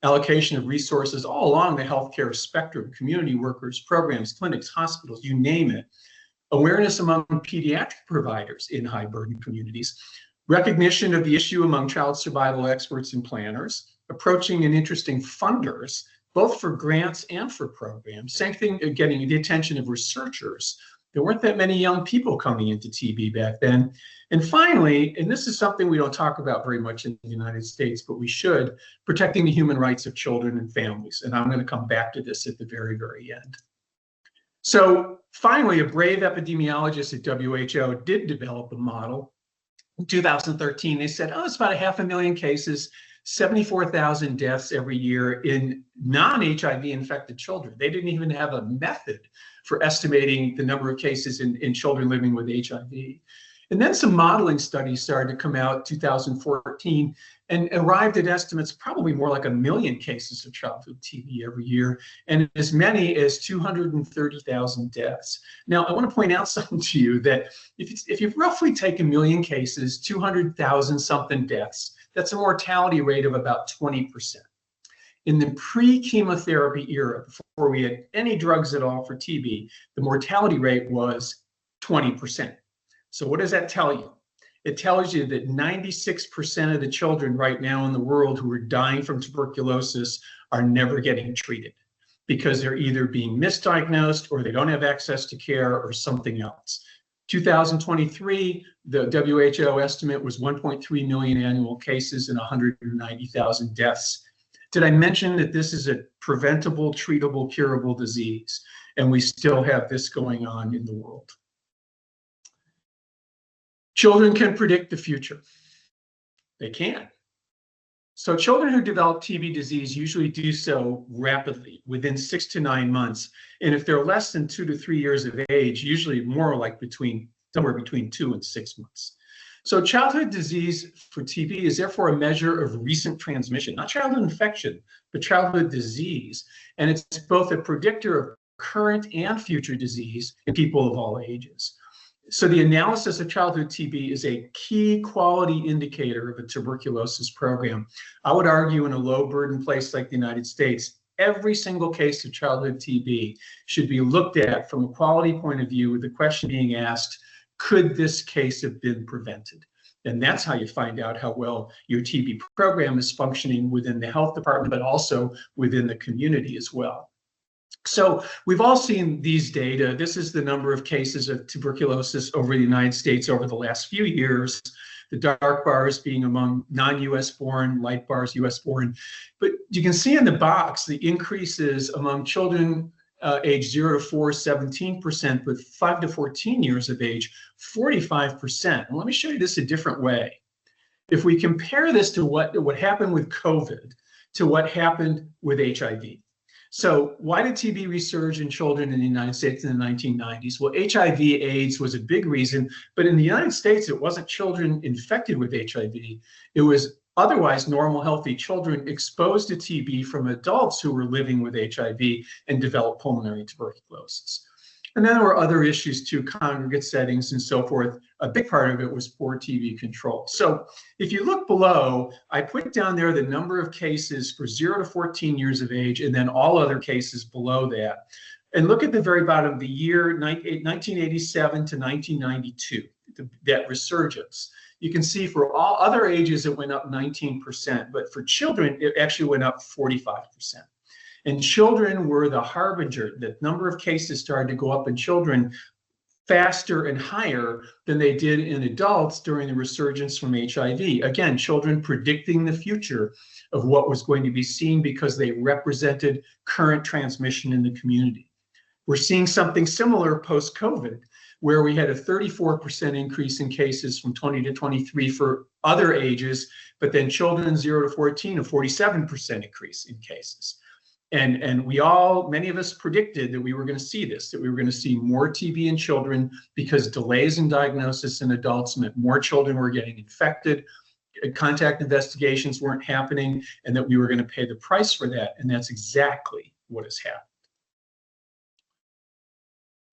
allocation of resources all along the healthcare spectrum, community workers, programs, clinics, hospitals, you name it. Awareness among pediatric providers in high burden communities, recognition of the issue among child survival experts and planners, approaching and interesting funders, both for grants and for programs. Same thing, getting the attention of researchers. There weren't that many young people coming into TB back then. And finally, and this is something we don't talk about very much in the United States, but we should, protecting the human rights of children and families. And I'm going to come back to this at the very, very end. So finally, a brave epidemiologist at WHO did develop a model. In 2013, they said, oh, it's about 500,000 cases, 74,000 deaths every year in non-HIV infected children. They didn't even have a method for estimating the number of cases in children living with HIV. And then some modeling studies started to come out 2014 and arrived at estimates probably more like 1 million cases of childhood TB every year, and as many as 230,000 deaths. Now, I want to point out something to you, that if you roughly take 1 million cases, 200,000 something deaths, that's a mortality rate of about 20%. In the pre-chemotherapy era, before we had any drugs at all for TB, the mortality rate was 20%. So what does that tell you? It tells you that 96% of the children right now in the world who are dying from tuberculosis are never getting treated because they're either being misdiagnosed or they don't have access to care or something else. 2023, the WHO estimate was 1.3 million annual cases and 190,000 deaths. Did I mention that this is a preventable, treatable, curable disease? And we still have this going on in the world. Children can predict the future. They can. So children who develop TB disease usually do so rapidly, within 6 to 9 months. And if they're less than 2 to 3 years of age, usually more like somewhere between 2 and 6 months. So childhood disease for TB is therefore a measure of recent transmission, not childhood infection, but childhood disease. And it's both a predictor of current and future disease in people of all ages. So the analysis of childhood TB is a key quality indicator of a tuberculosis program. I would argue in a low burden place like the United States, every single case of childhood TB should be looked at from a quality point of view with the question being asked, could this case have been prevented? And that's how you find out how well your TB program is functioning within the health department, but also within the community as well. So we've all seen these data. This is the number of cases of tuberculosis over the United States over the last few years. The dark bars being among non-US born, light bars US born. But you can see in the box the increases among children age 0 to 4, 17%, but 5 to 14 years of age, 45%. And let me show you this a different way. If we compare this to what happened with COVID to what happened with HIV. So why did TB resurge in children in the United States in the 1990s? Well, HIV/AIDS was a big reason, but in the United States, it wasn't children infected with HIV. It was otherwise normal, healthy children exposed to TB from adults who were living with HIV and developed pulmonary tuberculosis. And then there were other issues too, congregate settings and so forth. A big part of it was poor TB control. So if you look below, I put down there the number of cases for 0 to 14 years of age and then all other cases below that. And look at the very bottom, the year 1987 to 1992, that resurgence. You can see for all other ages, it went up 19%, but for children, it actually went up 45%. And children were the harbinger. The number of cases started to go up in children faster and higher than they did in adults during the resurgence from HIV. Again, children predicting the future of what was going to be seen because they represented current transmission in the community. We're seeing something similar post-COVID, where we had a 34% increase in cases from 20 to 23 for other ages, but then children 0 to 14, a 47% increase in cases. And many of us predicted that we were going to see this, that we were going to see more TB in children because delays in diagnosis in adults meant more children were getting infected, contact investigations weren't happening, and that we were going to pay the price for that. And that's exactly what has happened.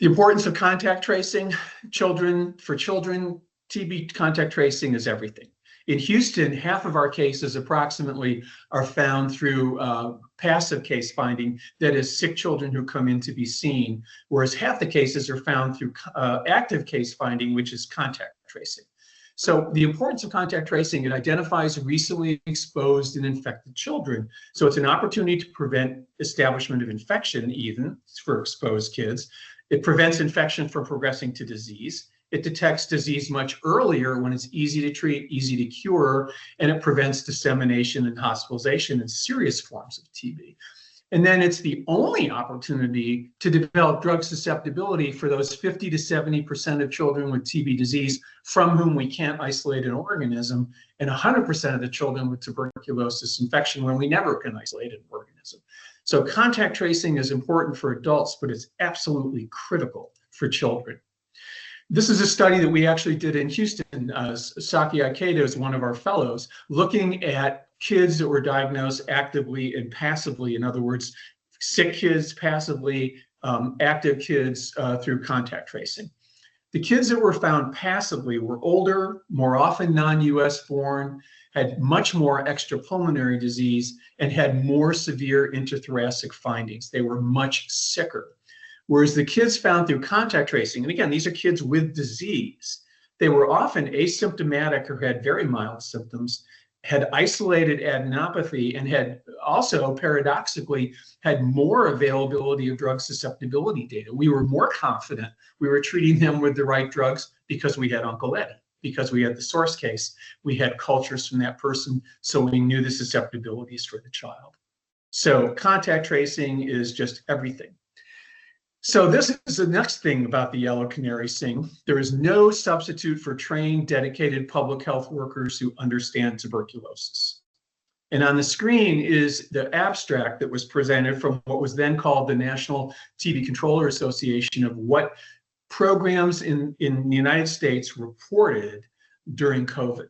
The importance of contact tracing. For children, TB contact tracing is everything. In Houston, half of our cases approximately are found through passive case finding, that is sick children who come in to be seen, whereas half the cases are found through active case finding, which is contact tracing. So the importance of contact tracing, it identifies recently exposed and infected children. So it's an opportunity to prevent establishment of infection even for exposed kids. It prevents infection from progressing to disease. It detects disease much earlier when it's easy to treat, easy to cure, and it prevents dissemination and hospitalization in serious forms of TB. And then it's the only opportunity to develop drug susceptibility for those 50 to 70% of children with TB disease from whom we can't isolate an organism, and 100% of the children with tuberculosis infection when we never can isolate an organism. So contact tracing is important for adults, but it's absolutely critical for children. This is a study that we actually did in Houston. Saki Ikeda is one of our fellows, looking at kids that were diagnosed actively and passively. In other words, sick kids passively, active kids through contact tracing. The kids that were found passively were older, more often non-US born, had much more extrapulmonary disease, and had more severe intrathoracic findings. They were much sicker. Whereas the kids found through contact tracing, and again, these are kids with disease, they were often asymptomatic or had very mild symptoms, had isolated adenopathy, and had also, paradoxically, had more availability of drug susceptibility data. We were more confident we were treating them with the right drugs because we had Uncle Eddie, because we had the source case, we had cultures from that person, so we knew the susceptibilities for the child. So contact tracing is just everything. So this is the next thing about the yellow canary sing. There is no substitute for trained, dedicated public health workers who understand tuberculosis. And on the screen is the abstract that was presented from what was then called the National TB Controller Association of what programs in the United States reported during COVID.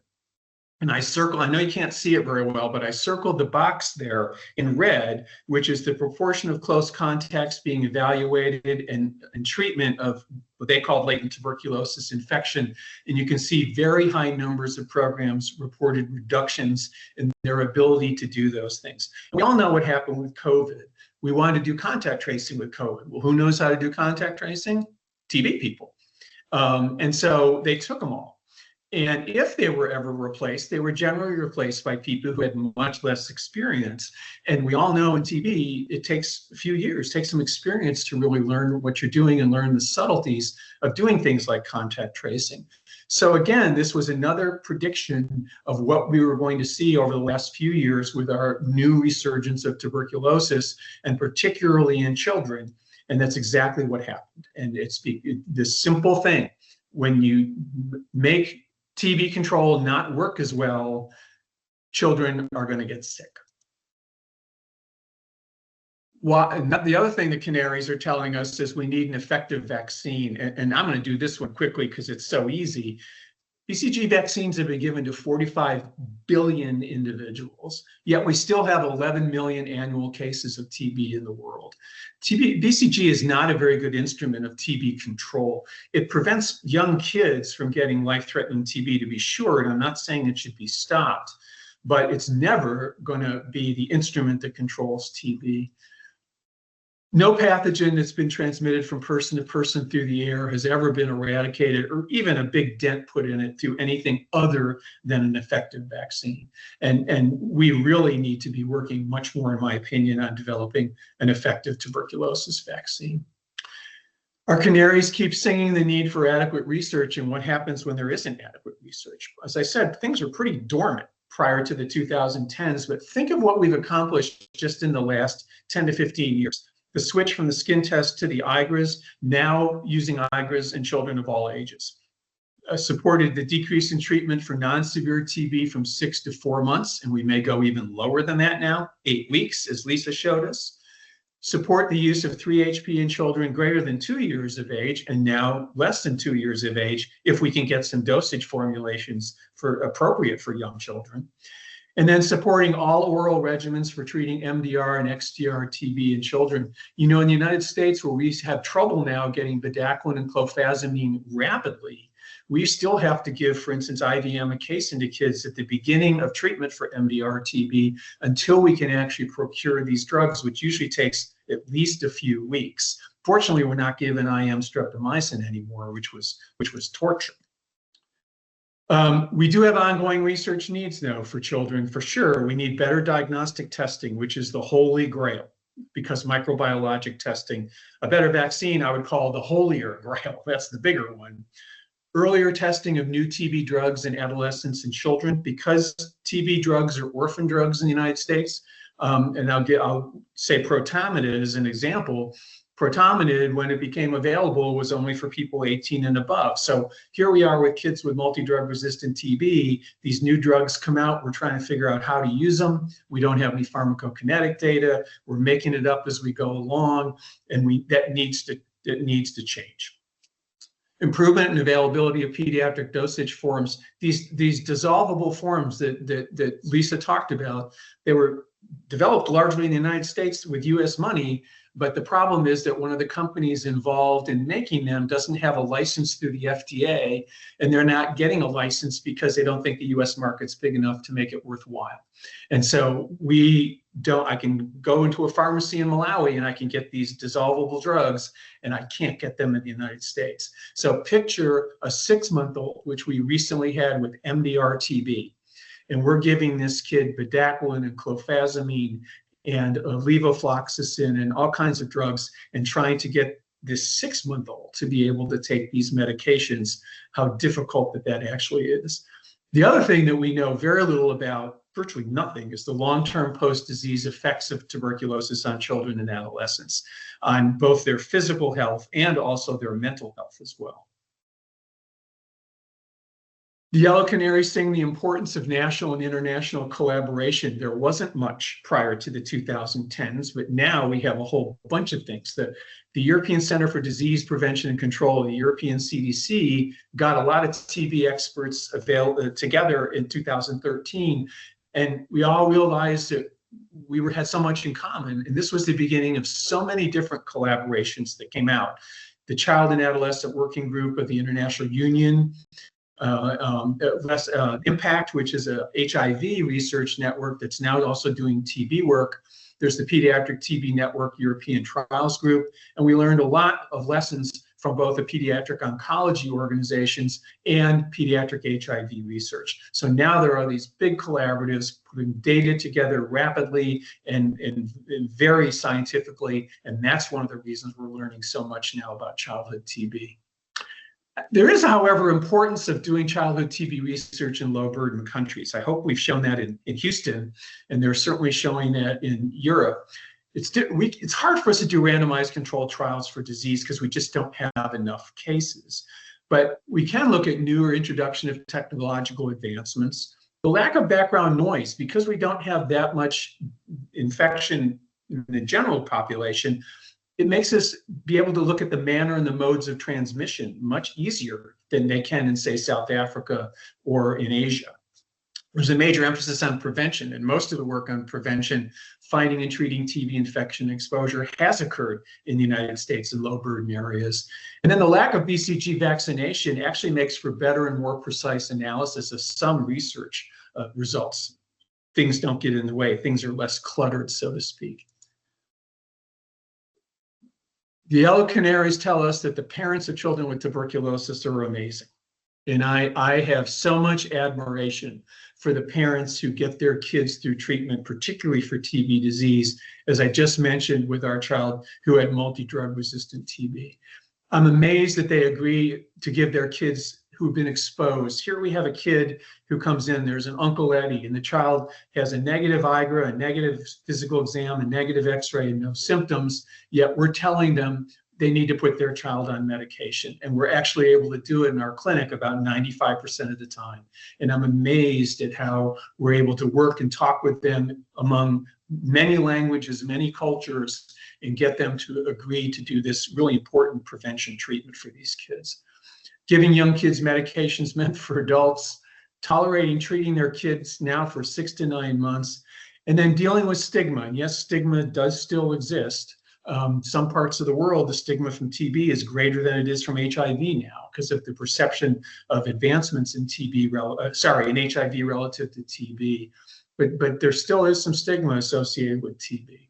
And I know you can't see it very well, but I circled the box there in red, which is the proportion of close contacts being evaluated and treatment of what they call latent tuberculosis infection. And you can see very high numbers of programs reported reductions in their ability to do those things. We all know what happened with COVID. We wanted to do contact tracing with COVID. Well, who knows how to do contact tracing? TB people. And so they took them all. And if they were ever replaced, they were generally replaced by people who had much less experience. And we all know in TB, it takes a few years, takes some experience to really learn what you're doing and learn the subtleties of doing things like contact tracing. So again, this was another prediction of what we were going to see over the last few years with our new resurgence of tuberculosis, and particularly in children. And that's exactly what happened. And it's this simple thing. When you make TB control not work as well, children are going to get sick. The other thing the canaries are telling us is we need an effective vaccine. And I'm going to do this one quickly because it's so easy. BCG vaccines have been given to 45 billion individuals, yet we still have 11 million annual cases of TB in the world. BCG is not a very good instrument of TB control. It prevents young kids from getting life-threatening TB, to be sure, and I'm not saying it should be stopped, but it's never going to be the instrument that controls TB. No pathogen that's been transmitted from person to person through the air has ever been eradicated or even a big dent put in it through anything other than an effective vaccine. And we really need to be working much more, in my opinion, on developing an effective tuberculosis vaccine. Our canaries keep singing the need for adequate research and what happens when there isn't adequate research. As I said, things are pretty dormant prior to the 2010s, but think of what we've accomplished just in the last 10 to 15 years. The switch from the skin test to the IGRAs, now using IGRAs in children of all ages. Supported the decrease in treatment for non-severe TB from 6 to 4 months, and we may go even lower than that now, 8 weeks, as Lisa showed us. Support the use of 3-HP in children greater than 2 years of age, and now less than 2 years of age, if we can get some dosage formulations appropriate for young children. And then supporting all oral regimens for treating MDR and XDR TB in children. You know, in the United States, where we have trouble now getting bedaquiline and clofazimine rapidly, we still have to give, for instance, IV amikacin to kids at the beginning of treatment for MDR TB until we can actually procure these drugs, which usually takes at least a few weeks. Fortunately, we're not given IM streptomycin anymore, which was torture. We do have ongoing research needs, though, for children, for sure. We need better diagnostic testing, which is the holy grail, because microbiologic testing, a better vaccine, I would call the holier grail. That's the bigger one. earlier testing of new TB drugs in adolescents and children, because TB drugs are orphan drugs in the United States. And I'll say protamidid as an example. Protamidid, when it became available, was only for people 18 and above. So here we are with kids with multi-drug resistant TB. These new drugs come out. We're trying to figure out how to use them. We don't have any pharmacokinetic data. We're making it up as we go along, and that needs to change. Improvement in availability of pediatric dosage forms. These dissolvable forms that Lisa talked about, they were developed largely in the United States with US money, but the problem is that one of the companies involved in making them doesn't have a license through the FDA, and they're not getting a license because they don't think the US market's big enough to make it worthwhile. And so I can go into a pharmacy in Malawi and I can get these dissolvable drugs, and I can't get them in the United States. So picture a 6-month-old, which we recently had with MDR TB. And we're giving this kid bedaquiline and clofazimine and levofloxacin and all kinds of drugs, and trying to get this 6-month-old to be able to take these medications, how difficult that actually is. The other thing that we know very little about, virtually nothing, is the long-term post-disease effects of tuberculosis on children and adolescents, on both their physical health and also their mental health as well. The Yellow Canaries sing the importance of national and international collaboration. There wasn't much prior to the 2010s, but now we have a whole bunch of things. The European Center for Disease Prevention and Control, the European CDC, got a lot of TB experts together in 2013, and we all realized that we had so much in common, and this was the beginning of so many different collaborations that came out. The Child and Adolescent Working Group of the International Union, Impact, which is a HIV research network that's now also doing TB work. There's the Pediatric TB Network European Trials Group, and we learned a lot of lessons from both the pediatric oncology organizations and pediatric HIV research. So now there are these big collaboratives putting data together rapidly and very scientifically, and that's one of the reasons we're learning so much now about childhood TB. There is, however, importance of doing childhood TB research in low-burden countries. I hope we've shown that in Houston, and they're certainly showing that in Europe. It's hard for us to do randomized controlled trials for disease because we just don't have enough cases. But we can look at newer introduction of technological advancements. The lack of background noise, because we don't have that much infection in the general population, it makes us be able to look at the manner and the modes of transmission much easier than they can in, say, South Africa or in Asia. There's a major emphasis on prevention, and most of the work on prevention, finding and treating TB infection exposure has occurred in the United States in low burden areas. And then the lack of BCG vaccination actually makes for better and more precise analysis of some research results. Things don't get in the way. Things are less cluttered, so to speak. The Yellow Canaries tell us that the parents of children with tuberculosis are amazing. And I have so much admiration for the parents who get their kids through treatment, particularly for TB disease, as I just mentioned with our child who had multi-drug resistant TB. I'm amazed that they agree to give their kids who've been exposed. Here we have a kid who comes in, there's an Uncle Eddie, and the child has a negative IGRA, a negative physical exam, a negative x-ray, and no symptoms, yet we're telling them they need to put their child on medication. And we're actually able to do it in our clinic about 95% of the time. And I'm amazed at how we're able to work and talk with them among many languages, many cultures, and get them to agree to do this really important prevention treatment for these kids. Giving young kids medications meant for adults, tolerating treating their kids now for 6 to 9 months, and then dealing with stigma. And yes, stigma does still exist. Some parts of the world, the stigma from TB is greater than it is from HIV now because of the perception of advancements in in HIV relative to TB. But there still is some stigma associated with TB.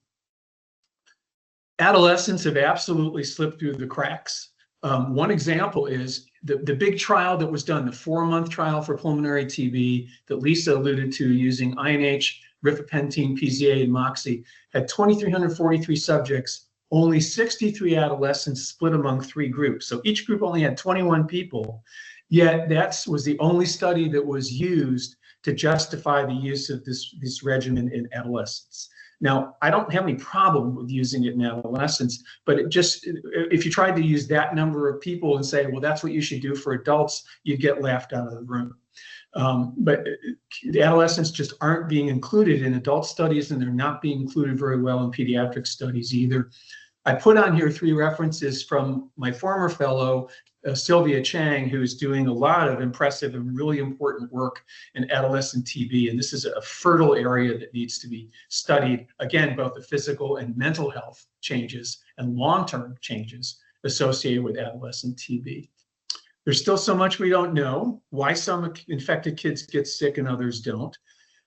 Adolescents have absolutely slipped through the cracks. One example is the big trial that was done, the 4-month trial for pulmonary TB that Lisa alluded to using INH, rifapentine, PZA, and MOXIE, had 2,343 subjects, only 63 adolescents split among 3 groups. So each group only had 21 people. Yet that was the only study that was used to justify the use of this regimen in adolescents. Now, I don't have any problem with using it in adolescents, but if you tried to use that number of people and say, well, that's what you should do for adults, you'd get laughed out of the room. But the adolescents just aren't being included in adult studies, and they're not being included very well in pediatric studies either. I put on here 3 references from my former fellow, Sylvia Chang, who is doing a lot of impressive and really important work in adolescent TB. And this is a fertile area that needs to be studied. Again, both the physical and mental health changes and long-term changes associated with adolescent TB. There's still so much we don't know. Why some infected kids get sick and others don't.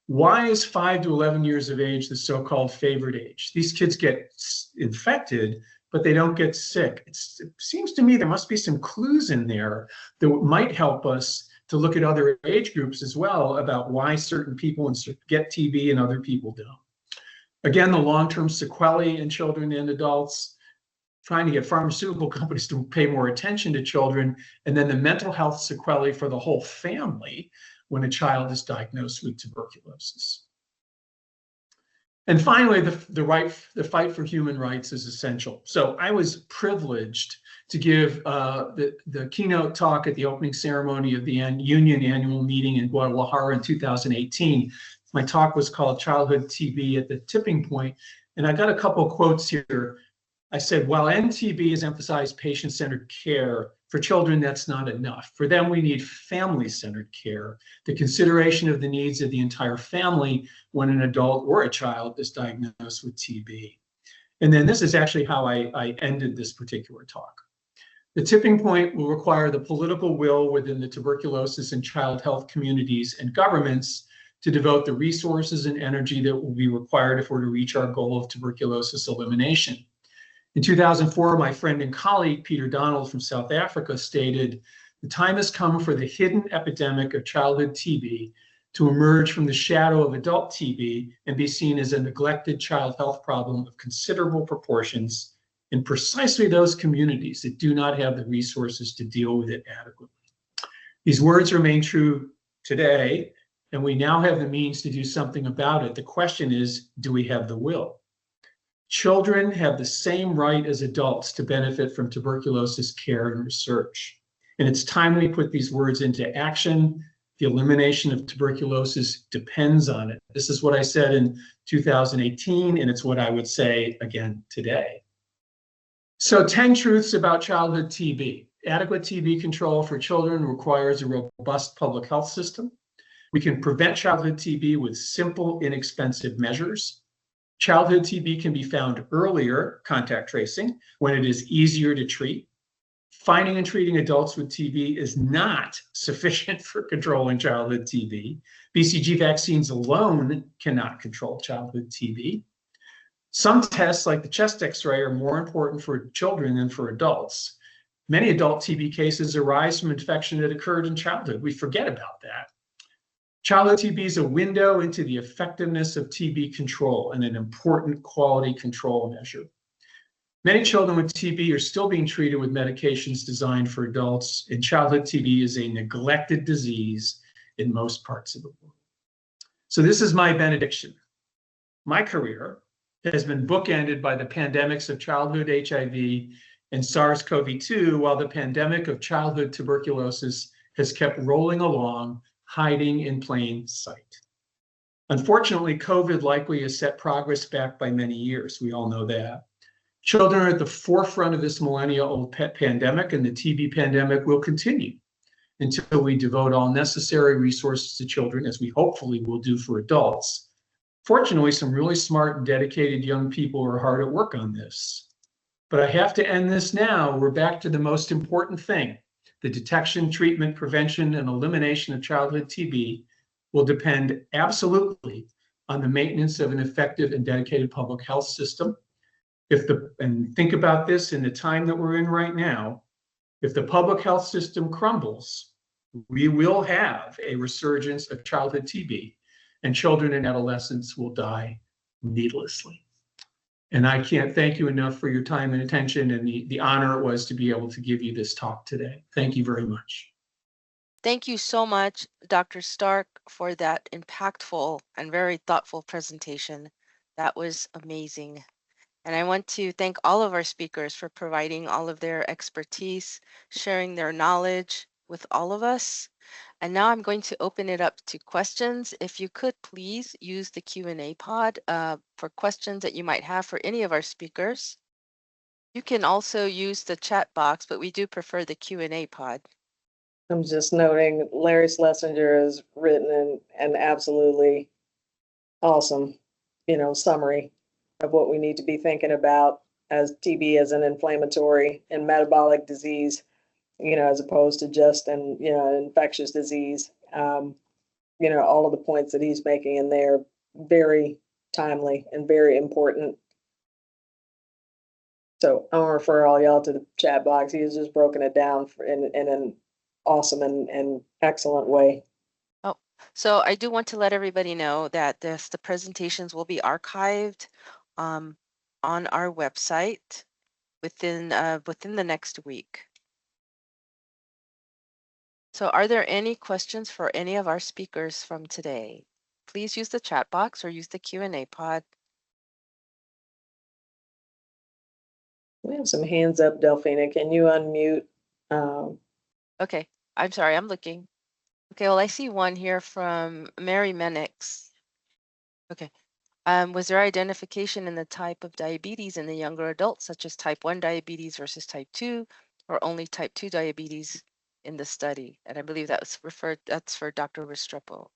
Why is 5 to 11 years of age the so-called favored age? These kids get infected, but they don't get sick. It seems to me there must be some clues in there that might help us to look at other age groups as well about why certain people get TB and other people don't. Again, the long-term sequelae in children and adults, trying to get pharmaceutical companies to pay more attention to children, and then the mental health sequelae for the whole family when a child is diagnosed with tuberculosis. And finally, the fight for human rights is essential. So I was privileged to give the keynote talk at the opening ceremony of the Union annual meeting in Guadalajara in 2018. My talk was called Childhood TB at the Tipping Point, and I got a couple of quotes here. I said, while NTB has emphasized patient-centered care, for children, that's not enough. For them, we need family-centered care, the consideration of the needs of the entire family when an adult or a child is diagnosed with TB. And then this is actually how I ended this particular talk. The tipping point will require the political will within the tuberculosis and child health communities and governments to devote the resources and energy that will be required if we're to reach our goal of tuberculosis elimination. In 2004, my friend and colleague, Peter Donald from South Africa, stated, the time has come for the hidden epidemic of childhood TB to emerge from the shadow of adult TB and be seen as a neglected child health problem of considerable proportions in precisely those communities that do not have the resources to deal with it adequately. These words remain true today, and we now have the means to do something about it. The question is, do we have the will? Children have the same right as adults to benefit from tuberculosis care and research. And it's time we put these words into action. The elimination of tuberculosis depends on it. This is what I said in 2018, and it's what I would say again today. So 10 truths about childhood TB. Adequate TB control for children requires a robust public health system. We can prevent childhood TB with simple, inexpensive measures. Childhood TB can be found earlier, contact tracing, when it is easier to treat. Finding and treating adults with TB is not sufficient for controlling childhood TB. BCG vaccines alone cannot control childhood TB. Some tests, like the chest X-ray, are more important for children than for adults. Many adult TB cases arise from infection that occurred in childhood. We forget about that. Childhood TB is a window into the effectiveness of TB control and an important quality control measure. Many children with TB are still being treated with medications designed for adults, and childhood TB is a neglected disease in most parts of the world. So this is my benediction. My career has been bookended by the pandemics of childhood HIV and SARS-CoV-2, while the pandemic of childhood tuberculosis has kept rolling along, hiding in plain sight. Unfortunately, COVID likely has set progress back by many years. We all know that. Children are at the forefront of this millennia-old pandemic, and the TB pandemic will continue until we devote all necessary resources to children, as we hopefully will do for adults. Fortunately, some really smart and dedicated young people are hard at work on this. But I have to end this now. We're back to the most important thing. The detection, treatment, prevention, and elimination of childhood TB will depend absolutely on the maintenance of an effective and dedicated public health system. And think about this in the time that we're in right now, if the public health system crumbles, we will have a resurgence of childhood TB, and children and adolescents will die needlessly. And I can't thank you enough for your time and attention and the honor it was to be able to give you this talk today. Thank you very much. Thank you so much, Dr. Stark, for that impactful and very thoughtful presentation. That was amazing. And I want to thank all of our speakers for providing all of their expertise, sharing their knowledge with all of us. And now I'm going to open it up to questions. If you could please use the Q&A pod for questions that you might have for any of our speakers. You can also use the chat box, but we do prefer the Q&A pod. I'm just noting Larry Schlesinger has written an absolutely awesome, summary of what we need to be thinking about as TB as an inflammatory and metabolic disease, as opposed to just an infectious disease. All of the points that he's making in there, very timely and very important. So I'll refer all y'all to the chat box. He has just broken it down in an awesome and excellent way. Oh, so I do want to let everybody know that the presentations will be archived on our website within the next week. So are there any questions for any of our speakers from today? Please use the chat box or use the Q&A pod. We have some hands up, Delphina. Can you unmute? Okay, I'm sorry, I'm looking. Okay, well, I see one here from Mary Menix. Okay. Was there identification in the type of diabetes in the younger adults, such as type 1 diabetes versus type 2, or only type 2 diabetes in the study? And I believe that's for Dr. Restrepo.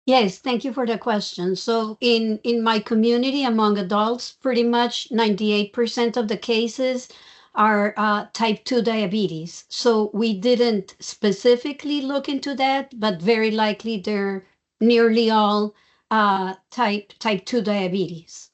Yes, thank you for the question. So in my community among adults, pretty much 98% of the cases are type 2 diabetes. So we didn't specifically look into that, but very likely they're nearly all type 2 diabetes.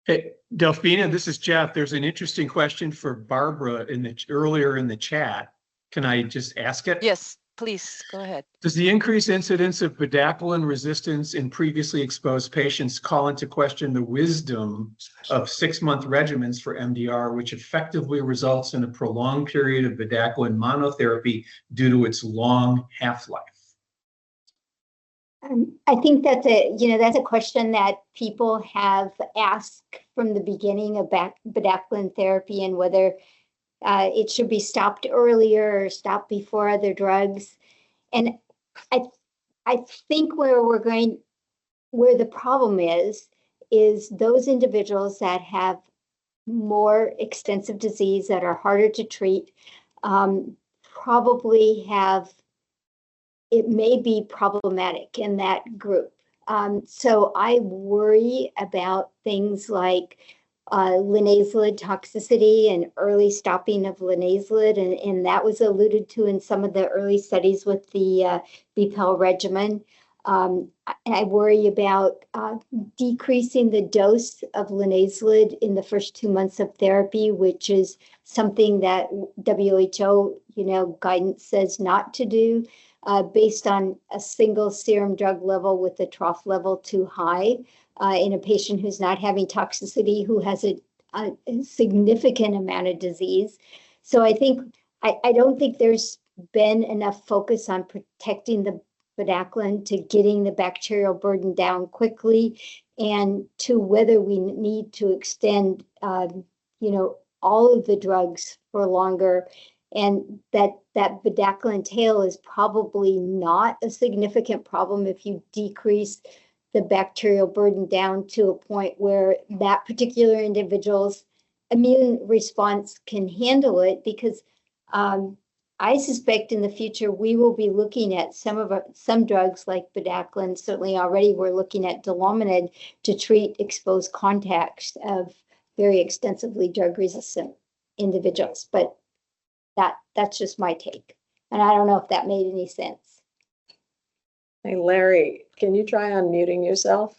Hey, Delphina, this is Jeff. There's an interesting question for Barbara earlier in the chat. Can I just ask it? Yes, please go ahead. Does the increased incidence of bedaquiline resistance in previously exposed patients call into question the wisdom of 6-month regimens for MDR, which effectively results in a prolonged period of bedaquiline monotherapy due to its long half-life? I think that's a question that people have asked from the beginning about bedaquiline therapy and whether it should be stopped earlier or stopped before other drugs. And I think where the problem is those individuals that have more extensive disease that are harder to treat probably it may be problematic in that group. So I worry about things like linezolid toxicity and early stopping of linezolid, and that was alluded to in some of the early studies with the BPEL regimen. I worry about decreasing the dose of linezolid in the first 2 months of therapy, which is something that WHO, guidance says not to do, based on a single serum drug level with the trough level too high in a patient who's not having toxicity, who has a significant amount of disease. So I don't think there's been enough focus on protecting the bedaquiline to getting the bacterial burden down quickly, and to whether we need to extend, all of the drugs for longer. And that bedaquiline tail is probably not a significant problem if you decrease the bacterial burden down to a point where that particular individual's immune response can handle it, because I suspect in the future we will be looking at some drugs like bedaquiline. Certainly already we're looking at dolominid to treat exposed contacts of very extensively drug-resistant individuals. But that's just my take. And I don't know if that made any sense. Hey, Larry, can you try unmuting yourself?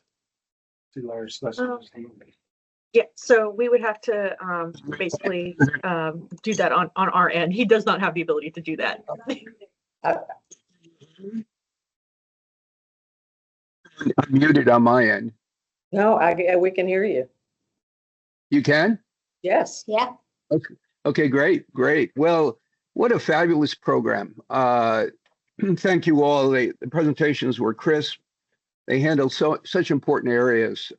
Yeah, so we would have to basically do that on our end. He does not have the ability to do that. I'm muted on my end. No, we can hear you. You can? Yes. Yeah. Okay, great. Well, What a fabulous program. Thank you all. The presentations were crisp. They handled such important areas.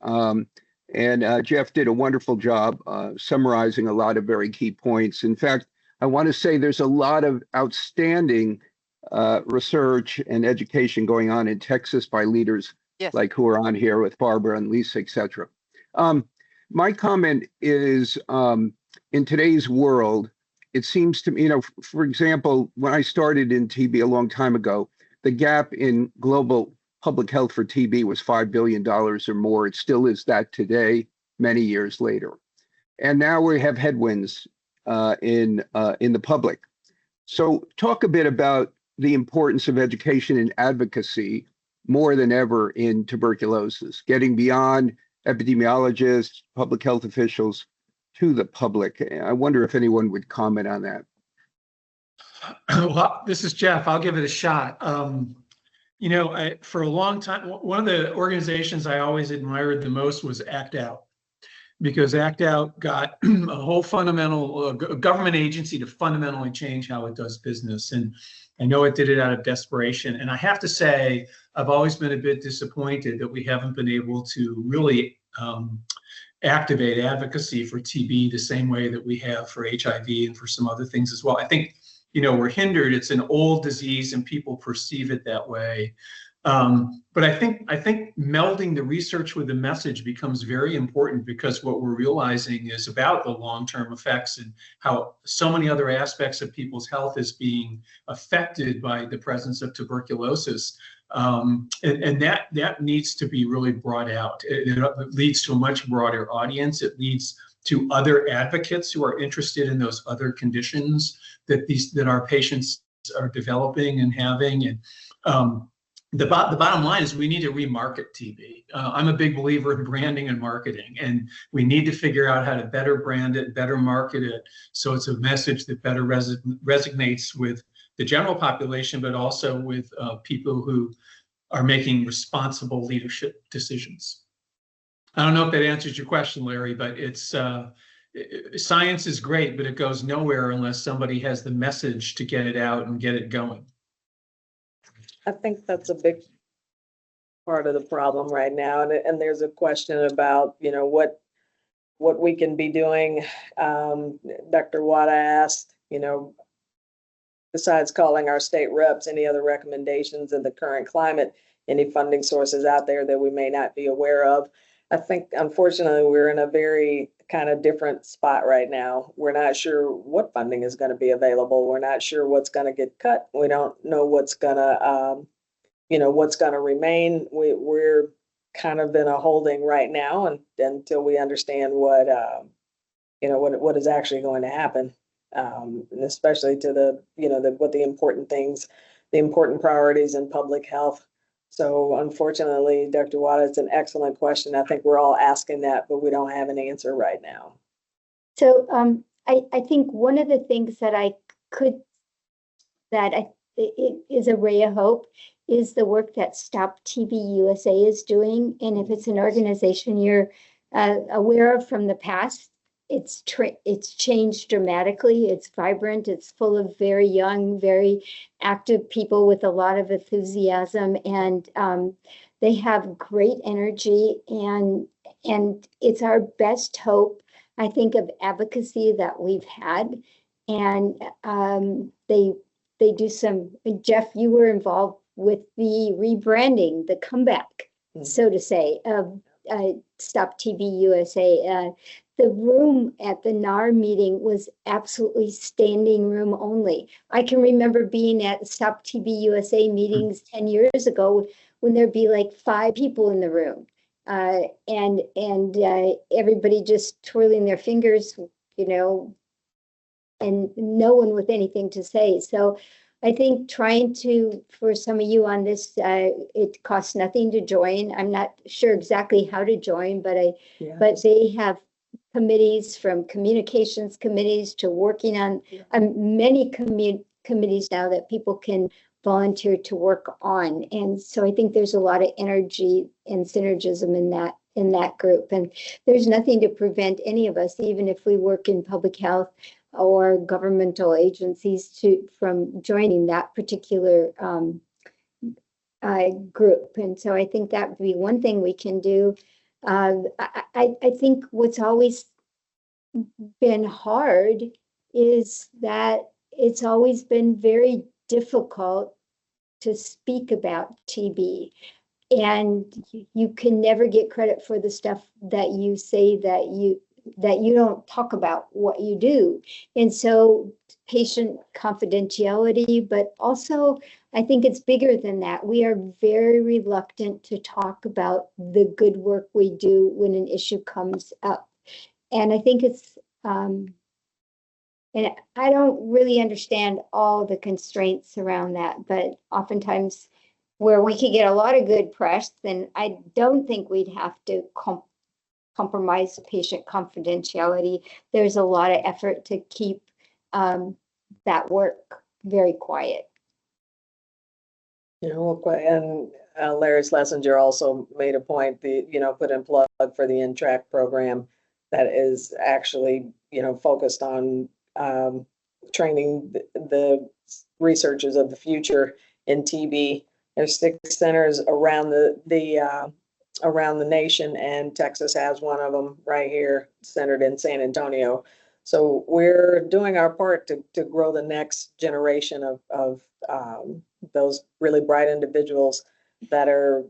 And Jeff did a wonderful job summarizing a lot of very key points. In fact, I want to say there's a lot of outstanding research and education going on in Texas by leaders like who are on here with Barbara and Lisa, et cetera. My comment is, in today's world, it seems to me, for example, when I started in TB a long time ago, the gap in global public health for TB was $5 billion or more. It still is that today, many years later. And now we have headwinds in the public. So talk a bit about the importance of education and advocacy more than ever in tuberculosis, getting beyond epidemiologists, public health officials to the public. I wonder if anyone would comment on that. Well, this is Jeff. I'll give it a shot. For a long time, one of the organizations I always admired the most was ACT Out, because ACT Out got a whole fundamental government agency to fundamentally change how it does business. And I know it did it out of desperation. And I have to say, I've always been a bit disappointed that we haven't been able to really activate advocacy for TB the same way that we have for HIV and for some other things as well. I think, we're hindered. It's an old disease and people perceive it that way. But I think melding the research with the message becomes very important, because what we're realizing is about the long-term effects and how so many other aspects of people's health is being affected by the presence of tuberculosis. And that needs to be really brought out. It leads to a much broader audience. It leads to other advocates who are interested in those other conditions that our patients are developing and having. And the bottom line is we need to remarket TB. I'm a big believer in branding and marketing, and we need to figure out how to better brand it, better market it, so it's a message that better resonates with the general population, but also with people who are making responsible leadership decisions. I don't know if that answers your question, Larry, but it's science is great, but it goes nowhere unless somebody has the message to get it out and get it going. I think that's a big part of the problem right now. And there's a question about, what we can be doing. Dr. Wada asked, besides calling our state reps, any other recommendations in the current climate, any funding sources out there that we may not be aware of. I think, unfortunately, we're in a very kind of different spot right now. We're not sure what funding is going to be available. We're not sure what's going to get cut. We don't know what's going to, what's going to remain. We're kind of in a holding right now, and until we understand what is actually going to happen, and especially to the important things, the important priorities in public health. So unfortunately, Dr. Wada, it's an excellent question. I think we're all asking that, but we don't have an answer right now. So I think one of the things that it is a ray of hope is the work that Stop TB USA is doing. And if it's an organization you're aware of from the past, it's changed dramatically. It's vibrant. It's full of very young, very active people with a lot of enthusiasm, and they have great energy. And it's our best hope, I think, of advocacy that we've had. And they do some. Jeff, you were involved with the rebranding, the comeback, so to say, of Stop TB USA. The room at the NAR meeting was absolutely standing room only. I can remember being at Stop TB USA meetings 10 years ago when there'd be like 5 people in the room, and everybody just twirling their fingers, and no one with anything to say. So I think for some of you on this, it costs nothing to join. I'm not sure exactly how to join, but they have committees, from communications committees to working on many committees now that people can volunteer to work on. And so I think there's a lot of energy and synergism in that group. And there's nothing to prevent any of us, even if we work in public health, or governmental agencies from joining that particular group. And so I think that would be one thing we can do. I think what's always been hard is that it's always been very difficult to speak about TB. And you can never get credit for the stuff that you say that you don't talk about what you do. And so patient confidentiality, but also I think it's bigger than that. We are very reluctant to talk about the good work we do when an issue comes up. And I think it's, and I don't really understand all the constraints around that, but oftentimes where we could get a lot of good press, then I don't think we'd have to compromise patient confidentiality. There's a lot of effort to keep that work very quiet. And Larry Schlesinger also made a point, put in plug for the NTRAC program that is actually, focused on training the researchers of the future in TB. There's 6 centers around the nation, and Texas has one of them right here, centered in San Antonio. So we're doing our part to grow the next generation of those really bright individuals that are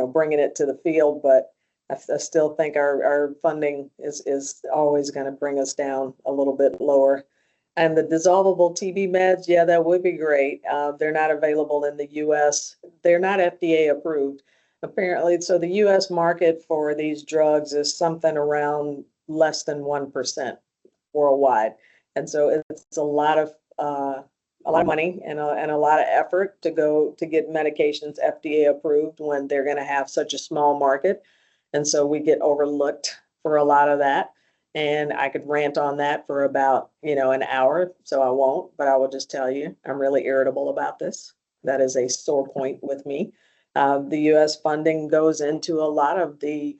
bringing it to the field. But I still think our funding is always going to bring us down a little bit lower. And the dissolvable TB meds, yeah, that would be great. They're not available in the U.S. They're not FDA approved, apparently. So the U.S. market for these drugs is something around less than 1% worldwide. And so it's a lot of money and a lot of effort to get medications FDA approved when they're going to have such a small market. And so we get overlooked for a lot of that. And I could rant on that for about, an hour, so I won't, but I will just tell you, I'm really irritable about this. That is a sore point with me. The U.S. funding goes into a lot of the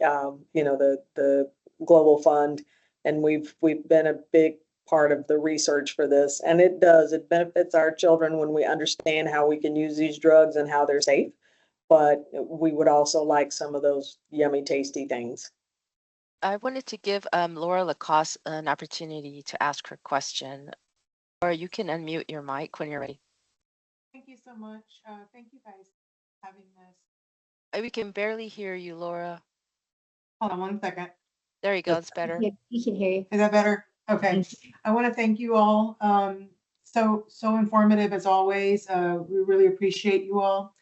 Global Fund, and we've been a big part of the research for this. And it benefits our children when we understand how we can use these drugs and how they're safe. But we would also like some of those yummy, tasty things. I wanted to give Laura Lacoste an opportunity to ask her question. Laura, you can unmute your mic when you're ready. Thank you so much. Thank you guys for having this. We can barely hear you, Laura. Hold on 1 second. There you go. It's better. Yeah, we can hear you. Is that better? Okay. I want to thank you all. So informative as always. We really appreciate you all.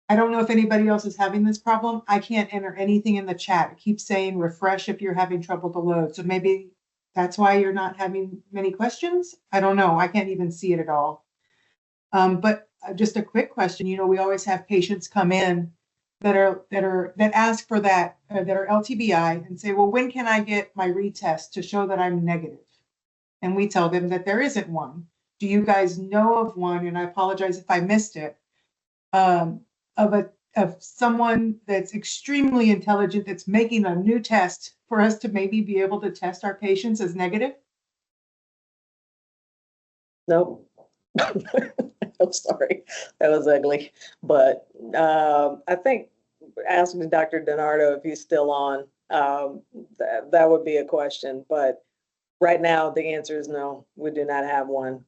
I don't know if anybody else is having this problem. I can't enter anything in the chat. It keeps saying refresh if you're having trouble to load. So maybe that's why you're not having many questions. I don't know. I can't even see it at all. But just a quick question. We always have patients come in that ask for that are LTBI and say, well, when can I get my retest to show that I'm negative? And we tell them that there isn't one. Do you guys know of one? And I apologize if I missed it. Of someone that's extremely intelligent that's making a new test for us to maybe be able to test our patients as negative? Nope. I'm sorry, that was ugly. But I think asking Dr. DiNardo if he's still on, that would be a question. But right now, the answer is no, we do not have one.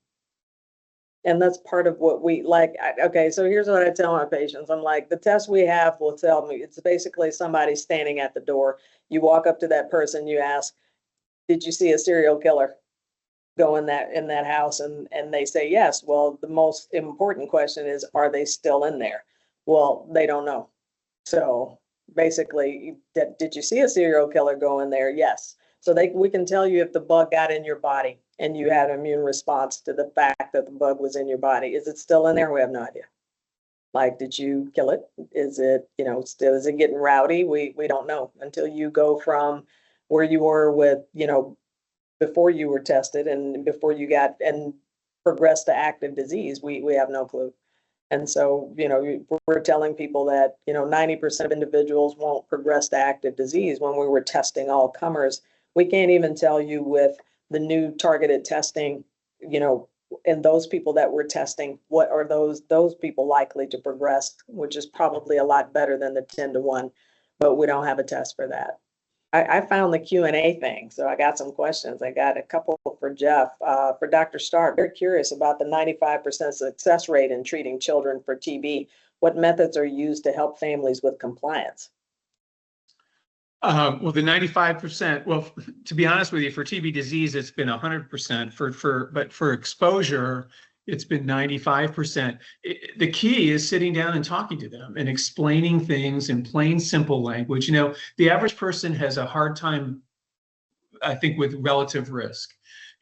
And that's part of what we like. Okay, so here's what I tell my patients. I'm like, the test we have will tell me, it's basically somebody standing at the door. You walk up to that person, you ask, did you see a serial killer go in that house? And they say yes. Well, the most important question is, are they still in there? Well, they don't know. So basically, did you see a serial killer go in there? Yes. So we can tell you if the bug got in your body and you had an immune response to the fact that the bug was in your body. Is it still in there? We have no idea. Like, did you kill it? Is it, still, is it getting rowdy? We don't know until you go from where you were with, before you were tested and before you got and progressed to active disease. We have no clue. And so, we're telling people that, 90% of individuals won't progress to active disease. When we were testing all comers, We can't even tell you with the new targeted testing, you know, and those people that we're testing, what are those people likely to progress, which is probably a lot better than the 10-to-1, but we don't have a test for that. I found the Q&A thing, so I got some questions. I got a couple for Jeff. For Dr. Stark, very curious about the 95% success rate in treating children for TB. What methods are used to help families with compliance? Well, the 95%, well, to be honest with you, for TB disease, it's been 100%. But for exposure, it's been 95%. The key is sitting down and talking to them and explaining things in plain, simple language. You know, the average person has a hard time, I think, with relative risk.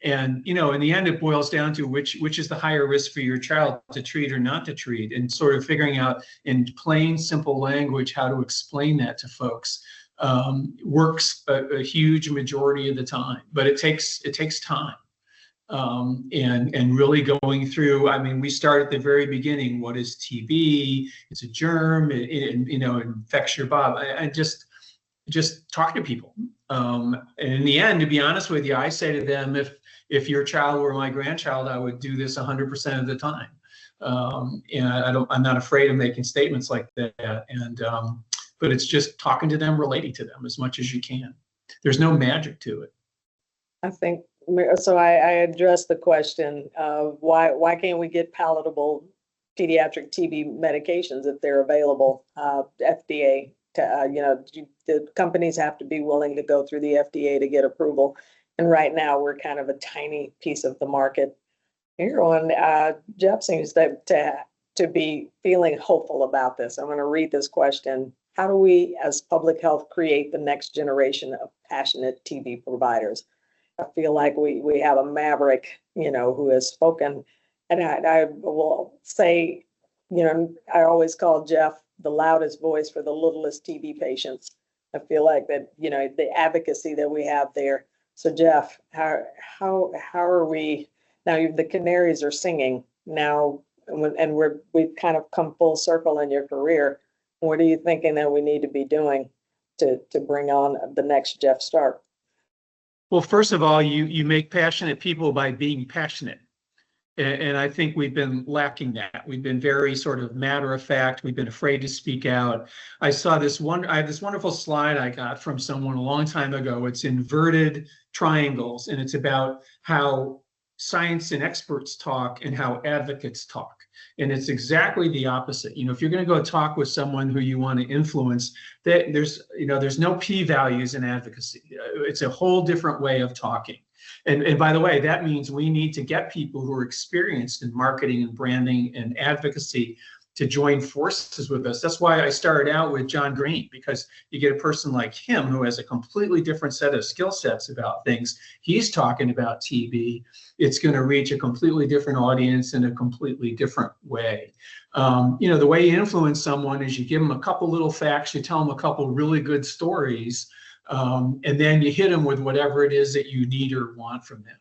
And, you know, in the end, it boils down to which is the higher risk for your child, to treat or not to treat, and sort of figuring out in plain, simple language how to explain that to folks. Works a huge majority of the time, but it takes time. And really going through, I mean, we start at the very beginning. What is TB? It's a germ, you know, it infects your body. I just talk to people. And in the end, to be honest with you, I say to them, if your child were my grandchild, I would do this 100% of the time. And I'm not afraid of making statements like that. And, but it's just talking to them, relating to them as much as you can. There's no magic to it. I think, so I addressed the question of why can't we get palatable pediatric TB medications if they're available? FDA, you know, the companies have to be willing to go through the FDA to get approval. And right now we're kind of a tiny piece of the market. Here on Jeff seems to be feeling hopeful about this. I'm going to read this question. How do we, as public health, create the next generation of passionate TB providers? I feel like we have a maverick, you know, who has spoken. And I will say, you know, I always call Jeff the loudest voice for the littlest TB patients. I feel like that, you know, the advocacy that we have there. So Jeff, how are we now? The canaries are singing now, and we've kind of come full circle in your career. What are you thinking that we need to be doing to bring on the next Jeff Stark? Well, first of all, you make passionate people by being passionate. And I think we've been lacking that. We've been very sort of matter of fact. We've been afraid to speak out. I have this wonderful slide I got from someone a long time ago. It's inverted triangles, and it's about how science and experts talk and how advocates talk. And it's exactly the opposite. You know, if you're going to go talk with someone who you want to influence, there's no p-values in advocacy. It's a whole different way of talking. And by the way, that means we need to get people who are experienced in marketing and branding and advocacy to join forces with us. That's why I started out with John Green, because you get a person like him who has a completely different set of skill sets about things. He's talking about TB. It's going to reach a completely different audience in a completely different way. You know, the way you influence someone is you give them a couple little facts, you tell them a couple really good stories, and then you hit them with whatever it is that you need or want from them.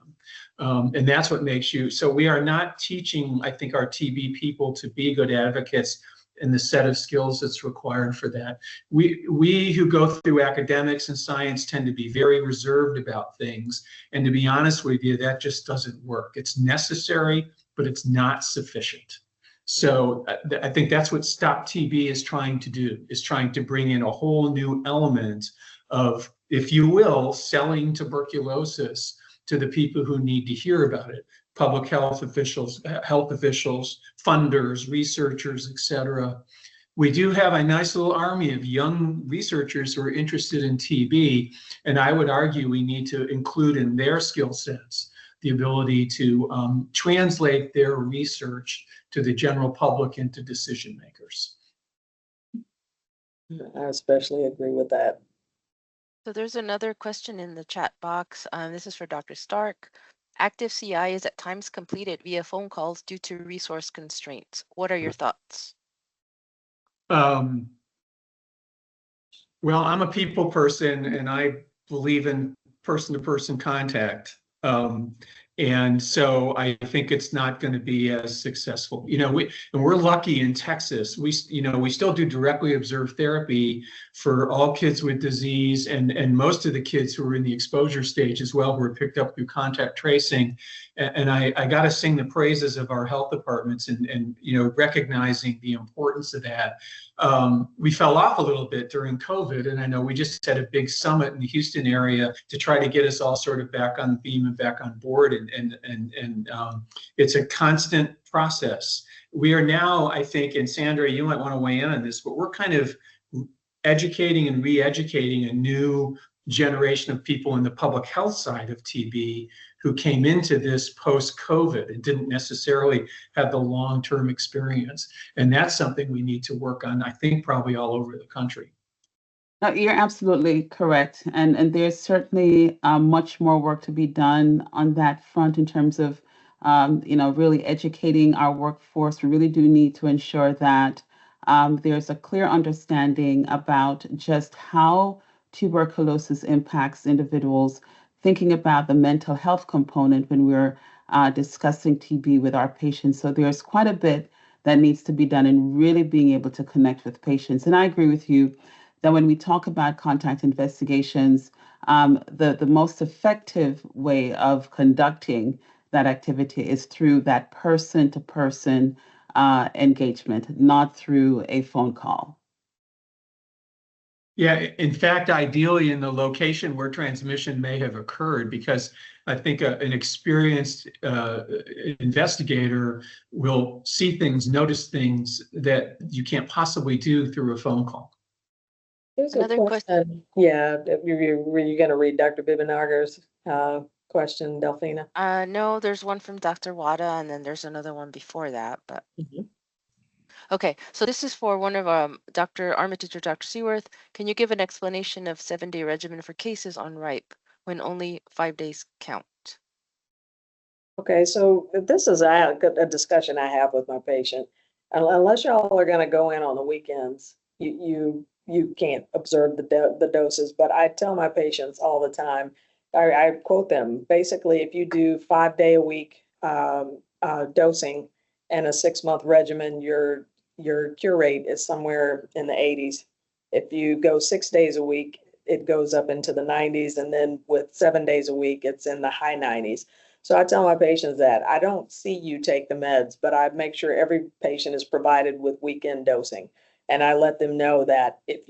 And that's what makes you, so we are not teaching, I think, our TB people to be good advocates in the set of skills that's required for that. We who go through academics and science tend to be very reserved about things. And to be honest with you, that just doesn't work. It's necessary, but it's not sufficient. So I think that's what Stop TB is trying to do, is trying to bring in a whole new element of, if you will, selling tuberculosis to the people who need to hear about it. Public health officials, funders, researchers, etc. We do have a nice little army of young researchers who are interested in TB, and I would argue we need to include in their skill sets the ability to translate their research to the general public and to decision makers. I especially agree with that. So there's another question in the chat box. This is for Dr. Stark. Active CI is at times completed via phone calls due to resource constraints. What are your thoughts? Well, I'm a people person, and I believe in person-to-person contact. And so I think it's not going to be as successful. We're lucky in Texas. We still do directly observed therapy for all kids with disease and most of the kids who are in the exposure stage as well, who are picked up through contact tracing. And I got to sing the praises of our health departments and recognizing the importance of that. We fell off a little bit during COVID, and I know we just had a big summit in the Houston area to try to get us all sort of back on theme and back on board. And it's a constant process. We are now, I think, and Sandra, you might want to weigh in on this, but we're kind of educating and re-educating a new generation of people in the public health side of TB who came into this post-COVID and didn't necessarily have the long-term experience. And that's something we need to work on, I think, probably all over the country. No, you're absolutely correct. And there's certainly much more work to be done on that front in terms of, really educating our workforce. We really do need to ensure that there's a clear understanding about just how tuberculosis impacts individuals, thinking about the mental health component when we're discussing TB with our patients. So there's quite a bit that needs to be done in really being able to connect with patients. And I agree with you that when we talk about contact investigations, the most effective way of conducting that activity is through that person-to-person engagement, not through a phone call. Yeah, in fact, ideally in the location where transmission may have occurred, because I think an experienced investigator will see things, notice things that you can't possibly do through a phone call. Here's Another a question. Yeah, were you going to read Dr. Bibinager's question, Delphina? No, there's one from Dr. Wada, and then there's another one before that, but. Okay, so this is for one of Dr. Armitage or Dr. Seaworth. Can you give an explanation of 7-day regimen for cases on RIPE when only 5 days count? Okay, so this is a discussion I have with my patient. Unless y'all are going to go in on the weekends, you can't observe the doses. But I tell my patients all the time, I quote them, basically, if you do 5 day a week dosing and a 6-month regimen, your cure rate is somewhere in the 80s. If you go 6 days a week, it goes up into the 90s. And then with 7 days a week, it's in the high 90s. So I tell my patients that I don't see you take the meds, but I make sure every patient is provided with weekend dosing. And I let them know that if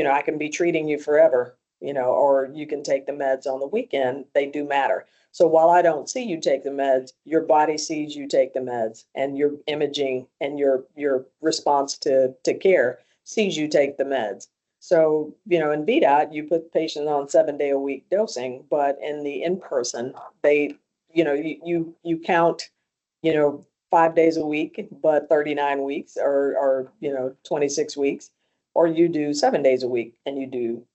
I can be treating you forever, or you can take the meds on the weekend, they do matter. So while I don't see you take the meds, your body sees you take the meds, and your imaging and your response to care sees you take the meds. So, in VDOT, you put patients on 7 day a week dosing, but in the in-person, you count, 5 days a week, but 39 weeks or 26 weeks, or you do 7 days a week and you do,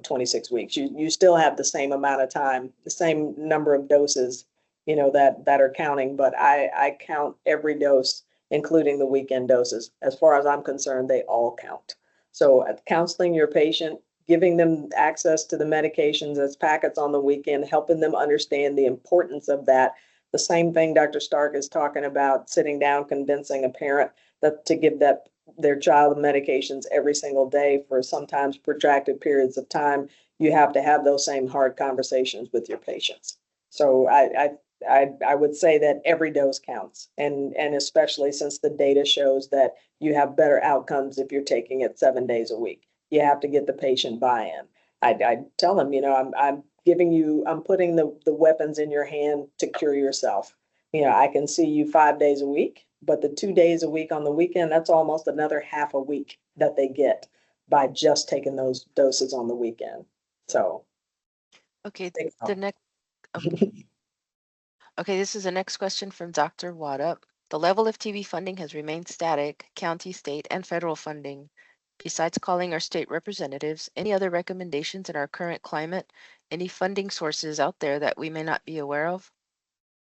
26 weeks. You still have the same amount of time, the same number of doses, that are counting, but I count every dose, including the weekend doses. As far as I'm concerned, they all count. So counseling your patient, giving them access to the medications as packets on the weekend, helping them understand the importance of that. The same thing Dr. Stark is talking about, sitting down, convincing a parent that to give their child medications every single day for sometimes protracted periods of time. You have to have those same hard conversations with your patients. So I would say that every dose counts, and especially since the data shows that you have better outcomes if you're taking it 7 days a week. You have to get the patient buy-in. I tell them, I'm putting the weapons in your hand to cure yourself. I can see you 5 days a week, but the 2 days a week on the weekend, that's almost another half a week that they get by just taking those doses on the weekend. So. Okay, the next. Okay. Okay, this is the next question from Dr. Wada. The level of TB funding has remained static, county, state, and federal funding. Besides calling our state representatives, any other recommendations in our current climate? Any funding sources out there that we may not be aware of?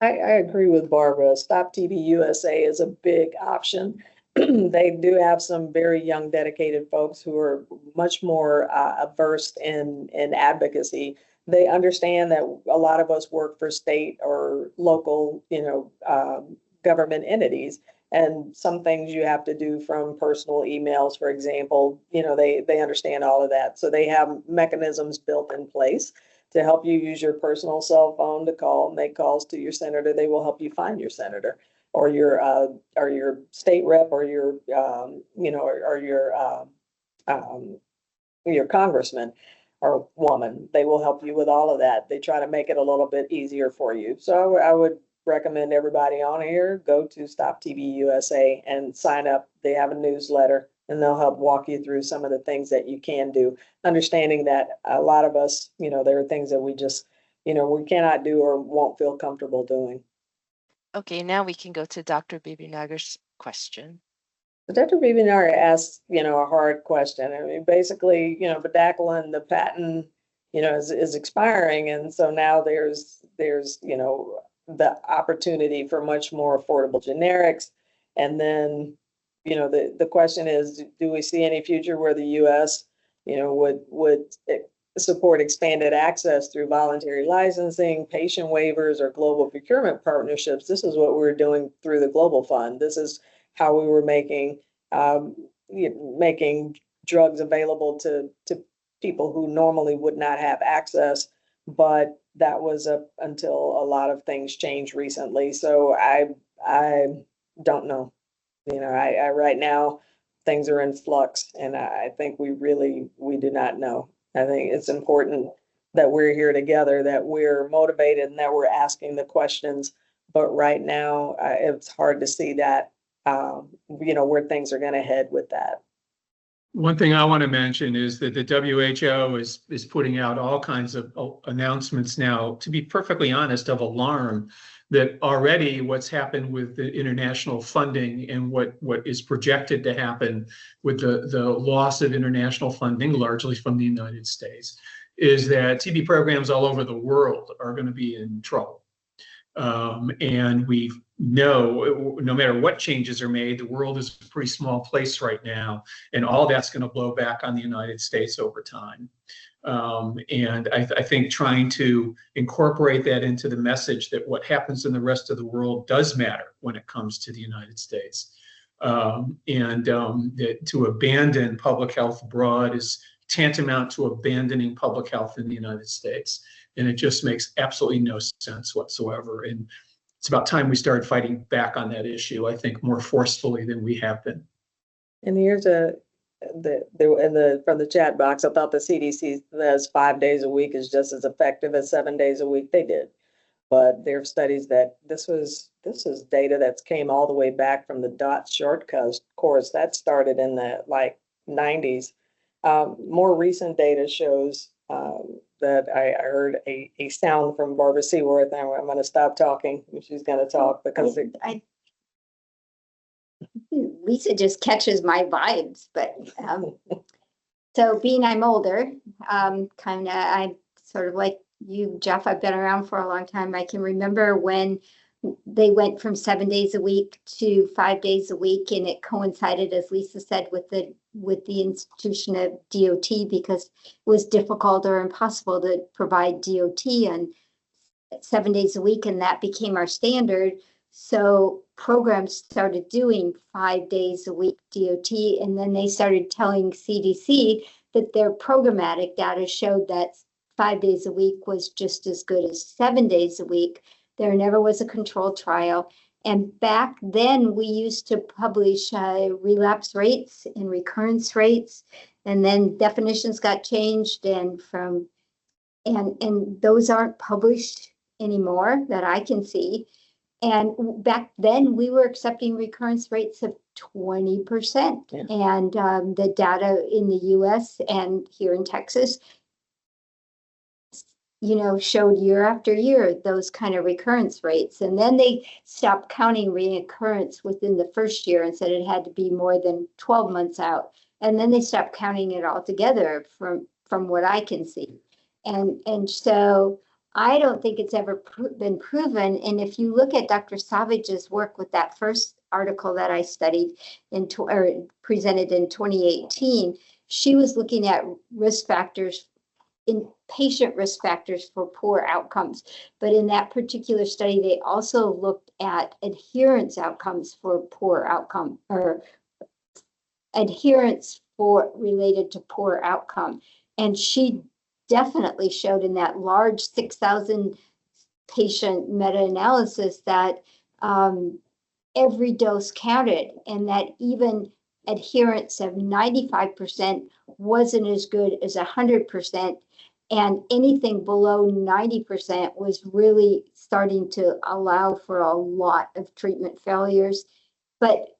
I agree with Barbara. Stop TB USA is a big option. they do have some very young, dedicated folks who are much more versed in advocacy. They understand that a lot of us work for state or local, government entities. And some things you have to do from personal emails, for example, they understand all of that. So they have mechanisms built in place to help you use your personal cell phone to make calls to your senator. They will help you find your senator or your state rep or your your congressman or woman. They will help you with all of that. They try to make it a little bit easier for you. So I would recommend everybody on here go to Stop TB USA and sign up. They have a newsletter and they'll help walk you through some of the things that you can do, understanding that a lot of us, there are things that we just, we cannot do or won't feel comfortable doing. Okay, now we can go to Dr. Bibinagar's question. Dr. Bibinagar asked, a hard question. I mean, basically, bedaquiline, the patent, is expiring. And so now there's, the opportunity for much more affordable generics. And then, the question is, do we see any future where the US, would support expanded access through voluntary licensing, patient waivers, or global procurement partnerships? This is what we were doing through the Global Fund. This is how we were making drugs available to people who normally would not have access. But that was until a lot of things changed recently. So I don't know. I right now things are in flux, and I think we do not know. I think it's important that we're here together, that we're motivated, and that we're asking the questions. But right now, it's hard to see that, where things are going to head with that. One thing I want to mention is that the WHO is putting out all kinds of announcements now, to be perfectly honest, of alarm that already what's happened with the international funding and what is projected to happen with the loss of international funding, largely from the United States, is that TB programs all over the world are going to be in trouble. And we know no matter what changes are made, the world is a pretty small place right now, and all that's going to blow back on the United States over time. And I think trying to incorporate that into the message that what happens in the rest of the world does matter when it comes to the United States. That to abandon public health abroad is tantamount to abandoning public health in the United States. And it just makes absolutely no sense whatsoever. And it's about time we started fighting back on that issue, I think, more forcefully than we have been. And here's from the chat box, I thought the CDC says 5 days a week is just as effective as 7 days a week. They did. But there are studies that this is data that came all the way back from the DOT short course that started in the 90s. More recent data shows that I heard a sound from Barbara Seaworth, and I'm going to stop talking. She's going to talk because Lisa just catches my vibes, but so being I'm older, I'm sort of like you, Jeff. I've been around for a long time. I can remember when they went from 7 days a week to 5 days a week, and it coincided, as Lisa said, with the institution of DOT, because it was difficult or impossible to provide DOT on 7 days a week, and that became our standard. So programs started doing 5 days a week DOT, and then they started telling CDC that their programmatic data showed that 5 days a week was just as good as 7 days a week. There never was a controlled trial. And back then we used to publish relapse rates and recurrence rates, and then definitions got changed, and those aren't published anymore that I can see. And back then we were accepting recurrence rates of 20%. Yeah. And the data in the US and here in Texas, showed year after year those kind of recurrence rates. And then they stopped counting recurrence within the first year and said it had to be more than 12 months out. And then they stopped counting it altogether from what I can see. And so I don't think it's ever been proven. And if you look at Dr. Savage's work with that first article that I studied or presented in 2018, she was looking at risk factors in patient risk factors for poor outcomes. But in that particular study, they also looked at adherence outcomes for poor outcome, or adherence for related to poor outcome. And she definitely showed in that large 6,000 patient meta-analysis that every dose counted, and that even adherence of 95% wasn't as good as 100%, and anything below 90% was really starting to allow for a lot of treatment failures. But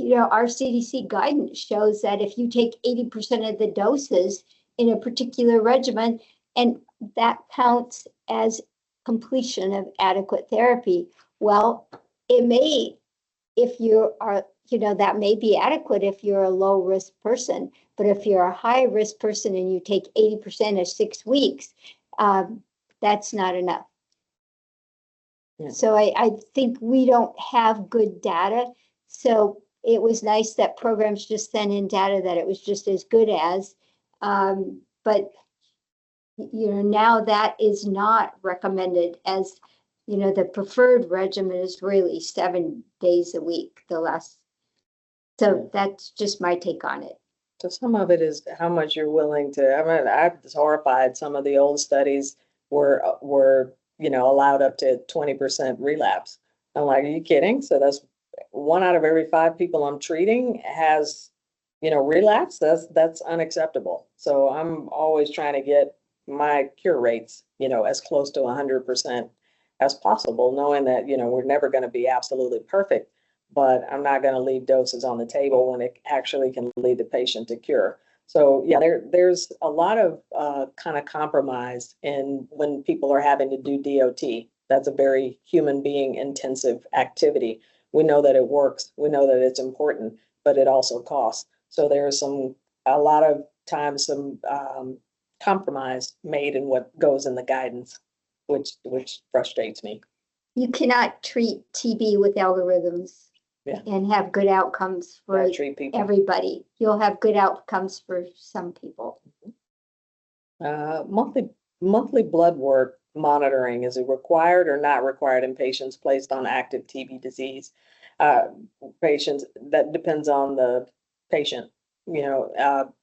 our CDC guidance shows that if you take 80% of the doses in a particular regimen, and that counts as completion of adequate therapy, well, it may, if you are, that may be adequate if you're a low risk person, but if you're a high risk person and you take 80% of 6 weeks, that's not enough. Yeah. So I think we don't have good data. So it was nice that programs just sent in data that it was just as good as, but now that is not recommended as, the preferred regimen is really 7 days a week, so that's just my take on it. So some of it is how much you're willing to, I was horrified. Some of the old studies were allowed up to 20% relapse. I'm like, are you kidding? So that's 1 out of every 5 people I'm treating has, relapse. That's unacceptable. So I'm always trying to get my cure rates, as close to 100% as possible, knowing that, we're never going to be absolutely perfect, but I'm not going to leave doses on the table when it actually can lead the patient to cure. So yeah, there's a lot of kind of compromise in when people are having to do DOT. That's a very human being intensive activity. We know that it works. We know that it's important, but it also costs. So there's a lot of times some compromise made in what goes in the guidance, which frustrates me. You cannot treat TB with algorithms. Yeah. And have good outcomes for everybody. You'll have good outcomes for some people. Monthly blood work monitoring, is it required or not required in patients placed on active TB disease? Patients, that depends on the patient.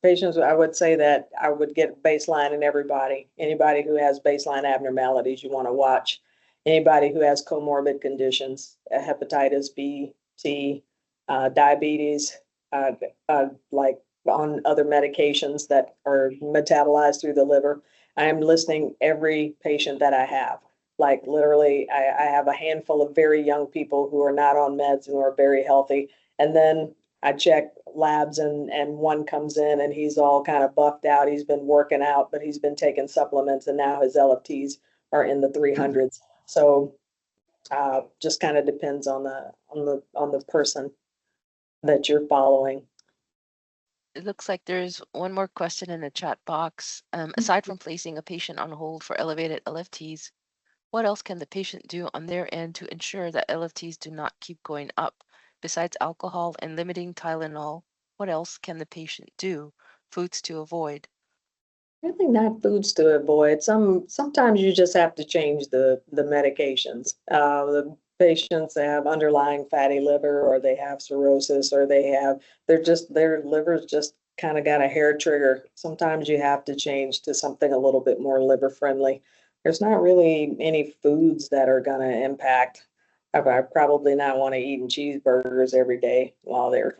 Patients, I would say that I would get baseline in everybody. Anybody who has baseline abnormalities, you want to watch. Anybody who has comorbid conditions, hepatitis B, C, diabetes, like on other medications that are metabolized through the liver. I am listing every patient that I have. Like literally, I have a handful of very young people who are not on meds and who are very healthy. And then I check labs and one comes in and he's all kind of buffed out. He's been working out, but he's been taking supplements and now his LFTs are in the 300s. So just kind of depends on the person that you're following. It looks like there's one more question in the chat box. Aside from placing a patient on hold for elevated LFTs, what else can the patient do on their end to ensure that LFTs do not keep going up? Besides alcohol and limiting Tylenol, what else can the patient do? Foods to avoid? Really not foods to avoid. Sometimes you just have to change the medications. The patients that have underlying fatty liver, or they have cirrhosis, or their liver's just kind of got a hair trigger. Sometimes you have to change to something a little bit more liver friendly. There's not really any foods that are going to impact. I probably not want to eat cheeseburgers every day while they're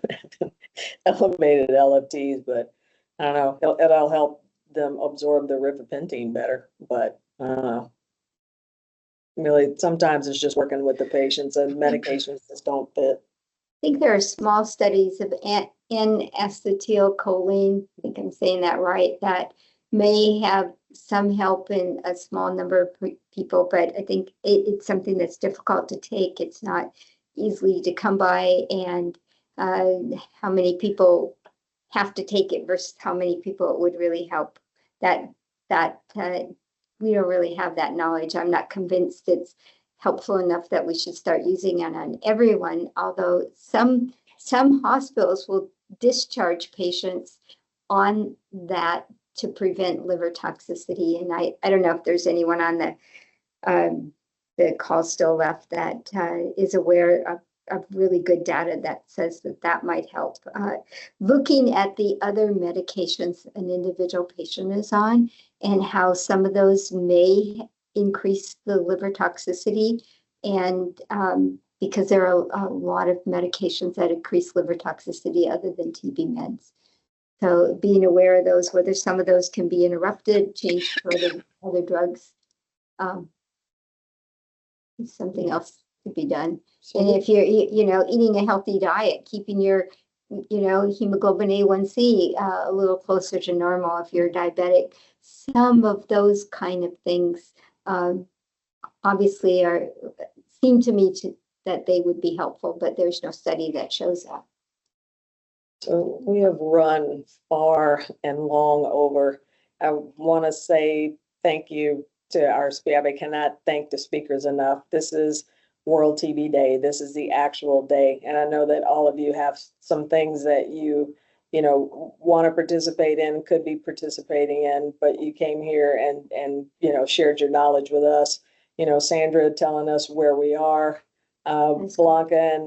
elevated LFTs, but I don't know, it'll help them absorb the ribofentine better, but really sometimes it's just working with the patients and medications just don't fit. I think there are small studies of N-acetylcholine, I think I'm saying that right, that may have some help in a small number of people, but I think it's something that's difficult to take. It's not easily to come by, and how many people have to take it versus how many people it would really help. That we don't really have that knowledge. I'm not convinced it's helpful enough that we should start using it on everyone, although some hospitals will discharge patients on that to prevent liver toxicity. And I don't know if there's anyone on the call still left that is aware of really good data that says that might help. Looking at the other medications an individual patient is on and how some of those may increase the liver toxicity, and because there are a lot of medications that increase liver toxicity other than TB meds. So being aware of those, whether some of those can be interrupted, changed for other drugs, is something else to be done. And if you're, eating a healthy diet, keeping your, hemoglobin A1C a little closer to normal if you're diabetic, some of those kind of things obviously seem to me that they would be helpful, but there's no study that shows that. So we have run far and long over. I want to say thank you to our speakers. I cannot thank the speakers enough. This is World TB Day. This is the actual day. And I know that all of you have some things that you want to participate in, could be participating in, but you came here and shared your knowledge with us. Sandra telling us where we are, Blanca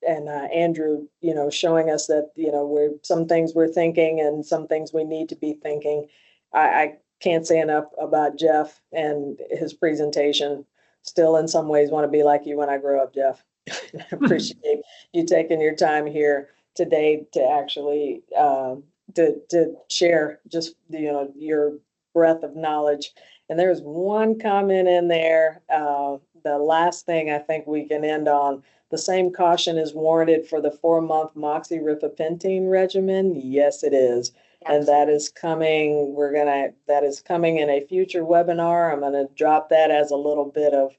and Andrew, showing us that, we're some things we're thinking and some things we need to be thinking. I can't say enough about Jeff and his presentation. Still, in some ways, want to be like you when I grow up, Jeff. I appreciate you taking your time here today to actually to share just your breadth of knowledge. And there's one comment in there, the last thing I think we can end on. The same caution is warranted for the 4-month moxirifapentine regimen. Yes, it is. And that is coming. That is coming in a future webinar. I'm going to drop that as a little bit of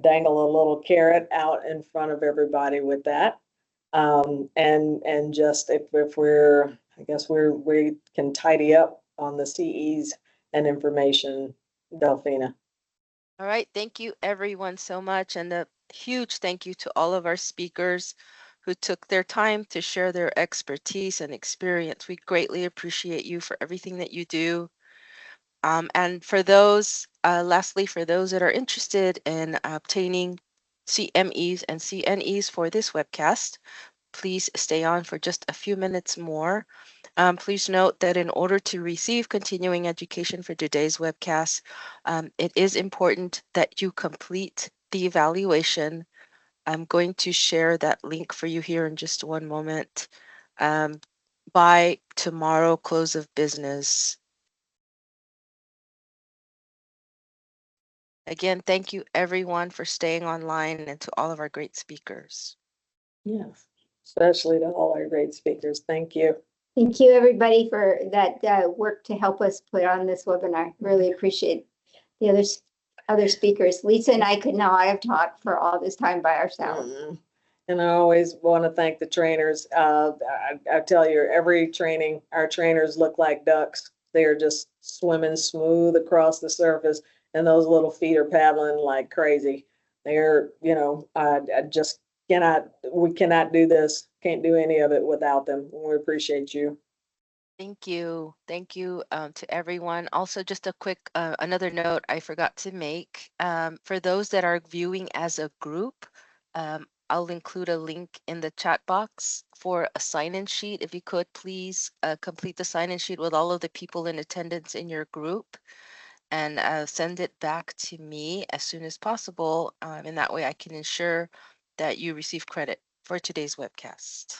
dangle a little carrot out in front of everybody with that. And just if we're, I guess we can tidy up on the CEs and information, Delphina. All right. Thank you everyone so much. And a huge thank you to all of our speakers who took their time to share their expertise and experience. We greatly appreciate you for everything that you do. And for those, lastly, for those that are interested in obtaining CMEs and CNEs for this webcast, please stay on for just a few minutes more. Please note that in order to receive continuing education for today's webcast, it is important that you complete the evaluation. I'm going to share that link for you here in just one moment. By tomorrow, close of business. Again, thank you everyone for staying online and to all of our great speakers. Yes, especially to all our great speakers. Thank you. Thank you, everybody, for that work to help us put on this webinar. Really appreciate the other speakers. Lisa and I could not have talked for all this time by ourselves. And I always want to thank the trainers. I tell you, every training, our trainers look like ducks. They are just swimming smooth across the surface, and those little feet are paddling like crazy. They're, I just we cannot do this, can't do any of it without them. We appreciate you. Thank you. Thank you to everyone. Also, just a quick, another note I forgot to make. For those that are viewing as a group, I'll include a link in the chat box for a sign-in sheet. If you could, please complete the sign-in sheet with all of the people in attendance in your group and send it back to me as soon as possible. And that way I can ensure that you receive credit for today's webcast.